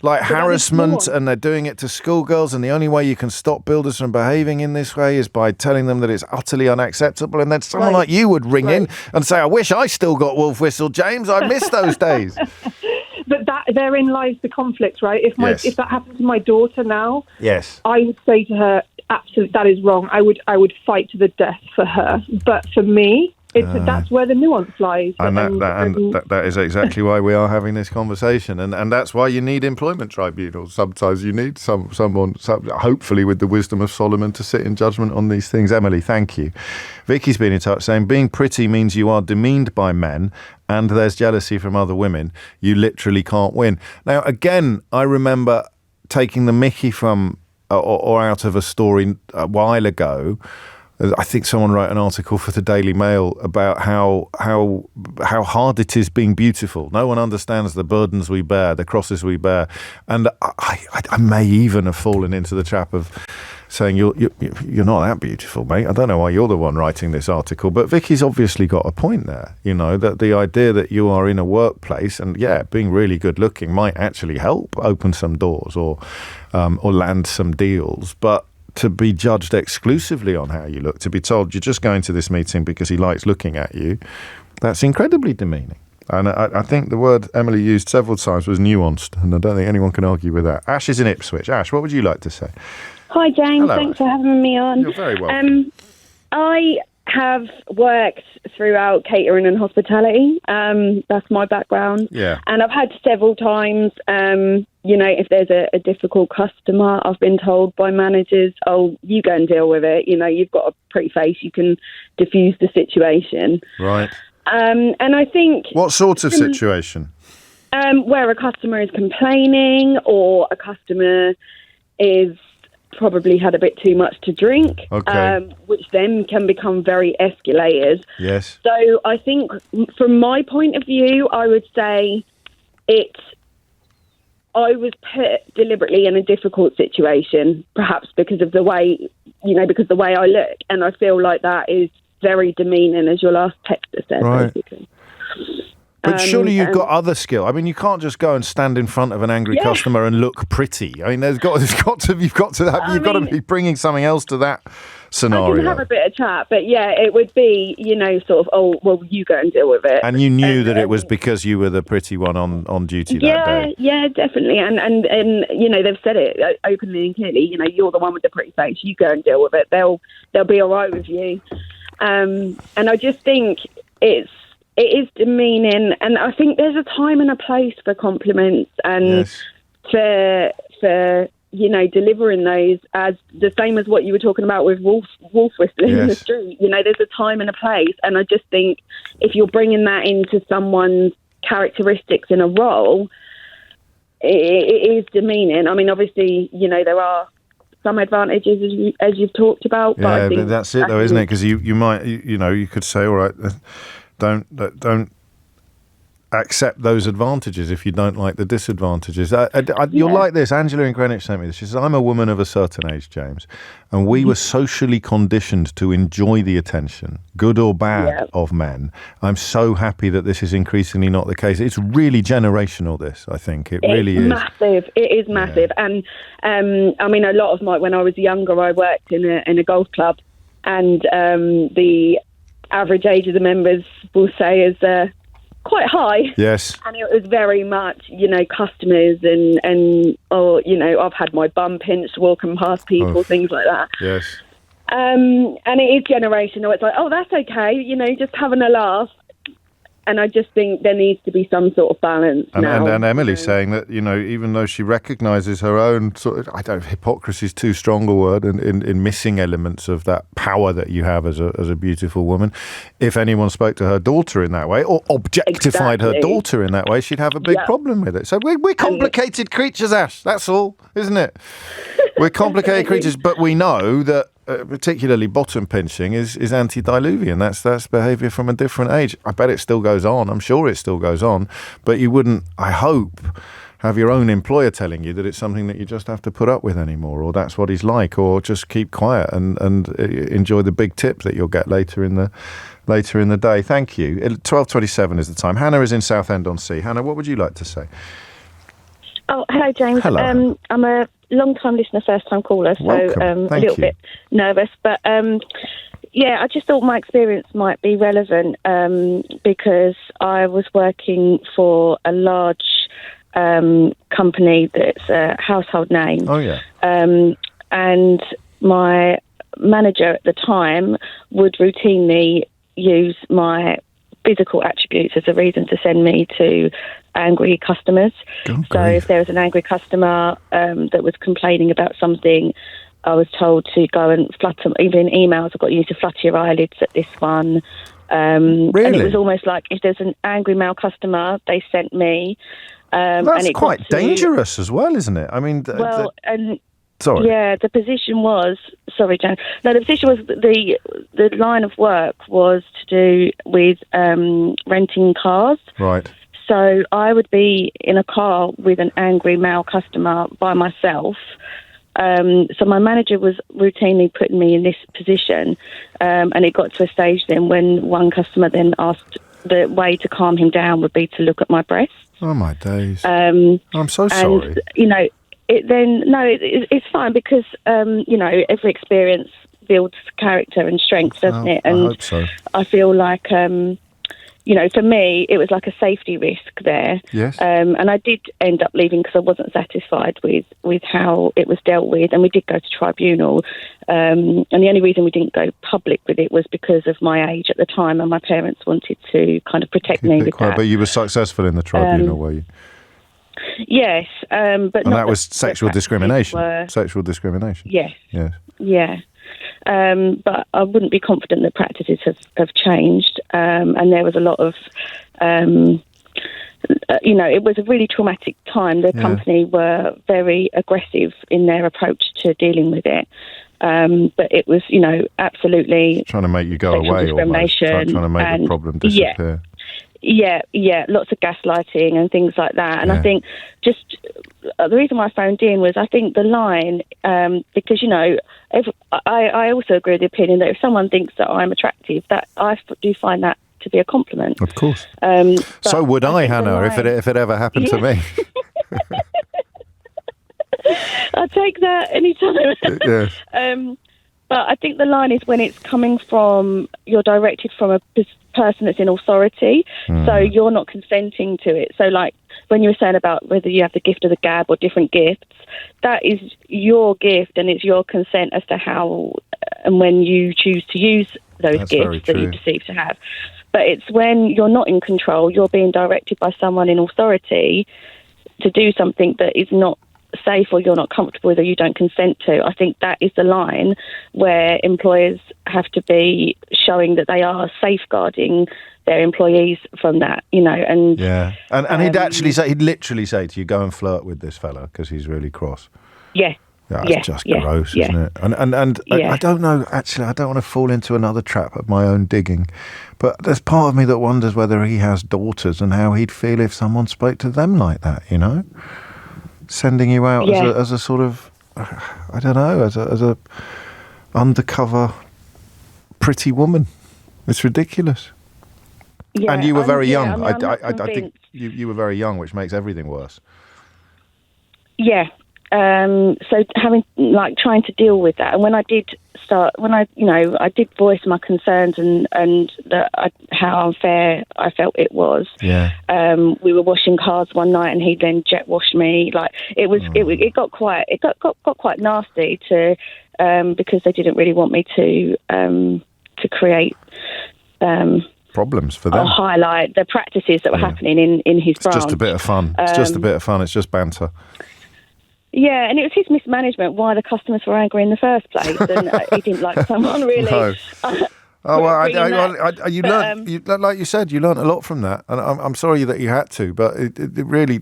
like harassment, and they're doing it to schoolgirls, and the only way you can stop builders from behaving in this way is by telling them that it's utterly unacceptable, and then someone like you would ring in and say, I wish I still got wolf whistled, James. I miss those days. But therein lies the conflict, right? If that happened to my daughter now, I would say to her, absolutely, that is wrong. I would fight to the death for her. But for me, That's where the nuance lies. And that is exactly why we are having this conversation, and that's why you need employment tribunals. Sometimes you need someone, hopefully with the wisdom of Solomon, to sit in judgment on these things. Emily, thank you. Vicky's been in touch saying, being pretty means you are demeaned by men and there's jealousy from other women. You literally can't win. Now, again, I remember taking the mickey from or out of a story a while ago. I think someone wrote an article for the Daily Mail about how hard it is being beautiful. No one understands the burdens we bear, the crosses we bear. And I may even have fallen into the trap of saying, you're not that beautiful, mate. I don't know why you're the one writing this article. But Vicky's obviously got a point there, that the idea that you are in a workplace and, being really good looking might actually help open some doors or land some deals. But to be judged exclusively on how you look, to be told you're just going to this meeting because he likes looking at you, that's incredibly demeaning. And I think the word Emily used several times was nuanced, and I don't think anyone can argue with that. Ash is in Ipswich. Ash, what would you like to say? Hi, James. Hello. Thanks for having me on. You're very welcome. I have worked throughout catering and hospitality. That's my background. Yeah. And I've had several times, if there's a difficult customer, I've been told by managers, oh, you go and deal with it. You've got a pretty face. You can diffuse the situation. Right. And I think... What sort of situation? Where a customer is complaining or a customer is probably had a bit too much to drink, which then can become very escalated. Yes. So I think from my point of view, I would say I was put deliberately in a difficult situation, perhaps because of the way, because the way I look. And I feel like that is very demeaning, as your last texter said, basically. But surely you've got other skill. I mean, you can't just go and stand in front of an angry customer and look pretty. I mean, you've got to be bringing something else to that scenario. I can have a bit of chat, but it would be, sort of, oh, well, you go and deal with it. And you knew that it was because you were the pretty one on duty that day. Yeah, definitely. And they've said it openly and clearly. You're the one with the pretty face. You go and deal with it. They'll be all right with you. And I just think it is demeaning, and I think there's a time and a place for compliments and for delivering those, as the same as what you were talking about with wolf whistling in the street. There's a time and a place, and I just think if you're bringing that into someone's characteristics in a role, it is demeaning. I mean, obviously, there are some advantages as you've talked about. But I think that's it, though, isn't it? Because you might, you could say, all right, don't accept those advantages if you don't like the disadvantages. You're like this. Angela in Greenwich sent me this. She says, I'm a woman of a certain age, James, and we were socially conditioned to enjoy the attention, good or bad, of men. I'm so happy that this is increasingly not the case. It's really generational, this, I think. It really is. Massive. It is massive. And, I mean, a lot of when I was younger, I worked in a golf club, and the average age of the members will say is quite high. Yes. And it was very much, customers and I've had my bum pinched walking past people, things like that. Yes. And it is generational. It's like, oh, that's okay, just having a laugh. And I just think there needs to be some sort of balance now. And Emily's saying that, even though she recognises her own sort of, hypocrisy is too strong a word, in missing elements of that power that you have as a beautiful woman, if anyone spoke to her daughter in that way or objectified her daughter in that way, she'd have a big problem with it. So we're complicated creatures, Ash. That's all, isn't it? We're complicated creatures, but we know that particularly bottom pinching is antediluvian. That's behaviour from a different age. I bet it still goes on. I'm sure it still goes on. But you wouldn't, I hope, have your own employer telling you that it's something that you just have to put up with anymore, or that's what he's like, or just keep quiet and enjoy the big tip that you'll get later in the day. Thank you. 12:27 is the time. Hannah is in Southend-on-Sea. Hannah, what would you like to say? Oh, hello, James. Hello. I'm a long-time listener, first-time caller, so a little bit nervous. But, I just thought my experience might be relevant because I was working for a large company that's a household name. Oh, yeah. And my manager at the time would routinely, use my physical attributes as a reason to send me to angry customers. So if there was an angry customer that was complaining about something, I was told to go and flutter, even in emails, I've got you to flutter your eyelids at this one. Really? And it was almost like if there's an angry male customer, they sent me. That's and it quite dangerous as well, isn't it? I mean, sorry. Yeah, the position was... Sorry, Jan. No, the position was the line of work was to do with renting cars. Right. So I would be in a car with an angry male customer by myself. So my manager was routinely putting me in this position, and it got to a stage then when one customer then asked the way to calm him down would be to look at my breasts. Oh, my days. I'm so sorry. And, you know, it's fine because, you know, every experience builds character and strength, doesn't it? And I hope so. I feel like, you know, for me, it was like a safety risk there. Yes. And I did end up leaving because I wasn't satisfied with how it was dealt with. And we did go to tribunal. And the only reason we didn't go public with it was because of my age at the time, and my parents wanted to kind of protect me with that. But you were successful in the tribunal, were you? Yes. But and that was sexual discrimination. Sexual discrimination. Yes. Yes. Yeah. But I wouldn't be confident that practices have changed. And there was a lot of, you know, it was a really traumatic time. The company were very aggressive in their approach to dealing with it. But it was, you know, absolutely... Trying to make you go away almost. Trying to make the problem disappear. Yeah, lots of gaslighting and things like that. And I think just the reason why I phoned in was I think the line, because, you know, I also agree with the opinion that if someone thinks that I'm attractive, that I do find that to be a compliment. Of course. So would I, Hannah, if it ever happened to me. I'll take that anytime. Yes. But I think the line is when it's coming from, you're directed from a person that's in authority, so you're not consenting to it. So like when you were saying about whether you have the gift of the gab or different gifts, that is your gift and it's your consent as to how and when you choose to use those gifts that you perceive to have. But it's when you're not in control, you're being directed by someone in authority to do something that is not safe or you're not comfortable with or you don't consent to. I think that is the line where employers have to be showing that they are safeguarding their employees from that, you know. And and he'd literally say to you, go and flirt with this fella because he's really cross. That's just gross, isn't it? And I don't know, actually, I don't want to fall into another trap of my own digging, but there's part of me that wonders whether he has daughters and how he'd feel if someone spoke to them like that, you know? Sending you out as a sort of, I don't know, as a undercover pretty woman. It's ridiculous. Yeah, and you were very young. I think you were very young, which makes everything worse. Yeah. So trying to deal with that, and when I did I did voice my concerns and how unfair I felt it was. Yeah. We were washing cars one night, and he then jet washed me. Like it got quite nasty to because they didn't really want me to create problems for them. Or highlight the practices that were happening in his branch. It's just a bit of fun. It's just a bit of fun. It's just banter. Yeah, and it was his mismanagement why the customers were angry in the first place, and he didn't like someone really. No. You learned, like you said, you learned a lot from that, and I'm sorry that you had to, but it really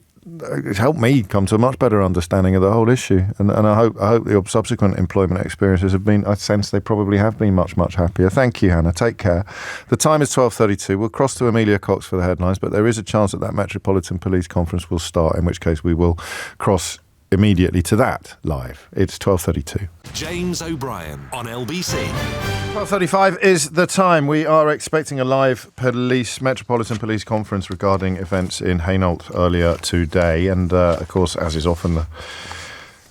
helped me come to a much better understanding of the whole issue, and I hope your subsequent employment experiences have been. I sense they probably have been much happier. Thank you, Hannah. Take care. The time is 12:32. We'll cross to Amelia Cox for the headlines, but there is a chance that Metropolitan Police conference will start, in which case we will cross immediately to that live. It's 12:32. James O'Brien on LBC. 12:35 is the time. We are expecting a live Metropolitan Police conference regarding events in Hainault earlier today, and of course, as is often the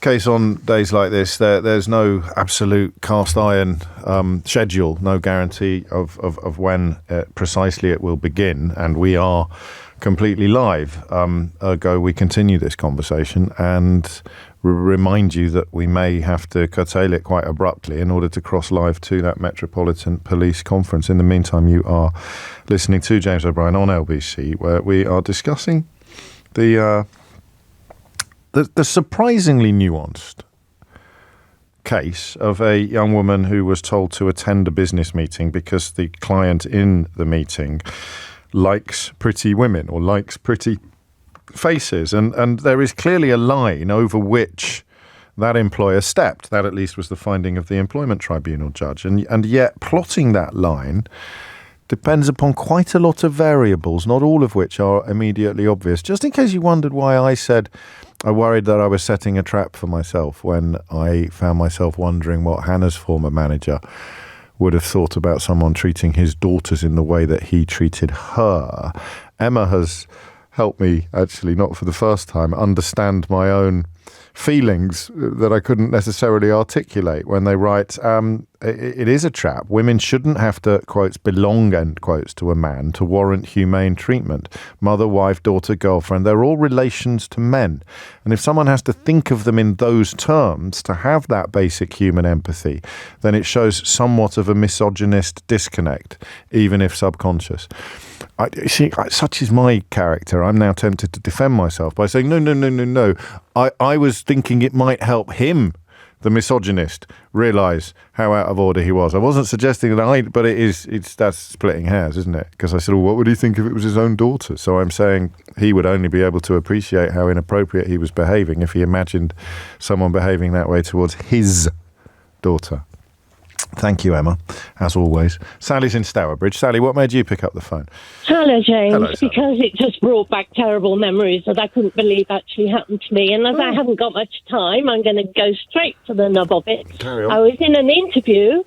case on days like this, there's no absolute cast iron schedule, no guarantee of when precisely it will begin, and we are completely live. Ergo, we continue this conversation and remind you that we may have to curtail it quite abruptly in order to cross live to that Metropolitan Police Conference. In the meantime, you are listening to James O'Brien on LBC, where we are discussing the surprisingly nuanced case of a young woman who was told to attend a business meeting because the client in the meeting likes pretty women or likes pretty faces, and there is clearly a line over which that employer stepped. That at least was the finding of the Employment Tribunal judge, and yet plotting that line depends upon quite a lot of variables, not all of which are immediately obvious. Just in case you wondered why I said I worried that I was setting a trap for myself when I found myself wondering what Hannah's former manager would have thought about someone treating his daughters in the way that he treated her. Emma has helped me, actually, not for the first time, understand my own feelings that I couldn't necessarily articulate when they write, it is a trap. Women shouldn't have to, quotes, belong, end quotes, to a man to warrant humane treatment. Mother, wife, daughter, girlfriend, they're all relations to men. And if someone has to think of them in those terms to have that basic human empathy, then it shows somewhat of a misogynist disconnect, even if subconscious. Such is my character. I'm now tempted to defend myself by saying, no. I was thinking it might help him, the misogynist, realise how out of order he was. I wasn't suggesting that but that's splitting hairs, isn't it? Because I said, well, what would he think if it was his own daughter? So I'm saying he would only be able to appreciate how inappropriate he was behaving if he imagined someone behaving that way towards his daughter. Thank you, Emma, as always. Sally's in Stourbridge. Sally, what made you pick up the phone? Hello, James. Hello, Sally. Because it just brought back terrible memories that I couldn't believe actually happened to me. And as I haven't got much time, I'm going to go straight to the nub of it. Carry on. I was in an interview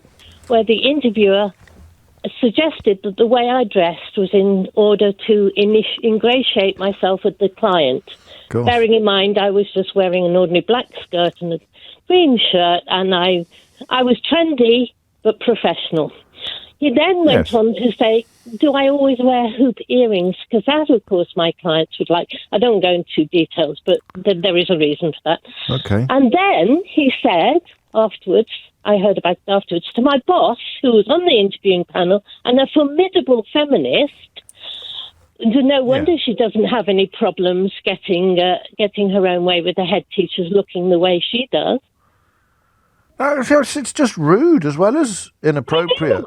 where the interviewer suggested that the way I dressed was in order to ingratiate myself with the client. Gosh. Bearing in mind I was just wearing an ordinary black skirt and a green shirt, and I was trendy but professional. He then went on to say, do I always wear hoop earrings? Because that, of course, my clients would like. I don't go into details, but there is a reason for that. Okay. And then he said afterwards, I heard about it afterwards, to my boss, who was on the interviewing panel, and a formidable feminist, no wonder she doesn't have any problems getting her own way with the head teachers looking the way she does. It's just rude as well as inappropriate.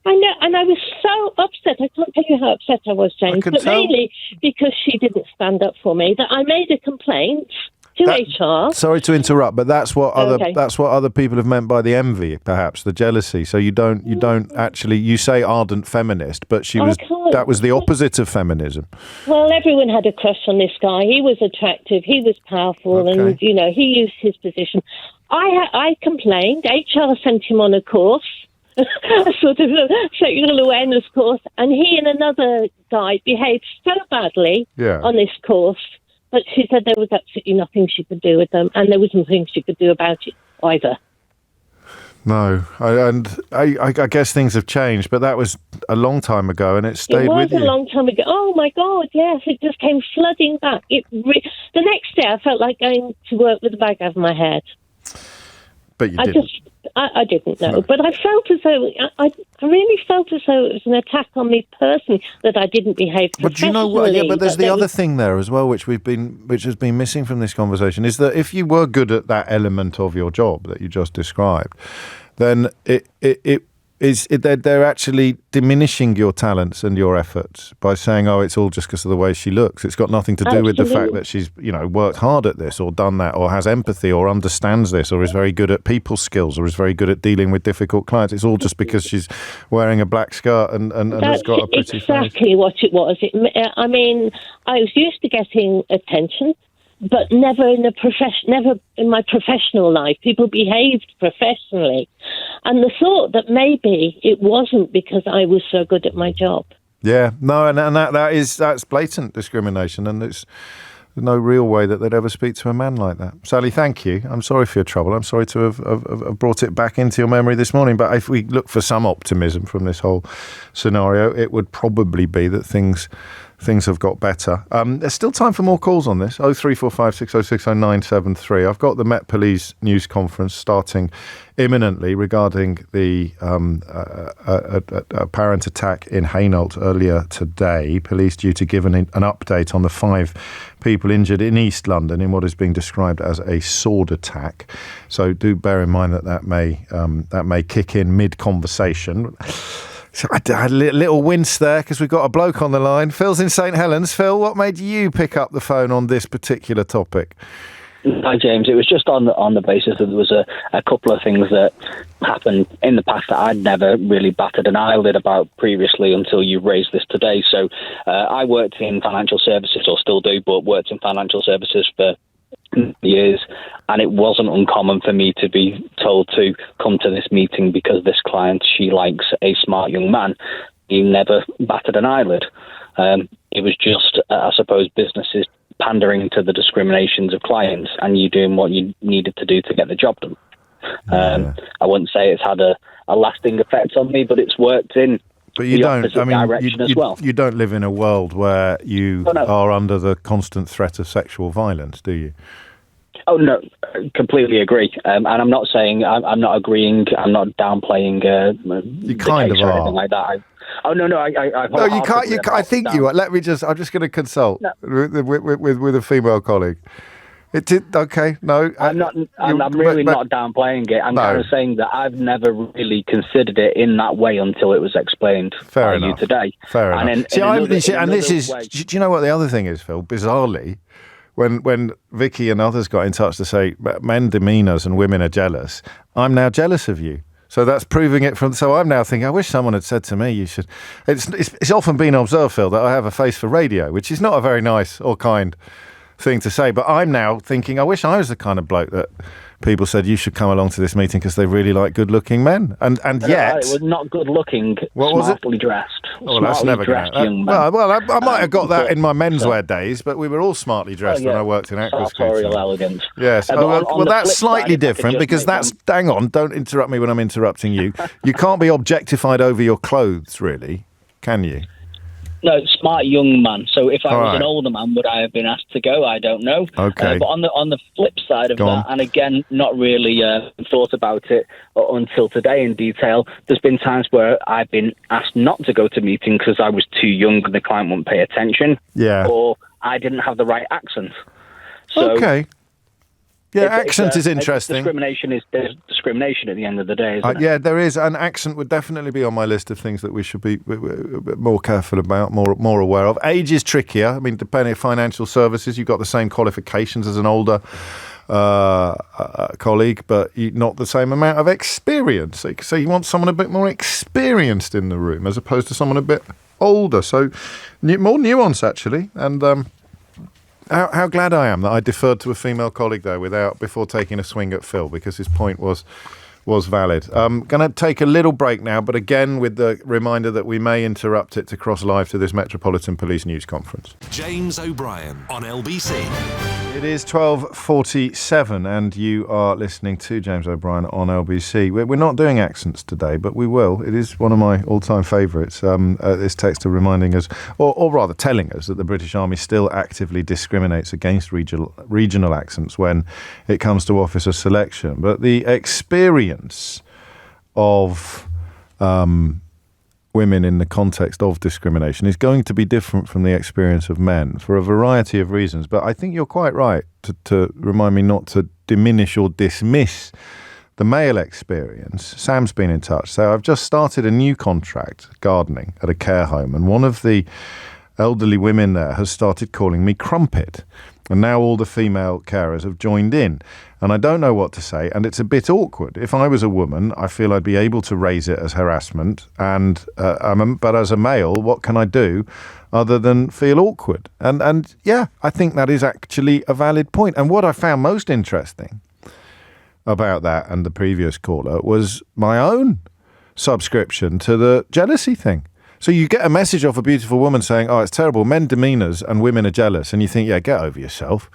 I know, and I was so upset. I can't tell you how upset I was, James. But mainly because she didn't stand up for me. That I made a complaint to HR. Sorry to interrupt, but that's what other people have meant by the envy, perhaps the jealousy. So you don't actually, you say ardent feminist, but that was the opposite of feminism. Well, everyone had a crush on this guy. He was attractive. He was powerful, and he used his position. I complained. HR sent him on a course, a sort of sexual awareness course, and he and another guy behaved so badly on this course. But she said there was absolutely nothing she could do with them, and there was nothing she could do about it either. No, I guess things have changed, but that was a long time ago, and it stayed with you. It was a long time ago. Oh, my God, yes, it just came flooding back. The next day, I felt like going to work with a bag over my head. But you didn't. I didn't know, but I felt as though I really felt as though it was an attack on me personally that I didn't behave professionally. But do you know what? Yeah, but there's the other thing there as well, which has been missing from this conversation, is that if you were good at that element of your job that you just described, then they're actually diminishing your talents and your efforts by saying, oh, it's all just because of the way she looks. It's got nothing to do with the fact that she's, worked hard at this or done that or has empathy or understands this or is very good at people skills or is very good at dealing with difficult clients. It's all just because she's wearing a black skirt and has got a pretty face. That's exactly what it was. I mean, I was used to getting attention, but never in my professional life. People behaved professionally. And the thought that maybe it wasn't because I was so good at my job. Yeah, no, and that's blatant discrimination, and there's no real way that they'd ever speak to a man like that. Sally, thank you. I'm sorry for your trouble. I'm sorry to have brought it back into your memory this morning, but if we look for some optimism from this whole scenario, it would probably be that things things have got better. There's still time for more calls on this. 0345 606 0973. I've got the Met Police news conference starting imminently regarding the apparent attack in Hainault earlier today. Police due to give an update on the 5 people injured in East London in what is being described as a sword attack. So do bear in mind that may kick in mid-conversation. So I had a little wince there because we've got a bloke on the line. Phil's in St Helens. Phil, what made you pick up the phone on this particular topic? Hi, James. It was just on the basis that there was a couple of things that happened in the past that I'd never really batted an eyelid about previously until you raised this today. So I worked in financial services, or still do, but worked in financial services for years, and it wasn't uncommon for me to be told to come to this meeting because this client, she likes a smart young man. You never batted an eyelid. It was just, I suppose, businesses pandering to the discriminations of clients and you doing what you needed to do to get the job done. I wouldn't say it's had a lasting effect on me, but it's worked in the opposite direction as well. You don't live in a world where you are under the constant threat of sexual violence, do you? Oh, no, completely agree. And I'm not saying, I'm not agreeing, I'm not downplaying you kind of are. Anything like that. You can't. I think you are. I'm just going to consult with a female colleague. Okay, no. I'm really not downplaying it. I'm kind of saying that I've never really considered it in that way until it was explained by you today. Fair enough. Do you know what the other thing is, Phil? Bizarrely, when Vicky and others got in touch to say men demeanours and women are jealous, I'm now jealous of you. So that's proving it so I'm now thinking, I wish someone had said to me, you should. It's often been observed, Phil, that I have a face for radio, which is not a very nice or kind thing to say. But I'm now thinking, I wish I was the kind of bloke that people said you should come along to this meeting because they really like good-looking men. And yet... It was not good-looking, smartly dressed. Well, that's never going to... Well, I might have got that in my menswear days, but we were all smartly dressed when I worked in Aquascape. Sartorial elegance. Yes. Well, that's slightly different because that's... Hang on, don't interrupt me when I'm interrupting you. You can't be objectified over your clothes, really, can you? No, smart young man. So if I was an older man, would I have been asked to go? I don't know. Okay. But on the flip side of that, and again, not really thought about it until today in detail, there's been times where I've been asked not to go to meetings because I was too young and the client wouldn't pay attention. Yeah. Or I didn't have the right accent. So okay. Yeah, accent is interesting. Discrimination is discrimination at the end of the day, isn't it? Yeah, there is. An accent would definitely be on my list of things that we should be more careful about, more aware of. Age is trickier. I mean, depending on financial services, you've got the same qualifications as an older colleague, but not the same amount of experience. So you want someone a bit more experienced in the room as opposed to someone a bit older. So more nuance, actually. And... How glad I am that I deferred to a female colleague there before taking a swing at Phil, because his point was valid. I'm going to take a little break now, but again with the reminder that we may interrupt it to cross live to this Metropolitan Police News Conference. James O'Brien on LBC. It is 12:47 and you are listening to James O'Brien on LBC. We're not doing accents today, but we will. It is one of my all-time favourites. This text reminding us, or rather telling us, that the British Army still actively discriminates against regional accents when it comes to officer selection. But the experience of women in the context of discrimination is going to be different from the experience of men for a variety of reasons. But I think you're quite right to remind me not to diminish or dismiss the male experience. Sam's been in touch. So I've just started a new contract gardening at a care home, and one of the elderly women there has started calling me Crumpet. And now all the female carers have joined in. And I don't know what to say, and it's a bit awkward. If I was a woman, I feel I'd be able to raise it as harassment. But as a male, what can I do other than feel awkward? And yeah, I think that is actually a valid point. And what I found most interesting about that and the previous caller was my own subscription to the jealousy thing. So you get a message off a beautiful woman saying, oh, it's terrible, men demeanours and women are jealous. And you think, yeah, get over yourself.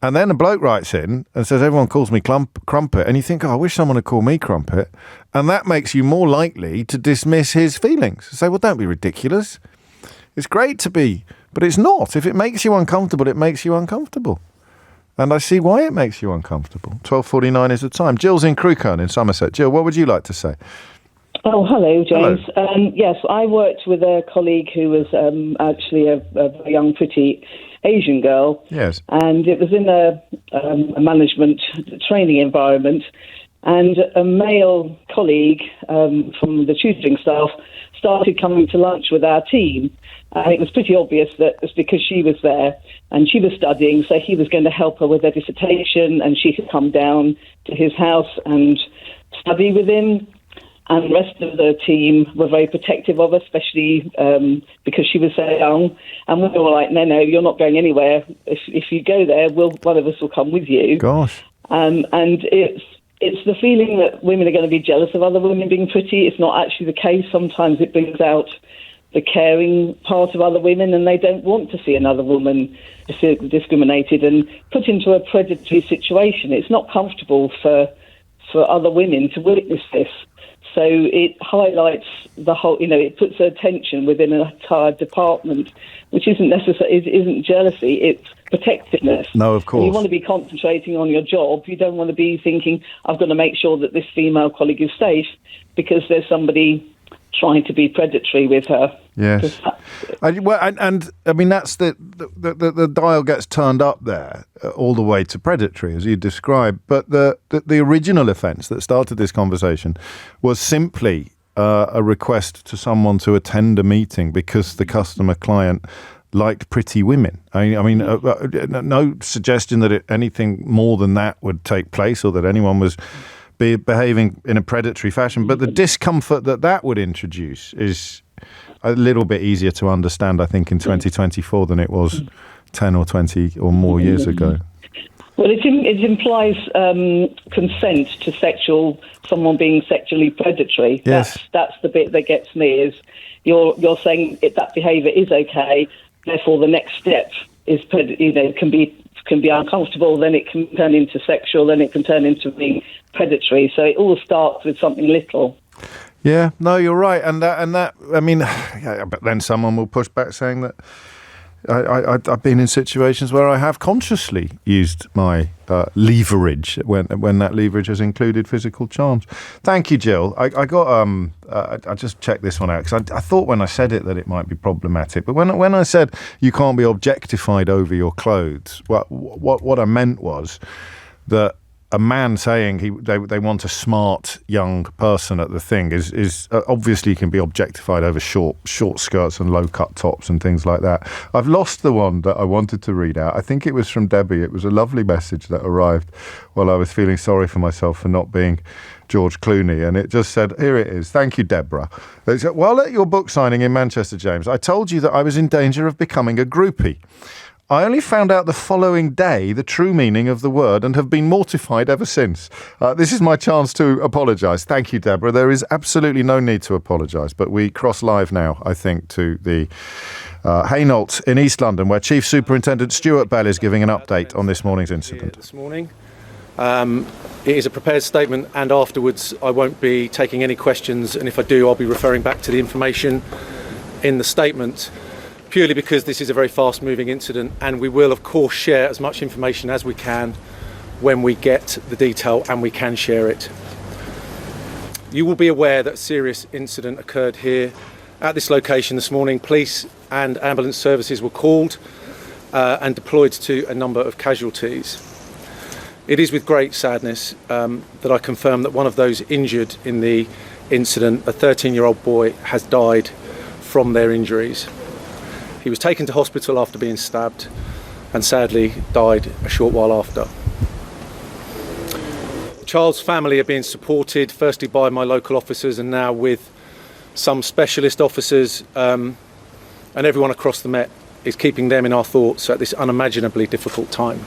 And then a bloke writes in and says, everyone calls me Crumpet. And you think, oh, I wish someone had called me Crumpet. And that makes you more likely to dismiss his feelings. Say, well, don't be ridiculous. It's great to be, but it's not. If it makes you uncomfortable, it makes you uncomfortable. And I see why it makes you uncomfortable. 12:49 is the time. Jill's in Crewkerne in Somerset. Jill, what would you like to say? Oh, hello, James. Hello. Yes, I worked with a colleague who was actually a young, pretty Asian girl. Yes. And it was in a management training environment. And a male colleague from the tutoring staff started coming to lunch with our team. And it was pretty obvious that it was because she was there and she was studying, so he was going to help her with her dissertation and she could come down to his house and study with him. And the rest of the team were very protective of her, especially because she was so young. And we were like, no, you're not going anywhere. If you go there, one of us will come with you. Gosh. And it's the feeling that women are going to be jealous of other women being pretty. It's not actually the case. Sometimes it brings out the caring part of other women, and they don't want to see another woman discriminated and put into a predatory situation. It's not comfortable for other women to witness this. So it highlights the whole, it puts a tension within an entire department, which isn't jealousy, it's protectiveness. No, of course. You want to be concentrating on your job. You don't want to be thinking, I've got to make sure that this female colleague is safe because there's somebody trying to be predatory with her. Yes. And I mean, that's the dial gets turned up there all the way to predatory, as you described. But the original offence that started this conversation was simply a request to someone to attend a meeting because the customer client liked pretty women. I mean, no suggestion that anything more than that would take place or that anyone was behaving in a predatory fashion. But the discomfort that would introduce is a little bit easier to understand, I think, in 2024 than it was 10 or 20 or more years ago. Well, it implies consent to someone being sexually predatory. Yes. That's the bit that gets me, is you're saying that behaviour is okay, therefore the next step is, can be uncomfortable, then it can turn into sexual, then it can turn into being predatory. So it all starts with something little. Yeah, no, you're right, and that. I mean, yeah, but then someone will push back saying that I've been in situations where I have consciously used my leverage when that leverage has included physical charms. Thank you, Jill. I got I just checked this one out because I thought when I said it that it might be problematic, but when I said you can't be objectified over your clothes, what I meant was that a man saying they want a smart young person at the thing is obviously can be objectified over short skirts and low cut tops and things like that. I've lost the one that I wanted to read out. I think it was from Debbie. It was a lovely message that arrived while I was feeling sorry for myself for not being George Clooney, and it just said, here it is. Thank you, Deborah. It said, while at your book signing in Manchester, James, I told you that I was in danger of becoming a groupie. I only found out the following day the true meaning of the word and have been mortified ever since. This is my chance to apologise. Thank you, Deborah. There is absolutely no need to apologise, but we cross live now, I think, to the Hainault in East London, where Chief Superintendent Stuart Bell is giving an update on this morning's incident. This morning. It is a prepared statement, and afterwards I won't be taking any questions, and if I do, I'll be referring back to the information in the statement, purely because this is a very fast-moving incident, and we will, of course, share as much information as we can when we get the detail and we can share it. You will be aware that a serious incident occurred here at this location this morning. Police and ambulance services were called and deployed to a number of casualties. It is with great sadness that I confirm that one of those injured in the incident, a 13-year-old boy, has died from their injuries. He was taken to hospital after being stabbed and sadly died a short while after. The child's family are being supported, firstly by my local officers and now with some specialist officers, and everyone across the Met is keeping them in our thoughts at this unimaginably difficult time.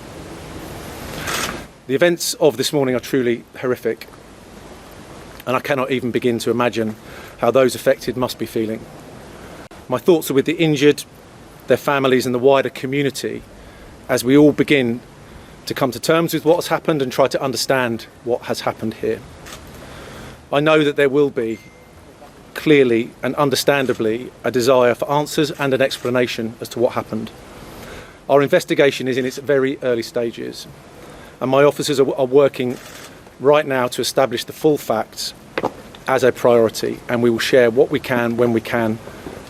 The events of this morning are truly horrific, and I cannot even begin to imagine how those affected must be feeling. My thoughts are with the injured, their families and the wider community as we all begin to come to terms with what has happened and try to understand what has happened here. I know that there will be clearly and understandably a desire for answers and an explanation as to what happened. Our investigation is in its very early stages, and my officers are working right now to establish the full facts as a priority, and we will share what we can when we can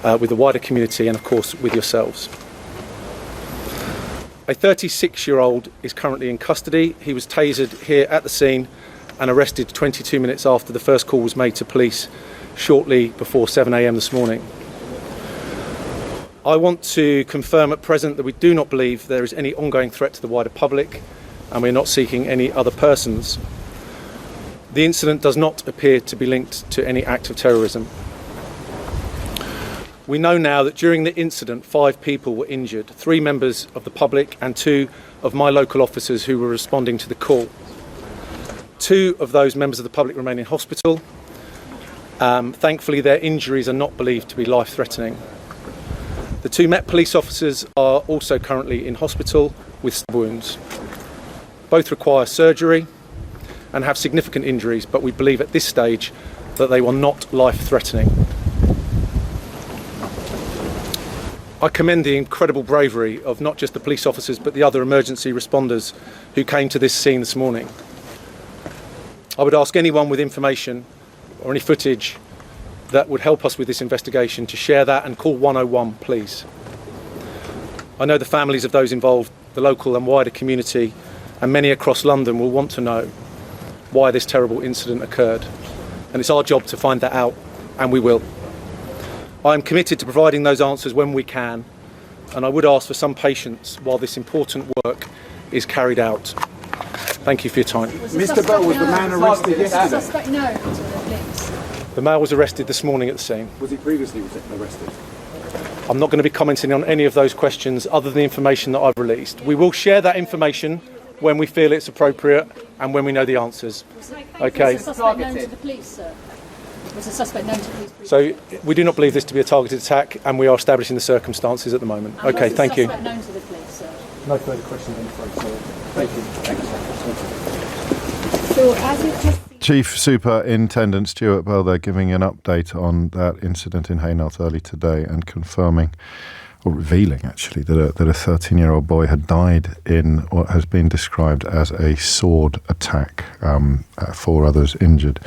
with the wider community and of course with yourselves. A 36-year-old is currently in custody. He was tasered here at the scene and arrested 22 minutes after the first call was made to police shortly before 7 a.m. this morning. I want to confirm at present that we do not believe there is any ongoing threat to the wider public, and we're not seeking any other persons. The incident does not appear to be linked to any act of terrorism. We know now that during the incident 5 people were injured, 3 members of the public and 2 of my local officers who were responding to the call. 2 of those members of the public remain in hospital. Thankfully, their injuries are not believed to be life-threatening. The 2 Met police officers are also currently in hospital with stab wounds. Both require surgery and have significant injuries, but we believe at this stage that they were not life-threatening. I commend the incredible bravery of not just the police officers but the other emergency responders who came to this scene this morning. I would ask anyone with information or any footage that would help us with this investigation to share that and call 101, please. I know the families of those involved, the local and wider community, and many across London will want to know why this terrible incident occurred. And it's our job to find that out, and we will. I am committed to providing those answers when we can, and I would ask for some patience while this important work is carried out. Thank you for your time. Mr. Bell, was the man arrested yesterday? The male was arrested this morning at the scene. Was he previously arrested? I'm not going to be commenting on any of those questions other than the information that I've released. We will share that information when we feel it's appropriate and when we know the answers. Okay. Was the suspect known to the police, sir? Was the suspect known to the police? So we do not believe this to be a targeted attack, and we are establishing the circumstances at the moment. And okay, thank you. Was the suspect known to the police, sir? No further questions, I'm afraid. So thank you. So as you've just Chief Superintendent Stuart Bell there giving an update on that incident in Hainault early today and confirming, or revealing actually, that a 13-year-old boy had died in what has been described as a sword attack, 4 others injured,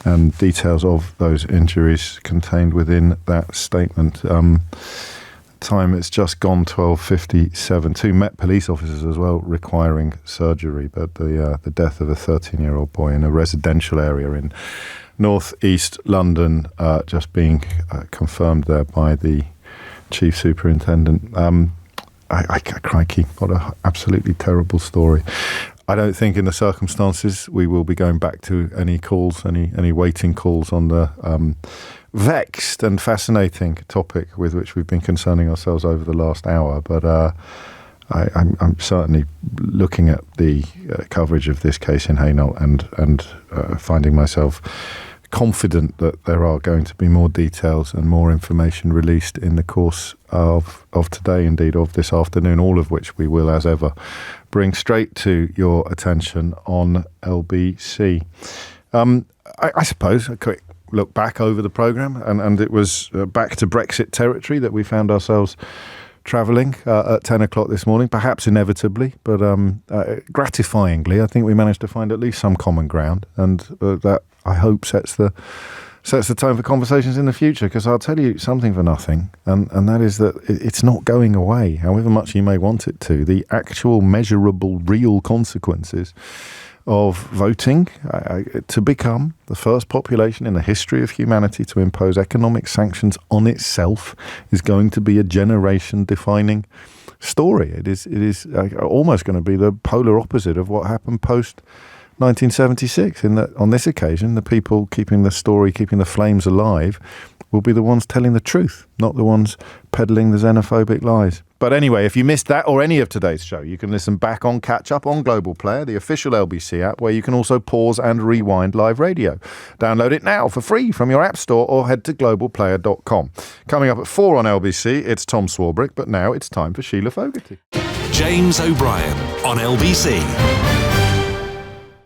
and details of those injuries contained within that statement. Time it's just gone 12:57. 2 Met police officers as well requiring surgery, but the death of a 13-year-old boy in a residential area in north-east London just being confirmed there by the Chief Superintendent. Crikey, what an absolutely terrible story. I don't think in the circumstances we will be going back to any calls, any waiting calls on the vexed and fascinating topic with which we've been concerning ourselves over the last hour. But I'm certainly looking at the coverage of this case in Hainault and finding myself confident that there are going to be more details and more information released in the course of today, indeed of this afternoon, all of which we will, as ever, bring straight to your attention on LBC. I suppose a quick look back over the programme, and it was back to Brexit territory that we found ourselves travelling at 10 o'clock this morning, perhaps inevitably, but gratifyingly, I think we managed to find at least some common ground, and that, I hope, sets the tone for conversations in the future, because I'll tell you something for nothing, and that is that it's not going away, however much you may want it to. The actual measurable, real consequences of voting to become the first population in the history of humanity to impose economic sanctions on itself is going to be a generation-defining story. It is almost going to be the polar opposite of what happened post 1976, in that on this occasion the people keeping the story, keeping the flames alive, will be the ones telling the truth, not the ones peddling the xenophobic lies. But anyway, if you missed that or any of today's show, you can listen back on Catch Up on Global Player, the official LBC app, where you can also pause and rewind live radio. Download it now for free from your app store or head to globalplayer.com. Coming up at 4 on LBC, it's Tom Swarbrick, but now it's time for Sheila Fogarty. James O'Brien on LBC.